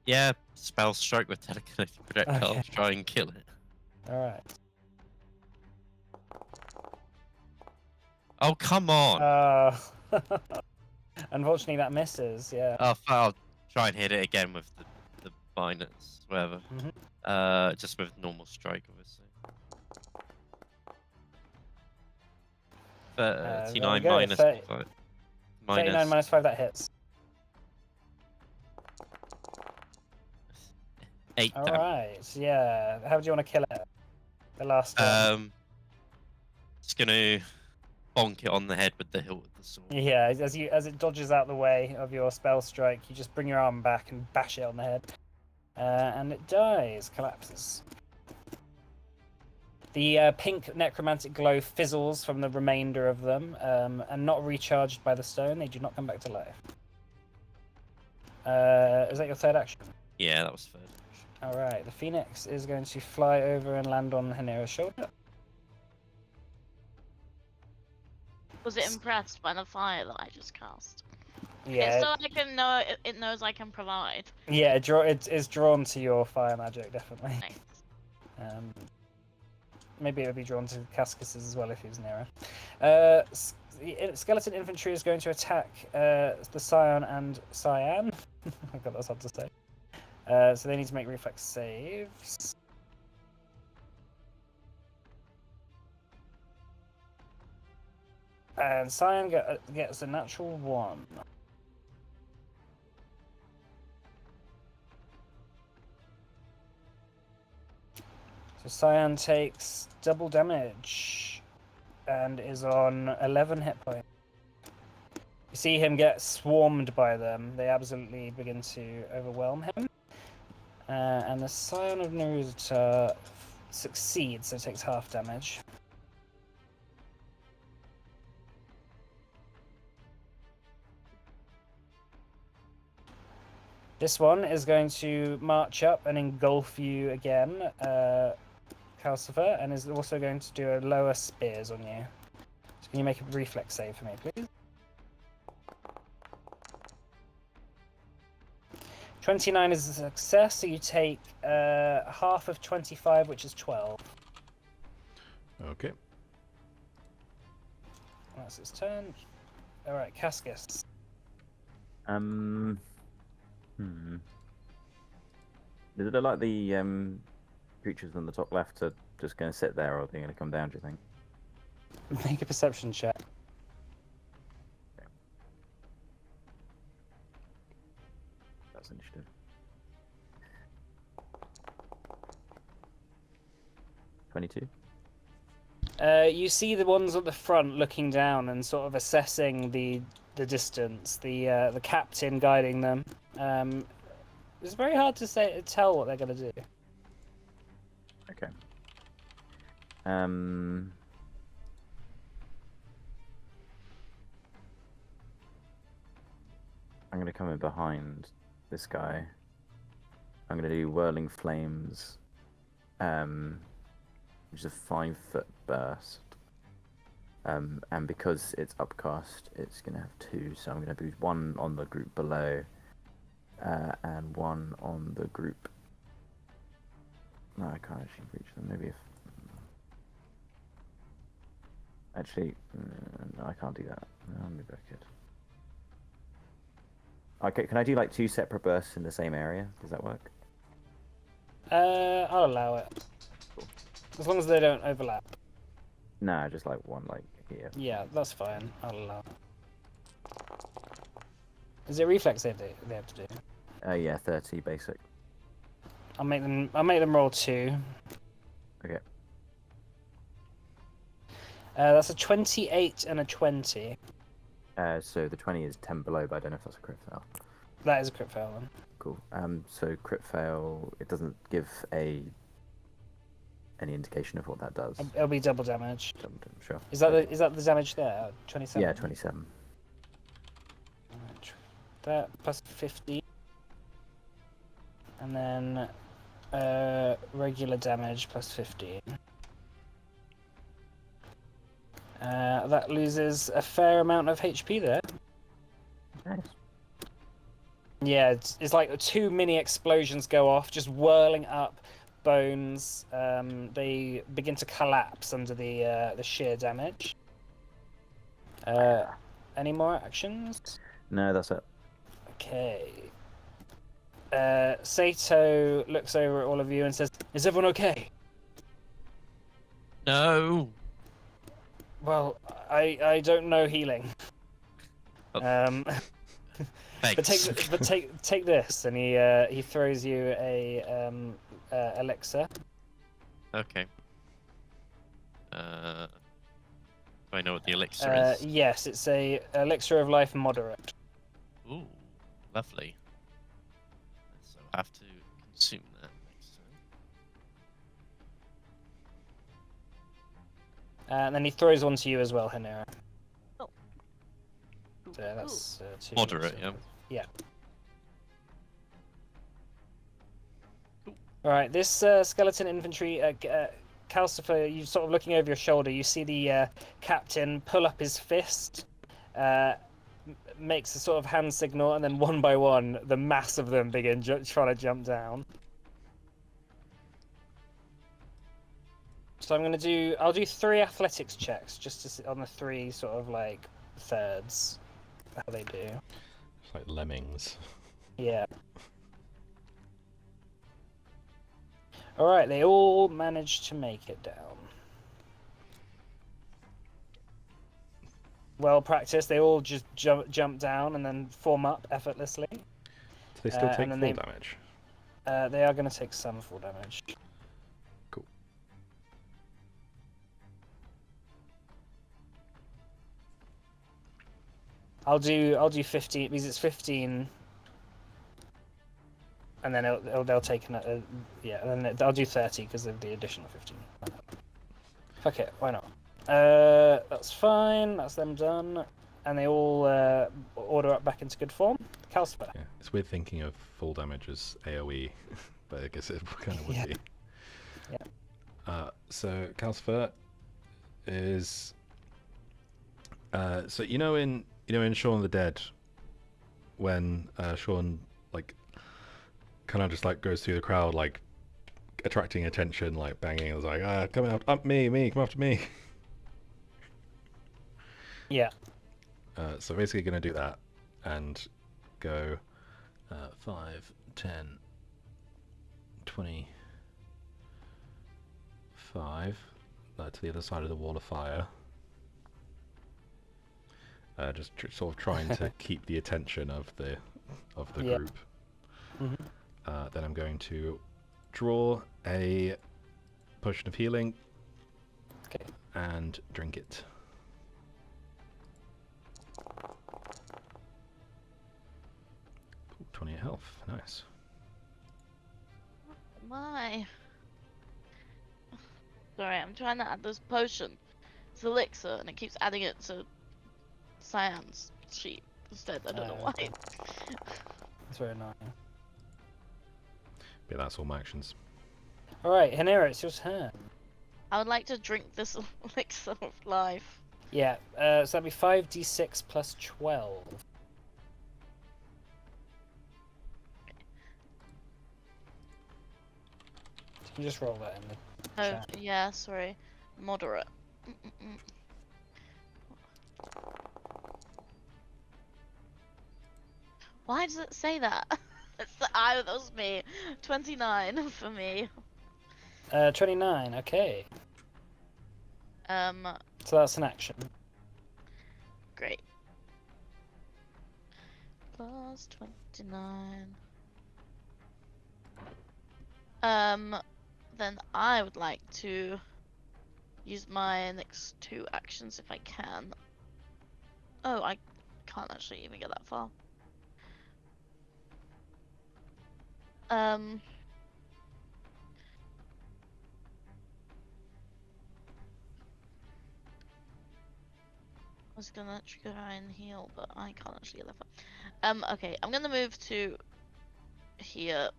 Yeah, spell strike with telekinetic projectile Okay. to try and kill it. Alright. Oh, come on! Unfortunately, that misses, yeah. I'll try and hit it again with the minus, whatever. Just with normal strike, obviously. 39 go, minus 30 5. 39 minus 5, that hits. 8 damage. Alright, yeah. How do you want to kill it? The last one. Just gonna bonk it on the head with the hilt of the sword. Yeah, as it dodges out the way of your spell strike, you just bring your arm back and bash it on the head. And it dies, collapses. The pink necromantic glow fizzles from the remainder of them, and not recharged by the stone. They do not come back to life. Is that your third action? Yeah, that was third. Alright, the phoenix is going to fly over and land on Hanera's shoulder. Was it impressed by the fire that I just cast? Yeah, So I can know it knows I can provide. yeah, it is drawn to your fire magic, definitely. Nice. Maybe it would be drawn to Cascus's as well if he was nearer. Skeleton infantry is going to attack the Scion and Cyan. I got that's hard to say. So they need to make reflex saves. And Cyan gets a natural 1. So Cyan takes double damage and is on 11 hit points. You see him get swarmed by them. They absolutely begin to overwhelm him. And the Scion of Naruzatar succeeds, so it takes half damage. This one is going to march up and engulf you again, Calcifer, and is also going to do a lower spears on you. So can you make a reflex save for me, please? 29 is a success, so you take half of 25, which is 12. Okay. That's its turn. Alright, Cascus. Is it like the creatures on the top left are just going to sit there, or are they going to come down, do you think? Make a perception check. That's initiative. 22. You see the ones at the front looking down and sort of assessing the distance. The captain guiding them. It's very hard to tell what they're going to do. Okay. I'm gonna come in behind this guy. I'm gonna do whirling flames, which is a 5-foot burst. And because it's upcast, it's gonna have 2. So I'm gonna do 1 on the group below, and 1 on the group. No, I can't actually reach them. Maybe if. Actually, no, I can't do that. No, maybe I could. Okay, can I do like 2 separate bursts in the same area? Does that work? I'll allow it. Cool. As long as they don't overlap. No, just like 1 like here. Yeah, that's fine. I'll allow it. Is it reflex they have to do? Yeah, 30 basic. I'll make them roll 2. Okay. That's a 28 and a 20. So the 20 is 10 below, but I don't know if that's a crit fail. That is a crit fail then. Cool. So crit fail, it doesn't give any indication of what that does. It'll be double damage. Sure. Is that the damage there? 27. Yeah, 27. That plus 50. And then regular damage plus 15. That loses a fair amount of HP there. Nice. Yeah, it's like 2 mini explosions go off, just whirling up bones. They begin to collapse under the sheer damage. Any more actions? No, that's it. Okay. Sato looks over at all of you and says, "Is everyone okay?" No. Well, I don't know healing. Oh. But take this, and he throws you a elixir. Okay. Do I know what the elixir is? Yes, it's a elixir of life moderate. Ooh, lovely. So I have to consume that next time. And then he throws one to you as well, Hanera. Oh. So that's 2. Moderate, yeah. Yeah. All right, this skeleton infantry, Calcifer, you sort of looking over your shoulder, you see the captain pull up his fist, makes a sort of hand signal, and then one by one, the mass of them begin trying to jump down. So I'll do 3 athletics checks, just to see on the 3 sort of like thirds, how they do. It's like lemmings. Yeah. Alright, they all managed to make it down. Well practiced, they all just jump down and then form up effortlessly. Do they still take and full then damage? They are going to take some full damage. Cool. I'll do 15 because it's 15, and then they'll take another, yeah, and then I'll do 30 because of the additional 15. Fuck it, why not? That's fine. That's them done, and they all order up back into good form. Calcifer. Yeah, it's weird thinking of full damage as AOE, but I guess it kind of would Yeah. be. Yeah. So Calcifer is. So in Shaun of the Dead, when Shaun like kind of just like goes through the crowd like attracting attention, like banging, it's like come out, up me, come after me. Yeah. So basically going to do that and go 5, 10, 25 to the other side of the wall of fire. Just sort of trying to keep the attention of the Yeah. group. Mm-hmm. Then I'm going to draw a potion of healing. Okay. And drink it. Ooh, 28 health. Nice. My. Sorry, I'm trying to add this potion. It's elixir, and it keeps adding it to Cyan's sheet. instead. I don't know Okay. why. That's very annoying. Yeah, that's all my actions. Alright, Hanera, it's your turn. I would like to drink this elixir of life. Yeah, so that'd be 5d6 plus 12. You can just roll that in the Oh, chat. yeah, sorry. Moderate. Why does it say that? That was me. 29 for me. 29, okay. Um, So that's an action. great. Plus 29. Then I would like to use my next 2 actions if I can. Oh, I can't actually even get that far. I was gonna try and heal, but I can't actually get that far. Okay, I'm gonna move to here.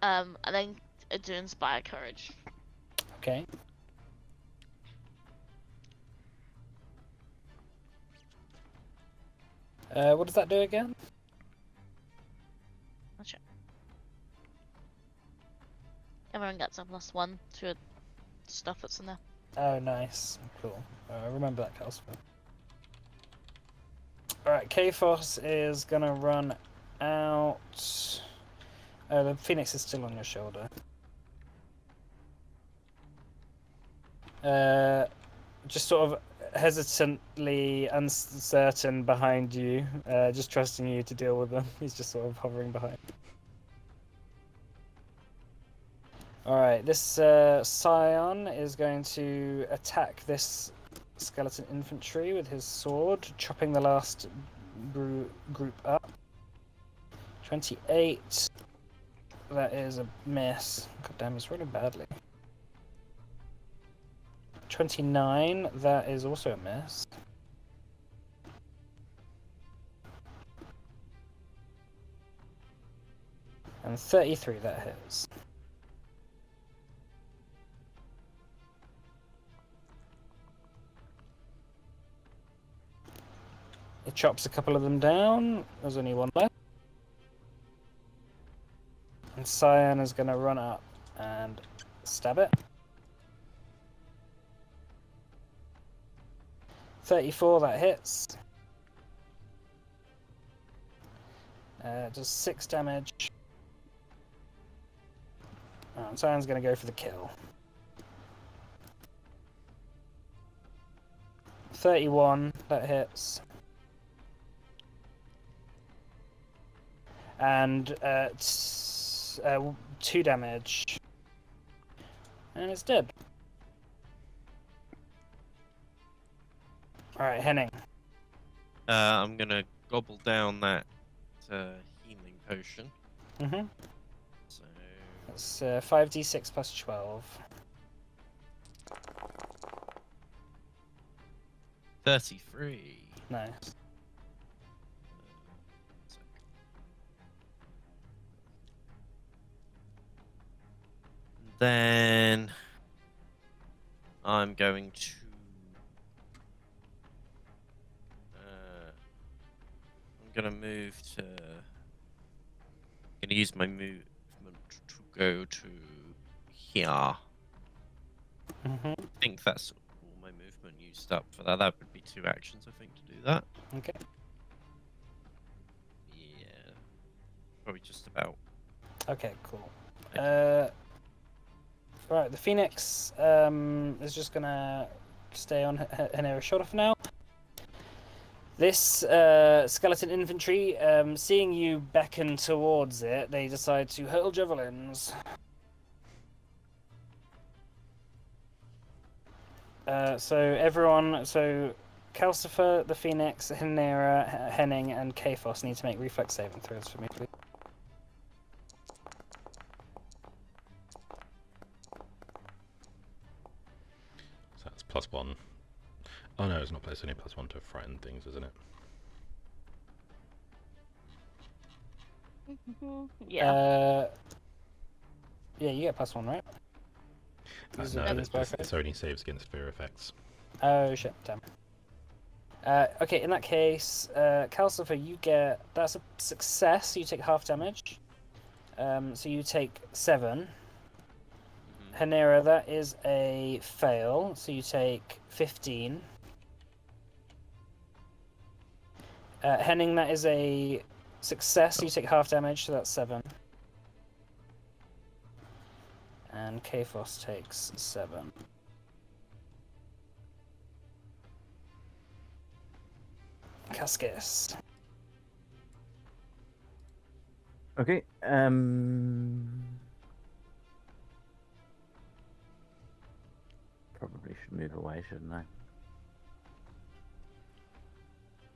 And then do Inspire Courage. Okay. What does that do again? I'll check. Everyone gets a +1 to stuff that's in there. Oh, nice. Cool. Remember that, Calcifer. Alright, K-Force is gonna run out. The Phoenix is still on your shoulder. Just sort of hesitantly uncertain behind you, just trusting you to deal with them. He's just sort of hovering behind. Alright, this Scion is going to attack this skeleton infantry with his sword, chopping the last group up. 28. That is a miss. God damn, it's rolling badly. 29. That is also a miss. And 33. That hits. It chops a couple of them down. There's only one left. And Cyan is going to run up and stab it. 34, that hits. Does 6 damage. And Cyan's going to go for the kill. 31, that hits. And 2 damage. And it's dead. Alright, Henning. I'm gonna gobble down that healing potion. Mm-hmm. So That's 5d6 plus 12. 33. Nice. Then I'm going to I'm gonna move to. Gonna use my movement to go to here. Mm-hmm. I think that's all my movement used up for that. That would be 2 actions, I think, to do that. Okay. Yeah, probably just about. Okay, cool. Right, the Phoenix is just gonna stay on Hanera's shoulder for now. This skeleton infantry, seeing you beckon towards it, they decide to hurl javelins. So everyone, Calcifer, the Phoenix, Hanera, Henning, and Kphos need to make reflex saving throws for me, please. So that's +1. Oh no, it's not plus only +1 to frighten things, isn't it? Yeah. Yeah, you get +1, right? These are No, being spoken. it's only saves against fear effects. Oh shit, damn. Okay, in that case, Calcifer, that's a success, so you take half damage. So you take 7. Hanera, that is a fail, so you take 15. Henning, that is a success, so you take half damage, so that's 7. And Kphos takes 7. Cascus. Okay. Probably should move away, shouldn't I?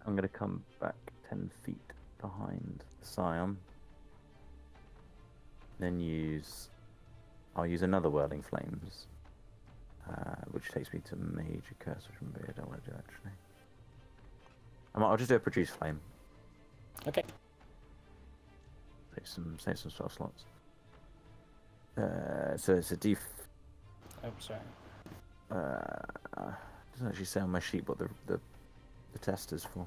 I'm gonna come back 10 feet behind Scion. Then I'll use another Whirling Flames, which takes me to Major Curse, which maybe I don't want to do actually. I'll just do a Produce Flame. Okay. Save some spell slots. So it's a D. Oh, sorry. Doesn't actually say on my sheet what the test is for.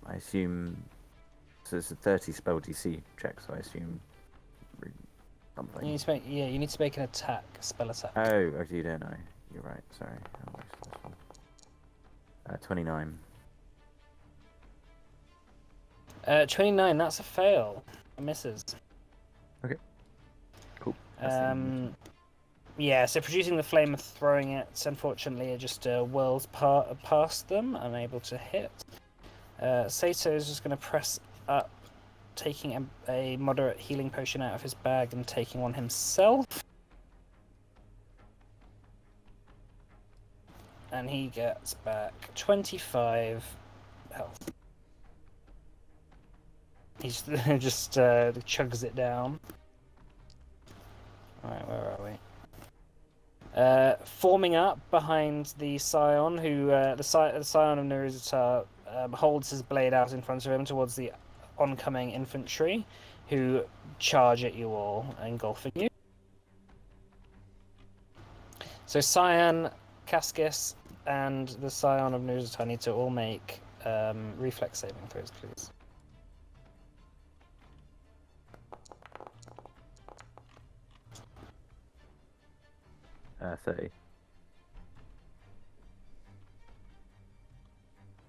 I assume. So it's a 30 spell DC check. So I assume something. You need to make an attack, spell attack. Oh, okay, you don't know. You're right. Sorry. I'll waste this one. 29. 29. That's a fail. It misses. Okay. Cool. Yeah, so producing the flame and throwing it, unfortunately, it just whirls past them, unable to hit. Sato is just going to press up, taking a moderate healing potion out of his bag and taking one himself. And he gets back 25 health. He's just chugs it down. Alright, where are we? Forming up behind the Scion, who the Scion of Naruzatar holds his blade out in front of him towards the oncoming infantry, who charge at you all, engulfing you. So Cyan, Cascus, and the Scion of Naruzatar need to all make reflex saving throws, please. 30.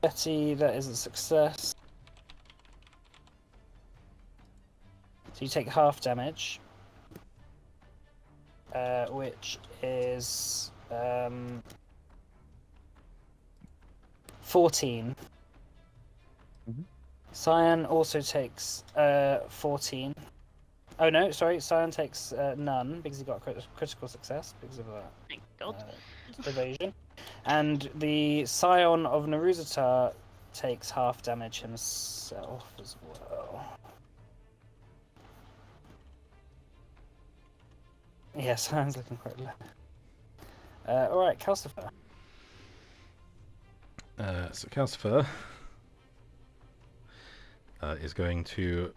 30, that is a success. So you take half damage, which is 14. Cyan also takes 14. Oh no, sorry, Cyan takes none because he got a critical success because of that Thank God. evasion. And the Scion of Naruzatar takes half damage himself as well. Yeah, Cyan's looking quite low. Alright, Calcifer. So Calcifer is going to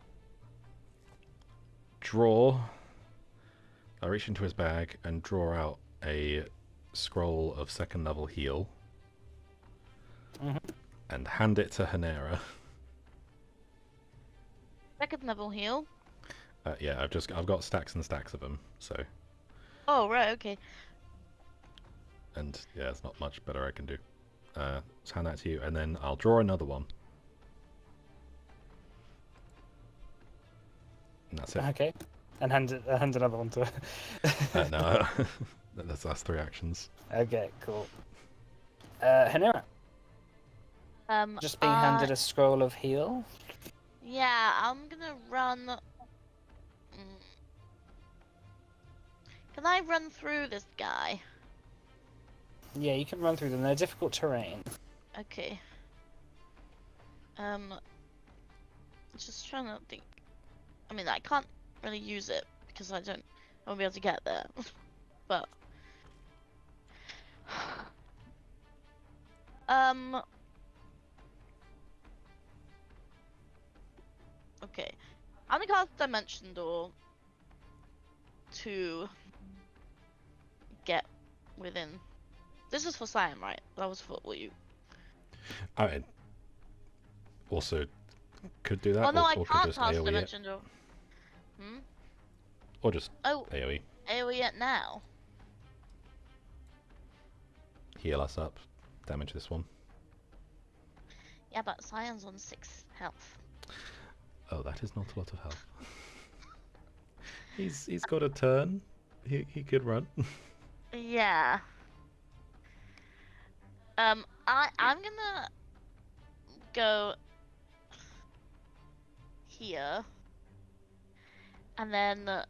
reach into his bag and draw out a scroll of 2nd level heal and hand it to Hanera. 2nd level heal. Yeah, I've got stacks and stacks of them, so. Oh right, okay. And yeah, it's not much better I can do. Just hand that to you, and then I'll draw another one. And that's it. Okay. And hand another one to her. No, that's 3 actions. Okay, cool. Hanera. Just being handed a scroll of heal. Yeah, I'm gonna run. Can I run through this guy? Yeah, you can run through them. They're difficult terrain. Okay. Just trying to think. I mean, I can't really use it because I won't be able to get there. But Okay. I'm gonna cast Dimension Door to get within. This is for Cyan, right? That was for what you. I mean, also could do that, Oh no, I or could can't just cast AoE it, Dimension Door. or just Oh, AoE. AoE it now. Heal us up, damage this one. Yeah, but Cyan's on 6 health. Oh, that is not a lot of health. he's got a turn. He could run. Yeah. I'm gonna go here, and then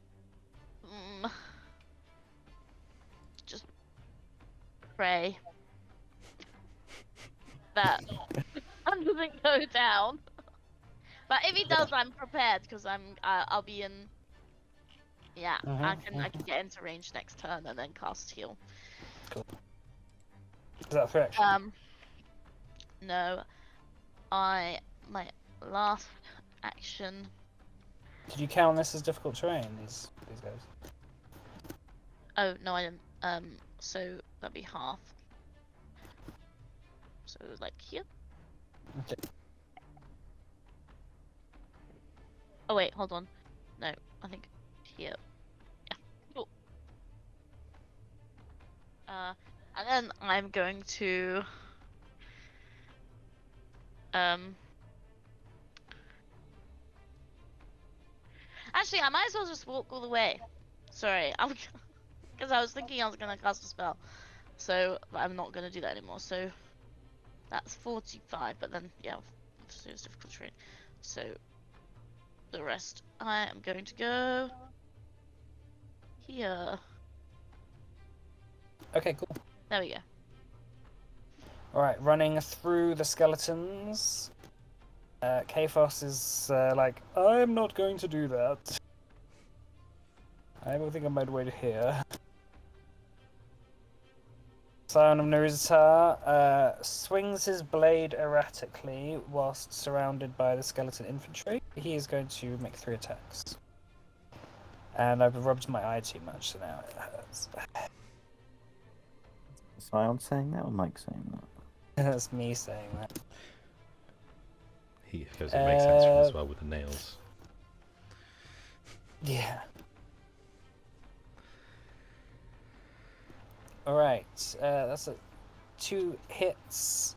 just pray that I'm doesn't go down. But if he does, I'm prepared because I'll be in. Yeah, I can get into range next turn and then cast heal. Cool. Is that for action? No, my last action. Did you count this as difficult terrain? These guys. Oh no, I didn't. So that'd be half. So like here. Okay. Oh wait, hold on. No, I think here. Yeah. Cool. And then I'm going to actually, I might as well just walk all the way. Sorry, I'm because I was thinking I was gonna cast a spell, so but I'm not gonna do that anymore. So that's 45, but then yeah, it's difficult terrain. So the rest, I am going to go here. Okay, cool. There we go. Alright, running through the skeletons. Kaphos is like, I'm not going to do that. I will think I might wait here. Scion of Naruzatar swings his blade erratically whilst surrounded by the skeleton infantry. He is going to make 3 attacks. And I've rubbed my eye too much, so now it hurts. Is Sion saying that or Mike saying that? That's me saying that. Because it makes sense as well with the nails. Yeah. Alright, that's 2 hits.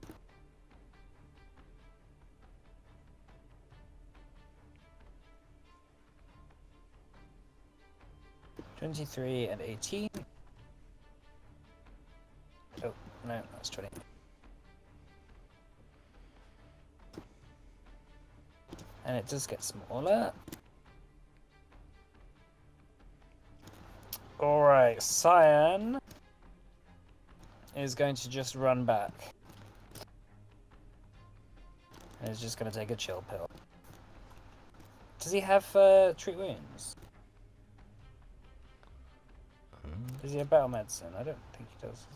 $23 and 18. Oh, no, that's 20. And it does get smaller. Alright, Cyan is going to just run back. And is just going to take a chill pill. Does he have treat wounds? Does he have battle medicine? I don't think he does.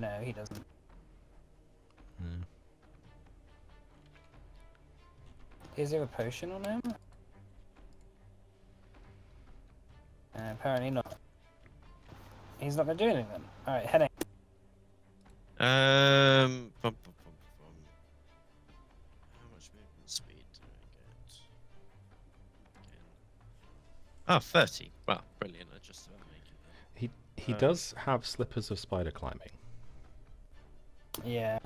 No, he doesn't. Is there a potion on him? Apparently not. He's not going to do anything then. Alright, heading. How much movement speed do I get? Oh, 30. Wow, brilliant. I just about make it then. He does have slippers of spider climbing. Yeah.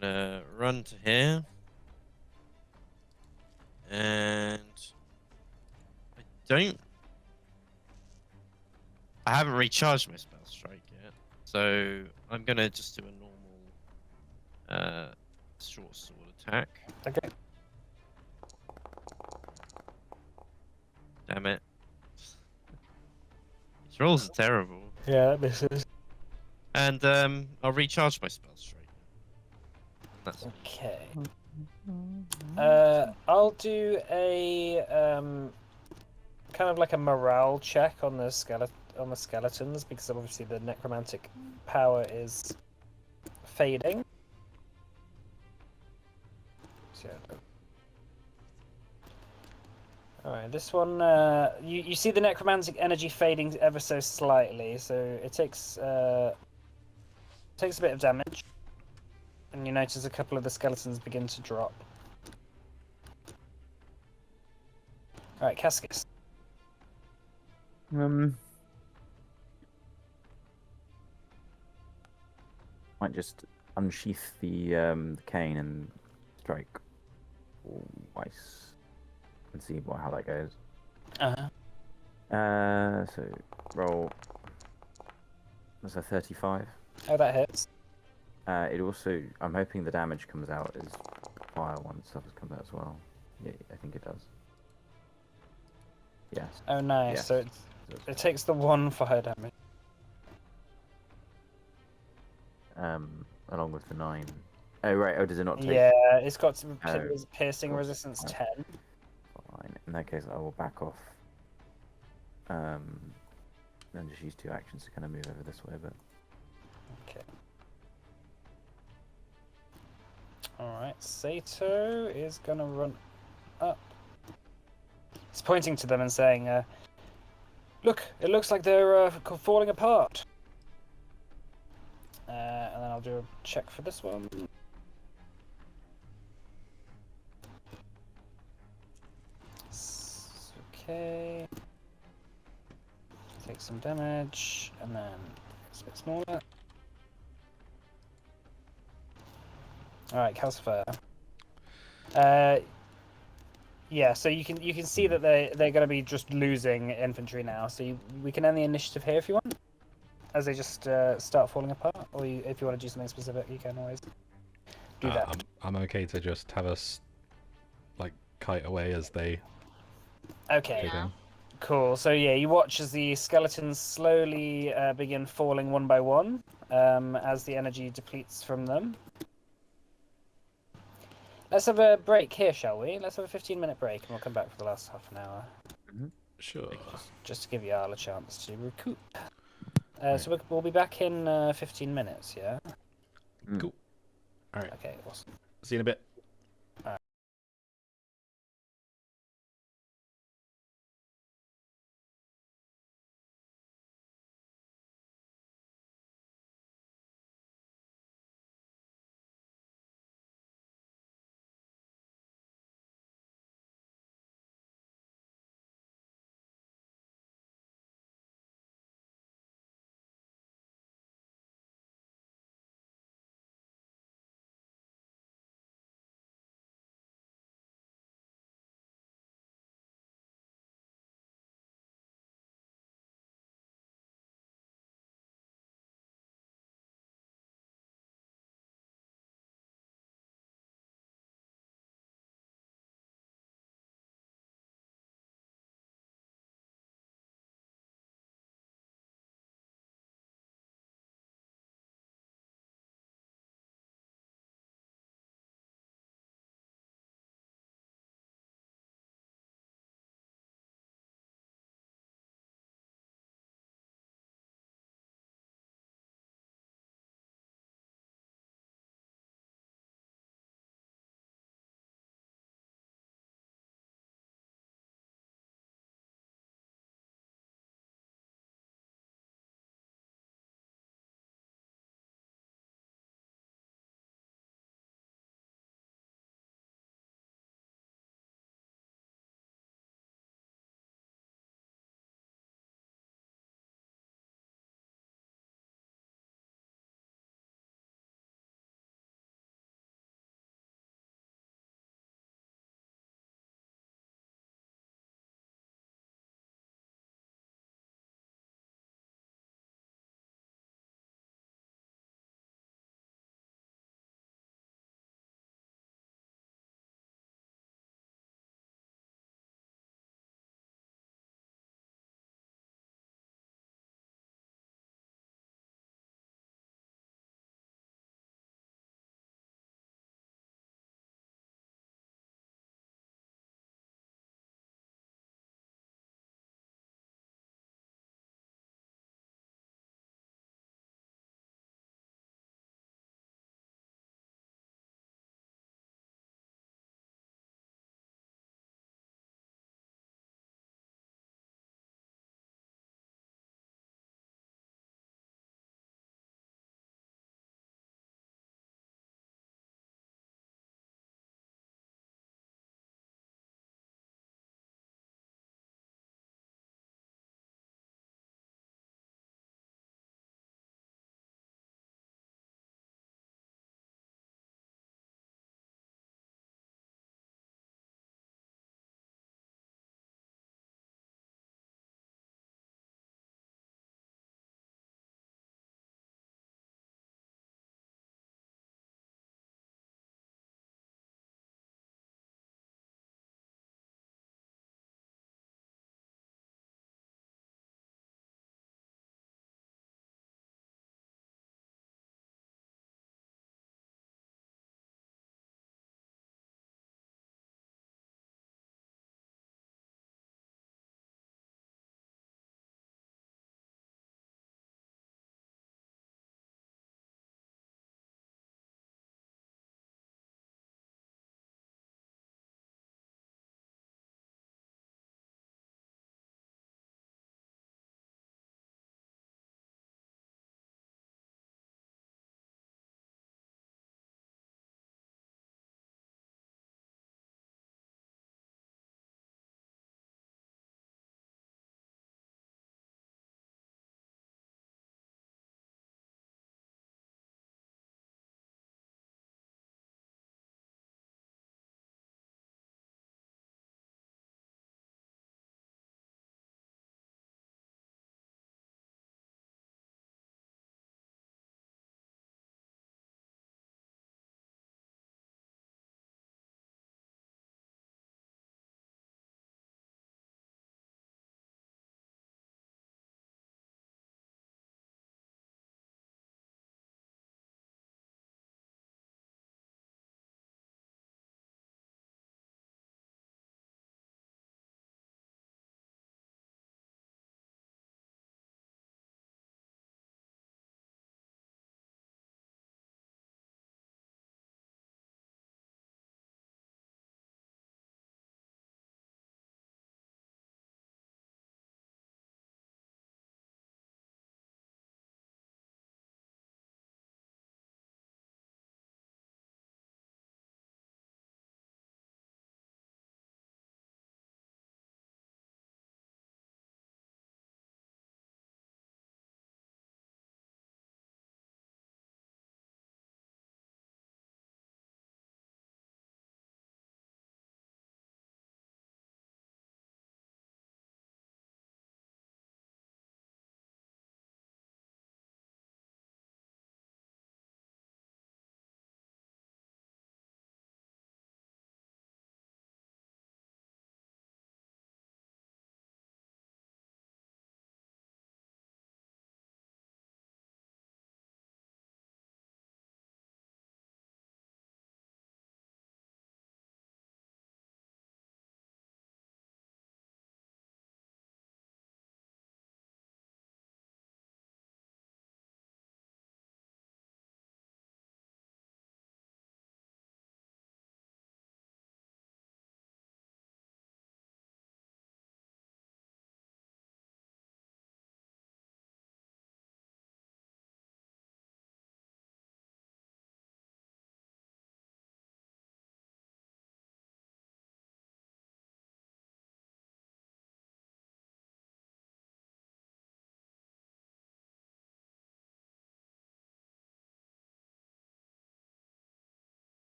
Gonna run to here. And I haven't recharged my spell strike yet. So I'm gonna just do a normal short sword attack. Okay. Damn it. These rolls are terrible. Yeah, that misses. And I'll recharge my spell strike. That's Okay. I'll do a kind of like a morale check on the skeletons, because obviously the necromantic power is fading. So, alright, this one, you see the necromantic energy fading ever so slightly, so it takes a bit of damage, and you notice a couple of the skeletons begin to drop. Alright, Cascus. Might just unsheath the cane and strike twice and see how that goes. So roll. That's a 35. Oh, that hits. It also, I'm hoping the damage comes out as fire one stuff has come out as well. Yeah, I think it does. Yes. Oh, nice. Yes. So it takes the 1 fire damage. Along with the 9. Oh right. Oh, does it not take? Yeah, it's got some Oh, piercing cool. resistance Oh. 10. Fine. In that case, I will back off. And just use 2 actions to kind of move over this way, but. Okay. Alright, Sato is gonna run up. He's pointing to them and saying, look, it looks like they're falling apart. And then I'll do a check for this one. Okay. Take some damage, and then it's a bit smaller. Alright, Calcifer. Yeah, so you can see that they're going to be just losing infantry now. So we can end the initiative here if you want, as they just start falling apart. Or if you want to do something specific, you can always do that. I'm okay to just have us like kite away as they Okay, go down. cool. So yeah, you watch as the skeletons slowly begin falling one by one as the energy depletes from them. Let's have a break here, shall we? Let's have a 15-minute break, and we'll come back for the last half an hour. Sure. Just to give you all a chance to recoup. Right. So we'll be back in 15 minutes, yeah? Cool. All right. Okay, awesome. See you in a bit.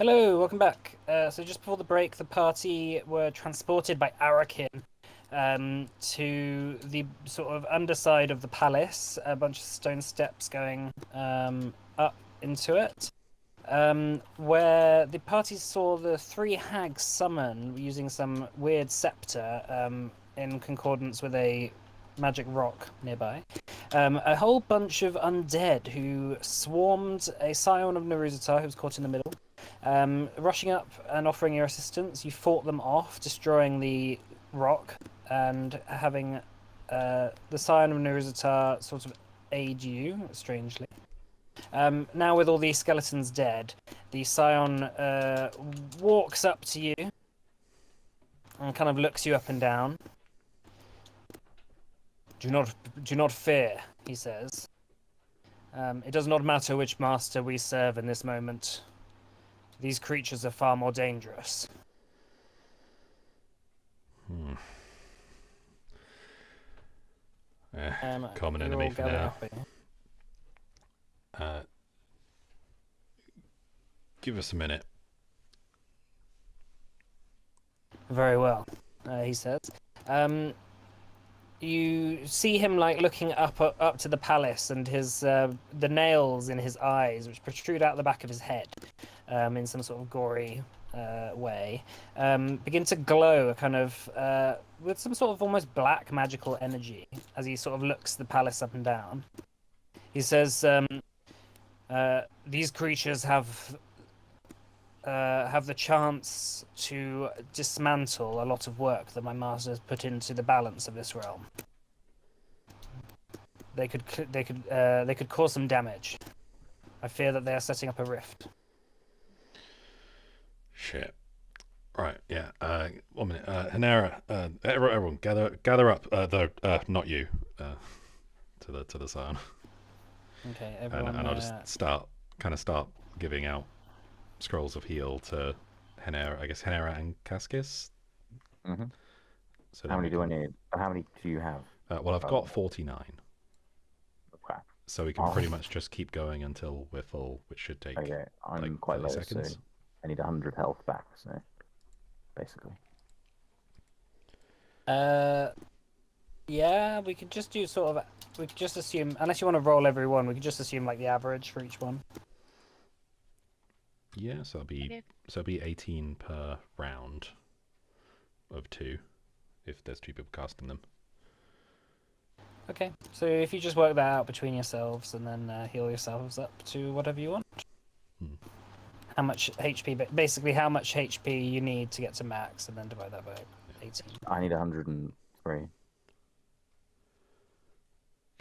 Hello, welcome back. So just before the break, the party were transported by Arakin to the sort of underside of the palace, a bunch of stone steps going up into it, where the party saw the three hags summon using some weird scepter in concordance with a magic rock nearby. A whole bunch of undead who swarmed a scion of Naruzatar who was caught in the middle. Rushing up and offering your assistance, you fought them off, destroying the rock and having the Scion of Naruzatar sort of aid you, strangely. Now with all these skeletons dead, the Scion walks up to you and kind of looks you up and down. Do not fear, he says. It does not matter which master we serve in this moment. These creatures are far more dangerous. Common you're enemy all for gathered now. up here. Give us a minute. Very well, he says. You see him like looking up to the palace, and his the nails in his eyes, which protrude out the back of his head, in some sort of gory way, begin to glow, kind of with some sort of almost black magical energy as he sort of looks the palace up and down. He says, "These creatures have the chance to dismantle a lot of work that my master has put into the balance of this realm. They could cause some damage. I fear that they are setting up a rift." Shit. Right, yeah. 1 minute. Hanera, everyone, gather up. Though, not you. To the Scion. Okay, everyone. And I'll just start giving out scrolls of heal to Hanera. I guess Hanera and Cascus. Mm-hmm. So how many do I need? How many do you have? Well, I've got 49. Okay. So we can pretty much just keep going until we're full, which should take I'm like quite 30 low, seconds. so I need 100 health back, so basically. Yeah, we could just do sort of. We could just assume, unless you want to roll every one, we could just assume like the average for each one. Yeah, so it'll be 18 per round of 2, if there's 2 people casting them. Okay, so if you just work that out between yourselves and then heal yourselves up to whatever you want. How much HP, basically how much HP you need to get to max, and then divide that by 18. I need 103.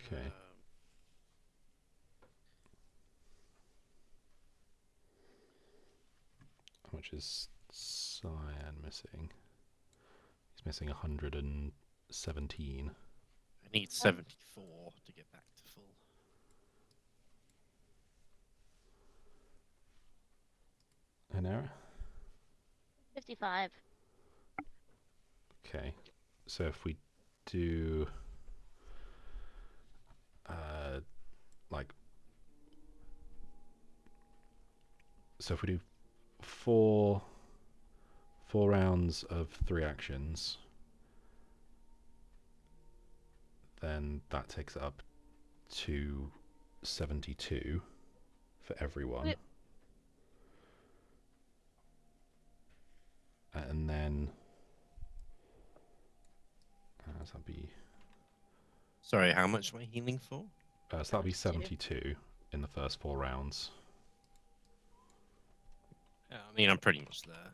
Okay. How much is Cyan missing? He's missing 117. I need 74 to get back to full. Hanera? 55. Okay. So if we do so if we do four rounds of 3 actions, then that takes it up to 72 for everyone. Yep. And then that'll be Sorry, how much am I healing for? so that'll be 72. 72 in the first 4 rounds. Yeah, I mean, I'm pretty much there.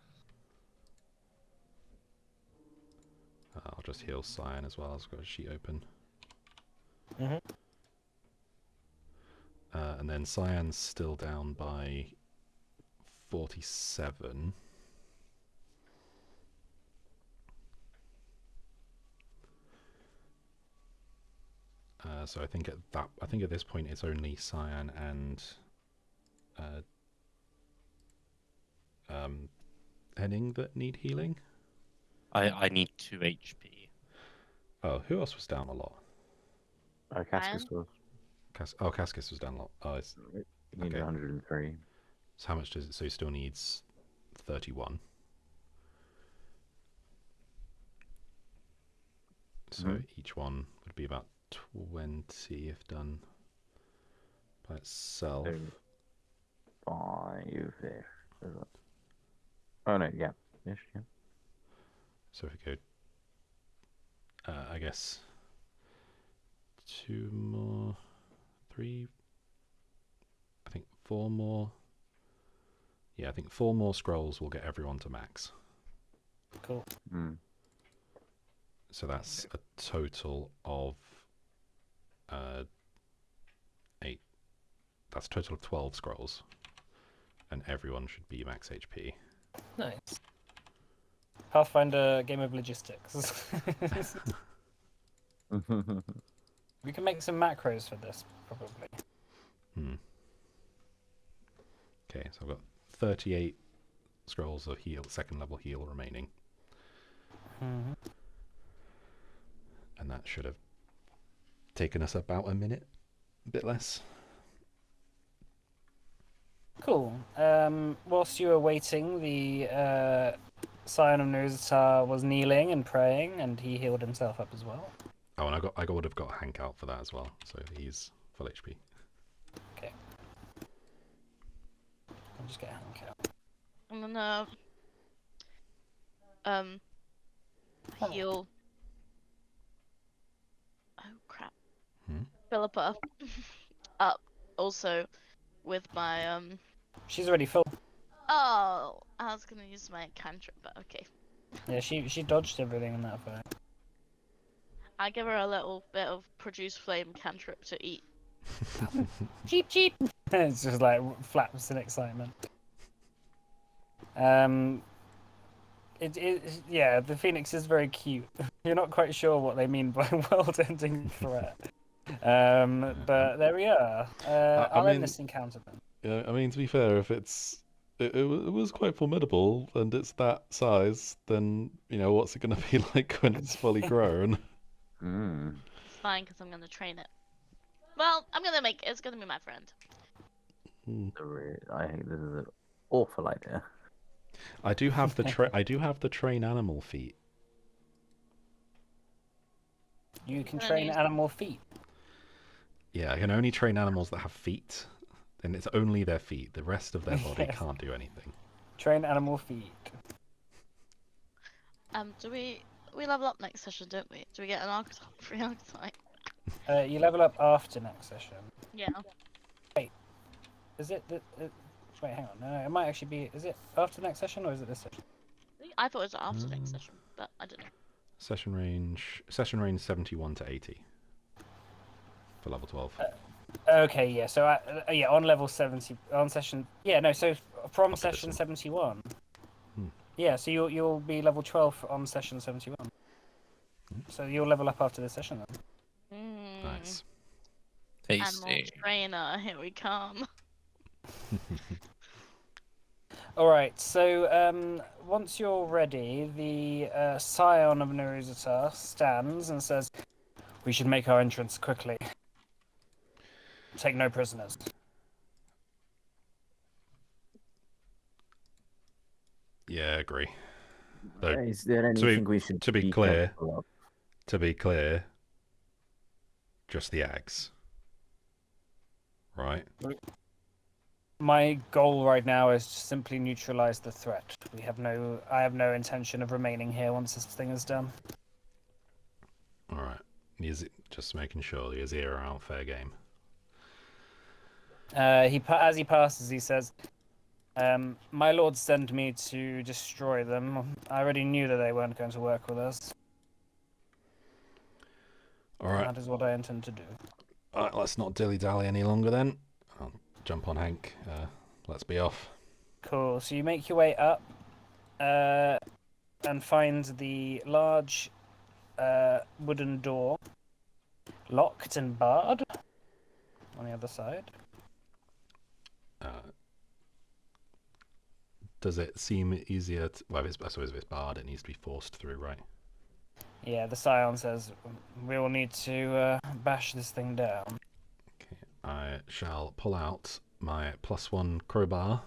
I'll just heal Cyan as well. I've got a sheet open. And then Cyan's still down by 47. So I think at this point it's only Cyan and Henning that need healing. I need 2 HP. Oh, who else was down a lot? Cascus was. Cascus was down a lot. Oh, it's You need okay. 103. So how much does it? So he still needs 31. So Mhm. each one would be about 20 if done by itself. So 5 ish. Oh no, yeah. Ish, yeah. So if we go, I guess 2 more, 3, I think 4 more. Yeah, I think 4 more scrolls will get everyone to max. Cool. Mm. So that's a total of 8. That's a total of 12 scrolls, and everyone should be max HP. Nice. Pathfinder game of logistics. We can make some macros for this, probably. Okay, so I've got 38 scrolls of heal, second level heal remaining, Mm-hmm. and that should have taken us about a minute, a bit less. Cool. Whilst you were waiting, the Scion of Nuzatar was kneeling and praying, and he healed himself up as well. Oh, and I would have got Hank out for that as well, so he's full HP. Okay. I'll just get Hank out. I'm gonna heal. Oh crap. Philippa up also with my She's already full. Oh, I was gonna use my cantrip, but okay. Yeah, she dodged everything in that fight. I give her a little bit of produce flame cantrip to eat. Cheep, cheep. It's just like flaps in excitement. Yeah, the phoenix is very cute. You're not quite sure what they mean by world-ending threat. But there we are. I'll mean- end this encounter then. Yeah, I mean, to be fair, if it was quite formidable and it's that size, then what's it going to be like when it's fully grown? Mm. It's fine because I'm gonna train it. Well, it's gonna be my friend. I think this is an awful idea. I do have the train animal feat. You can Then train use- animal feet. Yeah, I can only train animals that have feet, and it's only their feet. The rest of their body Yes. can't do anything. Train animal feet. Do we level up next session, don't we? Do we get an archetype, free archetype? You level up after next session. Yeah. Is it? Wait, hang on. No, it might actually be. Is it after next session or is it this session? I thought it was after next session, but I don't know. Session range 71 to 80 for level 12. Okay, yeah. So, on level 70, on session. Yeah, no. So from After this session one. 71. Hmm. Yeah. So you'll be level 12 on session 71. So you'll level up after this session then. Nice. Animal Tasty. trainer, here we come. All right. So once you're ready, the Scion of Neruzatar stands and says, "We should make our entrance quickly. Take no prisoners." Yeah, agree. So, Is there anything we should to be clear, careful of? just the ags. Right? My goal right now is to simply neutralize the threat. I have no intention of remaining here once this thing is done. Alright. Just making sure the Azir are out fair game. As he passes, he says, "My lord sent me to destroy them. I already knew that they weren't going to work with us. Alright. That is what I intend to do." Alright, let's not dilly-dally any longer then. I'll jump on Hank. Let's be off. Cool. So you make your way up, and find the large, wooden door, locked and barred, on the other side. Does it seem easier well, I suppose if it's barred, it needs to be forced through, right? Yeah, the Scion says, "We will need to bash this thing down." Okay, I shall pull out my +1 crowbar.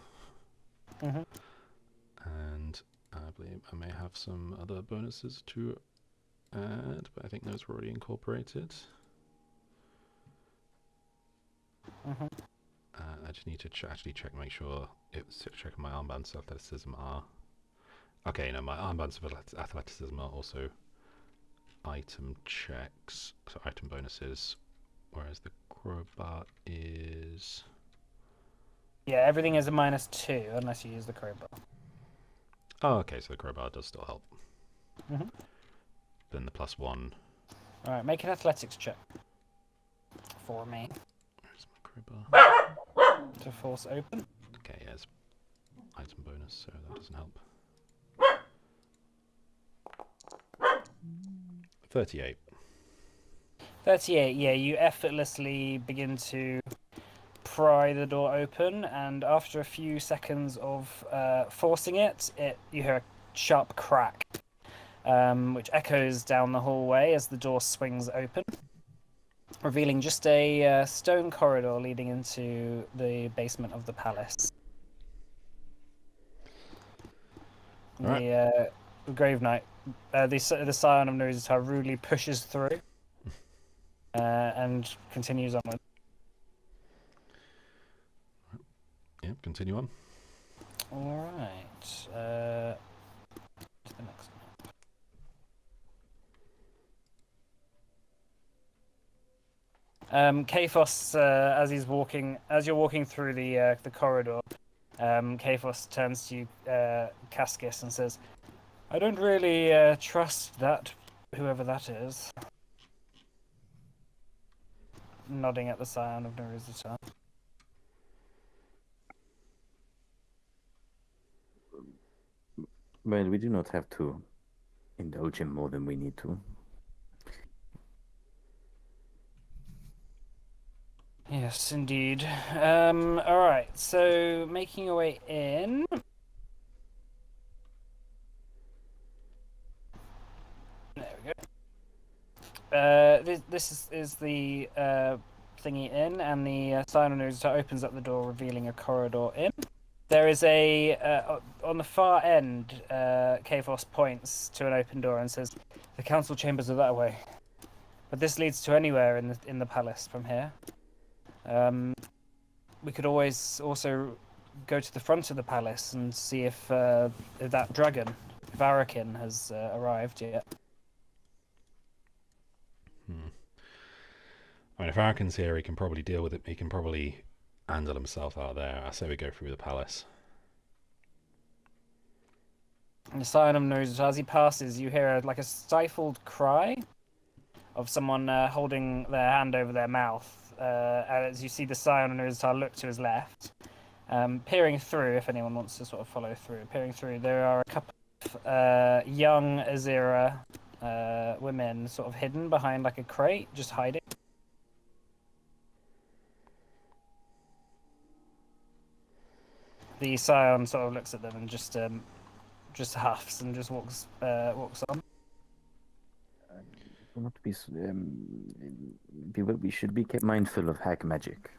Mhm. I believe I may have some other bonuses to add, but I think those were already incorporated. I just need to actually check, make sure check my armbands of athleticism are. Okay, no, my armbands of athleticism are also item checks, so item bonuses, whereas the crowbar is. Yeah, everything is a -2 unless you use the crowbar. Oh, okay, so the crowbar does still help. Mhm. Then the +1. All right, make an athletics check for me Where's my crowbar? to force open. Okay, yeah, it's item bonus, so that doesn't help. 38. 38. Yeah, you effortlessly begin to pry the door open, and after a few seconds of forcing it, you hear a sharp crack, which echoes down the hallway as the door swings open, revealing just a stone corridor leading into the basement of the palace. Right. The Grave Knight, the Scion of Nuzitar rudely pushes through and continues onward. Yeah, continue on. All right. To the next one. Kaphos, as you're walking through the corridor, Kaphos turns to you, Cascus, and says, "I don't really trust that, whoever that is." Nodding at the Scion of Nuzitar. Well, we do not have to indulge him more than we need to. Yes, indeed. All right. So making your way in. There we go. This is the thingy in, and the Scion of Nuzitar opens up the door, revealing a corridor in. There is on the far end. Kaphos points to an open door and says, "The council chambers are that way, but this leads to anywhere in the palace from here. We could always also go to the front of the palace and see if that dragon, if Arakin, has arrived yet." I mean, if Arakin's here, he can probably deal with it. He can probably handle himself out there. I say we go through the palace. And the Scion of Nuzitar, as he passes, you hear like a stifled cry of someone holding their hand over their mouth. As you see the Scion of Nuzitar look to his left, peering through, if anyone wants to sort of follow through, peering through, there are a couple of young Azira women sort of hidden behind like a crate, just hiding. The Scion sort of looks at them and just huffs and just walks on. Not be. We should be mindful of hack magic.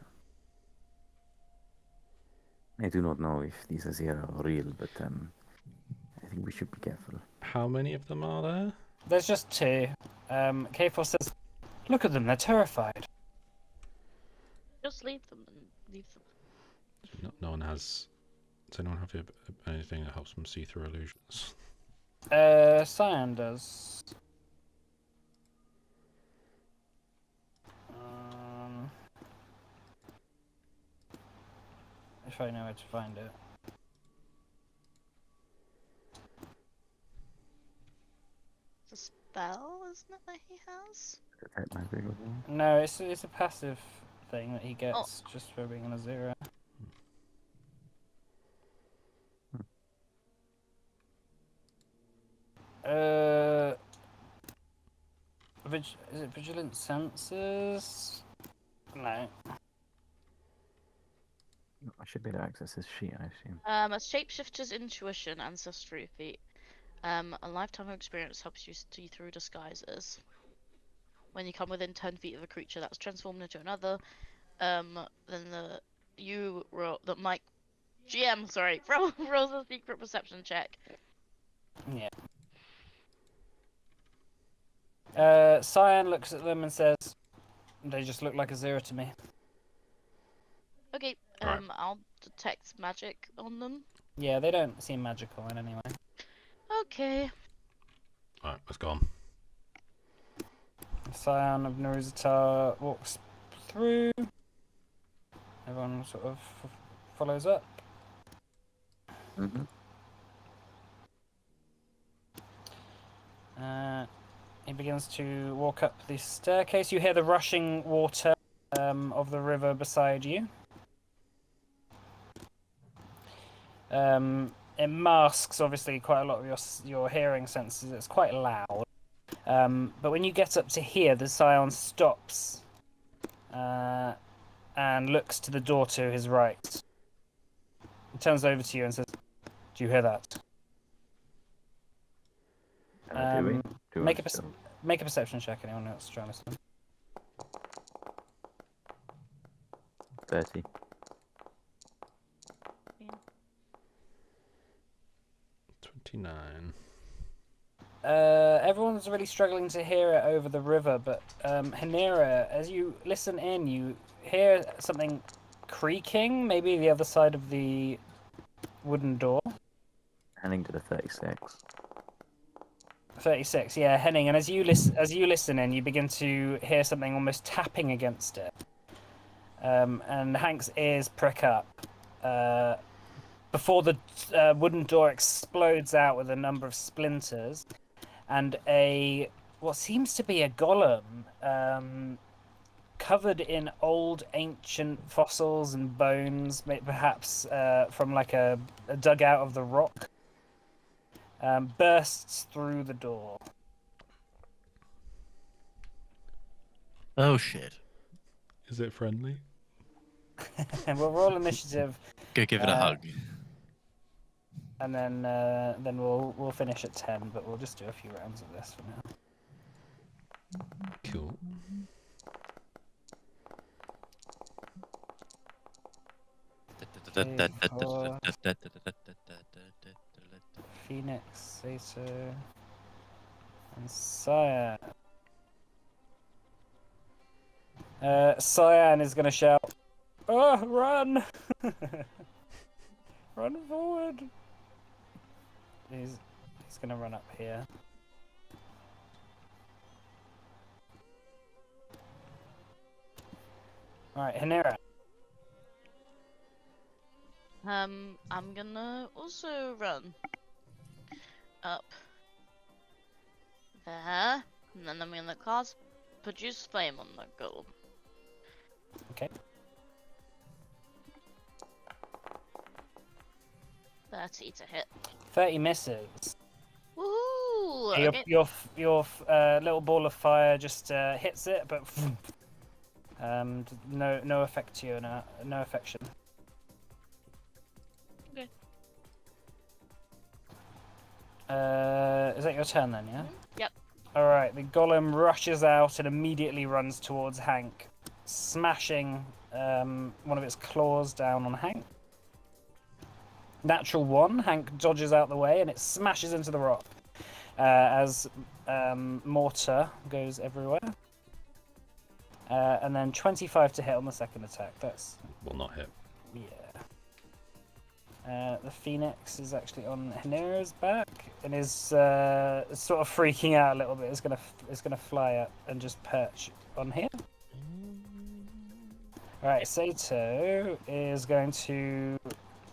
I do not know if these are real, but I think we should be careful. How many of them are there? There's just 2. Kaphos says, "Look at them, they're terrified." Just leave them and leave them. No one has. Does anyone have anything that helps them see through illusions? Cyan does. If I know where to find it. It's a spell, isn't it, that he has? No, it's a passive thing that he gets just for being on a 0. Is it Vigilant Senses? No. I should be able to access this sheet, I assume. A shapeshifter's intuition, ancestry feat. A lifetime of experience helps you see through disguises. When you come within 10 feet of a creature that's transformed into another, then Mike GM rolls a secret perception check. Yeah. Cyan looks at them and says, "They just look like a 0 to me." Okay, Alright. I'll detect magic on them. Yeah, they don't seem magical in any way. Okay. Alright, let's go on. Cyan of Naruzatar walks through. Everyone sort of follows up. Mm-hmm. He begins to walk up the staircase. You hear the rushing water of the river beside you. It masks, obviously, quite a lot of your hearing senses. It's quite loud. But when you get up to here, the Scion stops and looks to the door to his right. He turns over to you and says, "Do you hear that?" Do we? Do Make I a still- make a perception check. Anyone else trying to listen? 30. 29. Everyone's really struggling to hear it over the river, but Hanira, as you listen in, you hear something creaking, maybe the other side of the wooden door. Heading to the 36. 36, yeah, Henning. And as you listen in, you begin to hear something almost tapping against it. And Hank's ears prick up before the wooden door explodes out with a number of splinters, and what seems to be a golem covered in old ancient fossils and bones, perhaps from like a dugout of the rock, bursts through the door. Oh shit. Is it friendly? And we'll roll initiative, Go give it a hug. and then we'll finish at 10, but we'll just do a few rounds of this for now. Cool. Phoenix, Sato, and Cyan. Cyan is going to shout, "Oh, run! Run forward!" He's going to run up here. Alright, Hanira. I'm gonna also run up there, and then I'm gonna cast Produce Flame on the golem. Okay. 30 to hit. 30 misses. Woohoo! Your, Okay. your little ball of fire just hits it, but no effect to you, no affection. Okay. Is that your turn then, yeah? Yep. Alright, the golem rushes out and immediately runs towards Hank, smashing one of its claws down on Hank. Natural 1, Hank dodges out the way and it smashes into the rock as mortar goes everywhere. And then 25 to hit on the second attack. That's, Will not hit. yeah. The Phoenix is actually on Hanira's back and is sort of freaking out a little bit. It's gonna fly up and just perch on here. Alright, Sato is going to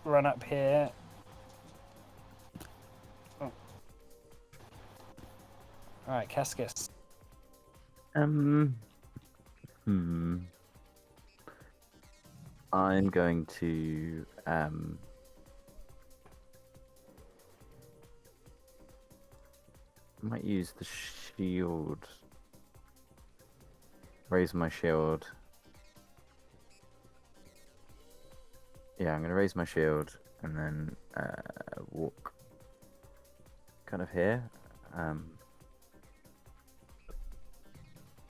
run up here. Oh. Alright, Cascus. I'm going to might use the shield. Raise my shield. Yeah, I'm gonna raise my shield and then walk kind of here.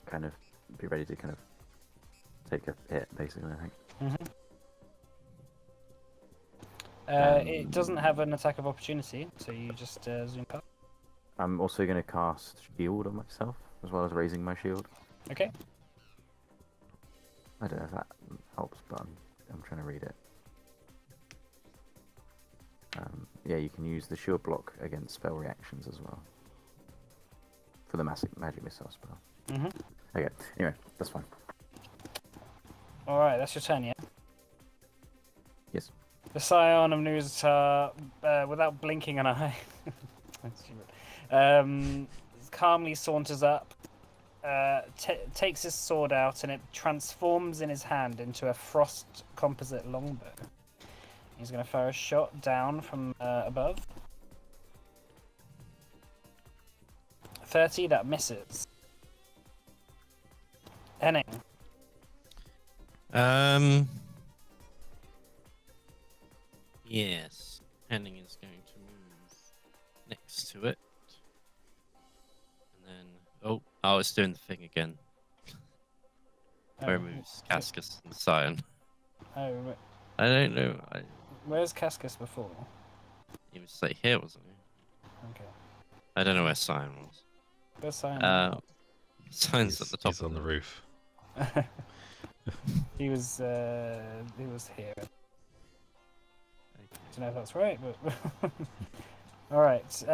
Kind of be ready to kind of take a hit, basically, I think. It doesn't have an attack of opportunity, so you just zoom past. I'm also going to cast shield on myself, as well as raising my shield. Okay. I don't know if that helps, but I'm trying to read it. Yeah, you can use the shield block against spell reactions as well. For the magic missile spell. Mm-hmm. Okay, anyway, that's fine. Alright, that's your turn, yeah? Yes. The Scion of Nuzatar, without blinking an eye, that's stupid, calmly saunters up, takes his sword out, and it transforms in his hand into a frost composite longbow. He's going to fire a shot down from above. 30, that misses. Henning. Yes. Henning is going to move next to it. And then... Oh, it's doing the thing again. Where it moves Cascus and Scion. Oh, I don't know. where's Cascus before? He was like here, wasn't he? Okay. I don't know where Scion was. Where's Scion? Scion's at the top He's of on the roof. He was here. I don't know if that's right, but alright.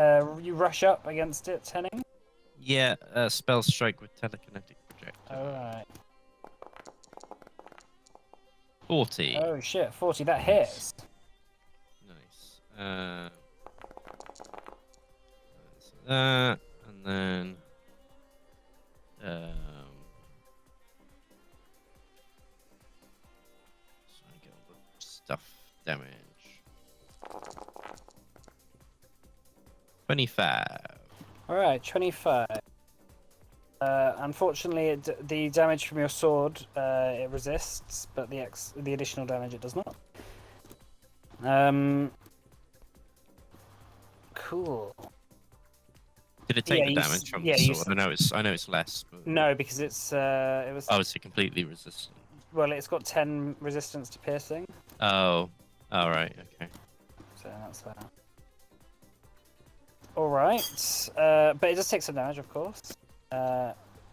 You rush up against it, Henning? Yeah, spell strike with telekinetic projectile. Alright. 40. Oh shit, 40, that hits. Nice. So that, and then so I get all the stuff damage. 25. Alright, 25. Unfortunately, the damage from your sword it resists, but the additional damage it does not. Cool. Did it take Yeah, the you damage from yeah, the you sword? I know it's less. But... No, because it was Oh, is it completely resistant? well, it's got 10 resistance to piercing, Oh, all right, okay. so that's that. All right, but it does take some damage, of course.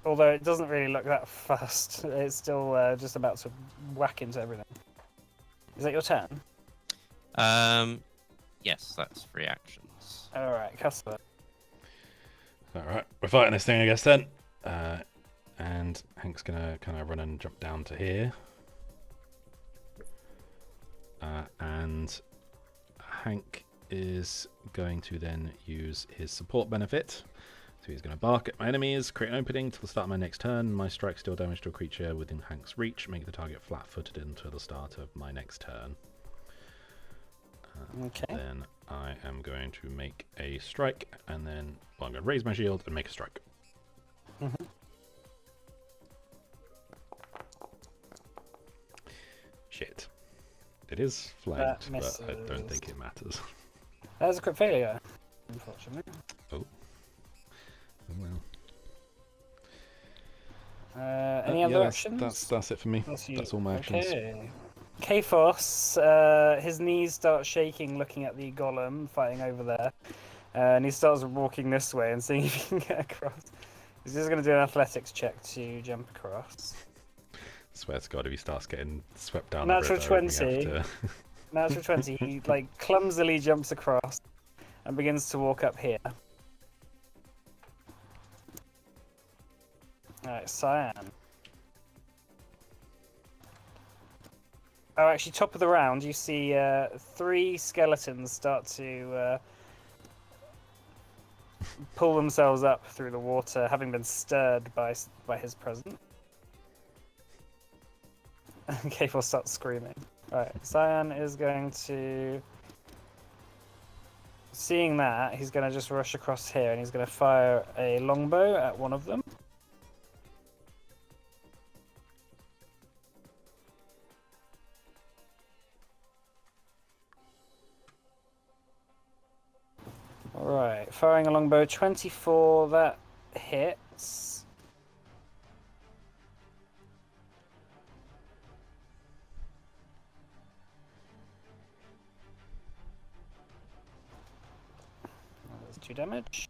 Although it doesn't really look that fast. It's still just about to whack into everything. Is that your turn? Yes, that's 3 actions. All right, Cuthbert. Alright, we're fighting this thing, I guess, then. And Hank's gonna kind of run and jump down to here. And Hank is going to then use his support benefit. So he's going to bark at my enemies, create an opening till the start of my next turn. My strikes deal damage to a creature within Hank's reach, make the target flat-footed until the start of my next turn. Okay. Then I am going to make a strike, and then I'm going to raise my shield and make a strike. Mm-hmm. Shit. It is flanked, but I don't think it matters. That was a crit failure, unfortunately. Oh. Well. Any other actions? That's it for me. That's all my actions. Okay. Kaphos, his knees start shaking looking at the golem fighting over there. And he starts walking this way and seeing if he can get across. He's just going to do an athletics check to jump across. Swear to God, if he starts getting swept down Natural the river, 20. Natural 20. He clumsily jumps across and begins to walk up here. Alright, Cyan. Oh, actually, top of the round, you see 3 skeletons start to pull themselves up through the water, having been stirred by his presence. Kaphos starts screaming. Alright, Cyan is going to... Seeing that, he's going to just rush across here and he's going to fire a longbow at one of them. Alright, firing a longbow, 24, that hits. 2 damage.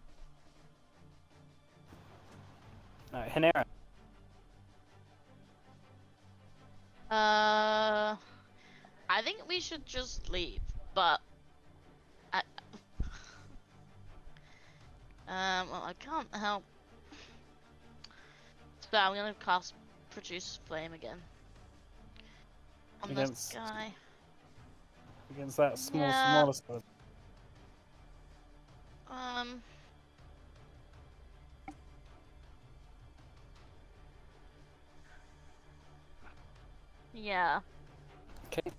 No, Hinera. I think we should just leave, but well, I can't help. So I'm gonna cast Produce Flame again on this Against- guy. Against that Yeah. smaller sword. Yeah. Okay.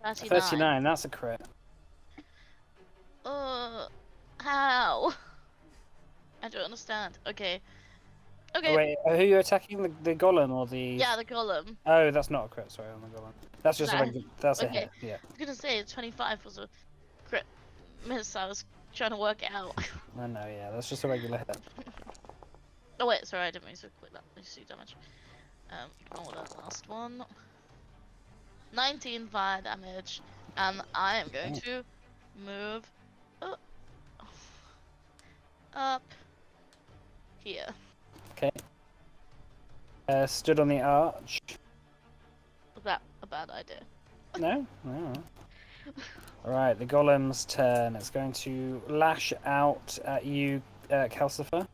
That's 39, that's a crit. How? I don't understand. Okay. Okay. Oh, wait, who are you attacking? The golem or the... Yeah, the golem. Oh, that's not a crit, sorry, on the golem. That's just a Nah, regular... That's a okay. hit, yeah. I was gonna say 25 was a crit miss. I was trying to work it out. No, yeah, that's just a regular hit. Oh wait, sorry, I didn't mean to click that. Let's see damage. Ignore that last one. 19 fire damage, and I am going to move up here. Okay. Stood on the arch. Was that a bad idea? No? No. Alright, the golem's turn. It's going to lash out at you, Calcifer.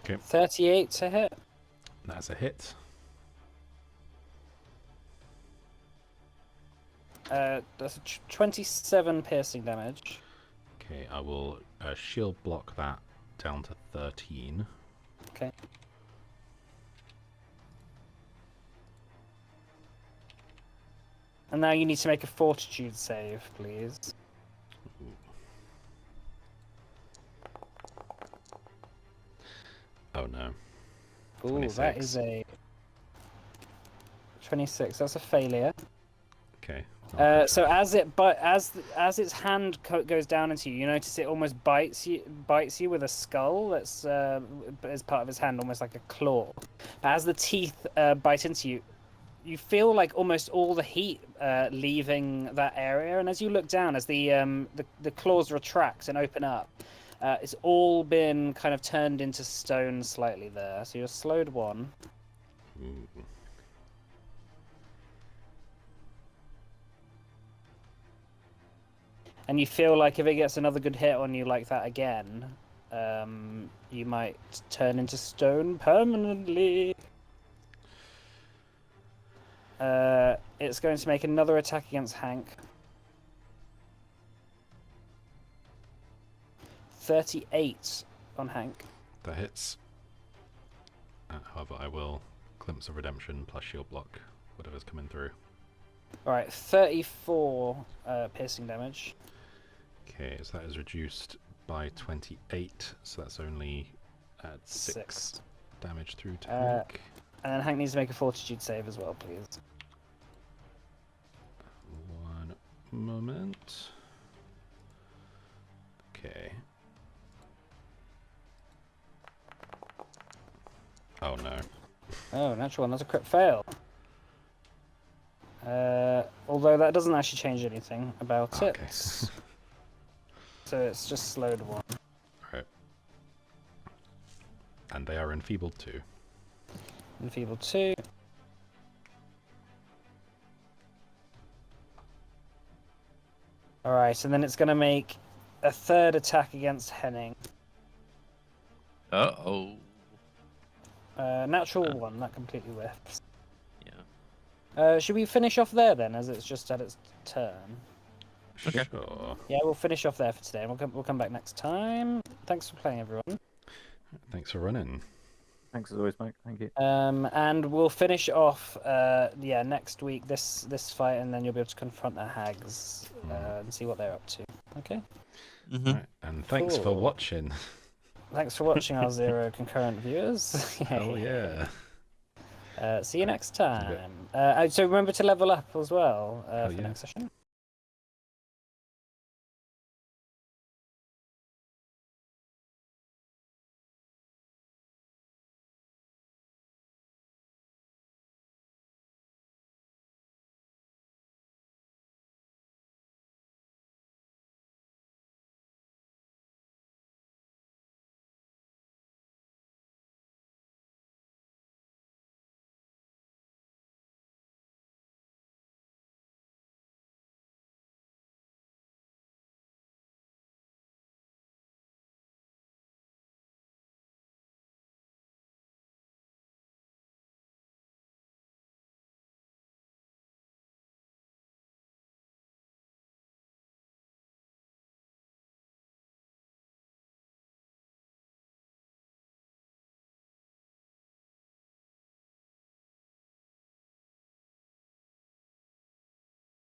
Okay. 38 to hit. That's a hit. That's 27 piercing damage. Okay, I will shield block that down to 13. Okay. And now you need to make a fortitude save, please. Oh no. Ooh, that 26. is a 26. That's a failure. Okay. So as its hand goes down into you, you notice it almost bites you with a skull that's as part of its hand, almost like a claw. As the teeth bite into you, you feel like almost all the heat leaving that area, and as you look down, as the claws retract and open up, it's all been kind of turned into stone slightly there. So you're slowed 1. Ooh. And you feel like if it gets another good hit on you like that again, you might turn into stone permanently. It's going to make another attack against Hank. 38 on Hank. That hits. However, I will Glimpse of Redemption plus shield block, whatever's coming through. Alright, 34 piercing damage. Okay, so that is reduced by 28, so that's only 6 damage through to Hank. And then Hank needs to make a fortitude save as well, please. One moment. Okay. Oh no. Oh, natural one. That's a crit fail. Although that doesn't actually change anything about Okay. it. So it's just slowed 1. Right. And they are enfeebled too. Enfeebled 2. Alright, and then it's going to make a third attack against Henning. Uh-oh. Natural 1, that completely whiffs. Yeah. Should we finish off there then, as it's just at its turn? Okay. Sure. Yeah, we'll finish off there for today. We'll come back next time. Thanks for playing, everyone. Thanks for running. Thanks as always, Mike. Thank you. And we'll finish off, next week this fight, and then you'll be able to confront the hags and see what they're up to. Okay. Mm-hmm. Right. And thanks for Cool. watching. Thanks for watching our 0 concurrent viewers. Oh yeah. See you next a bit. time. So remember to level up as well Oh, for yeah. next session.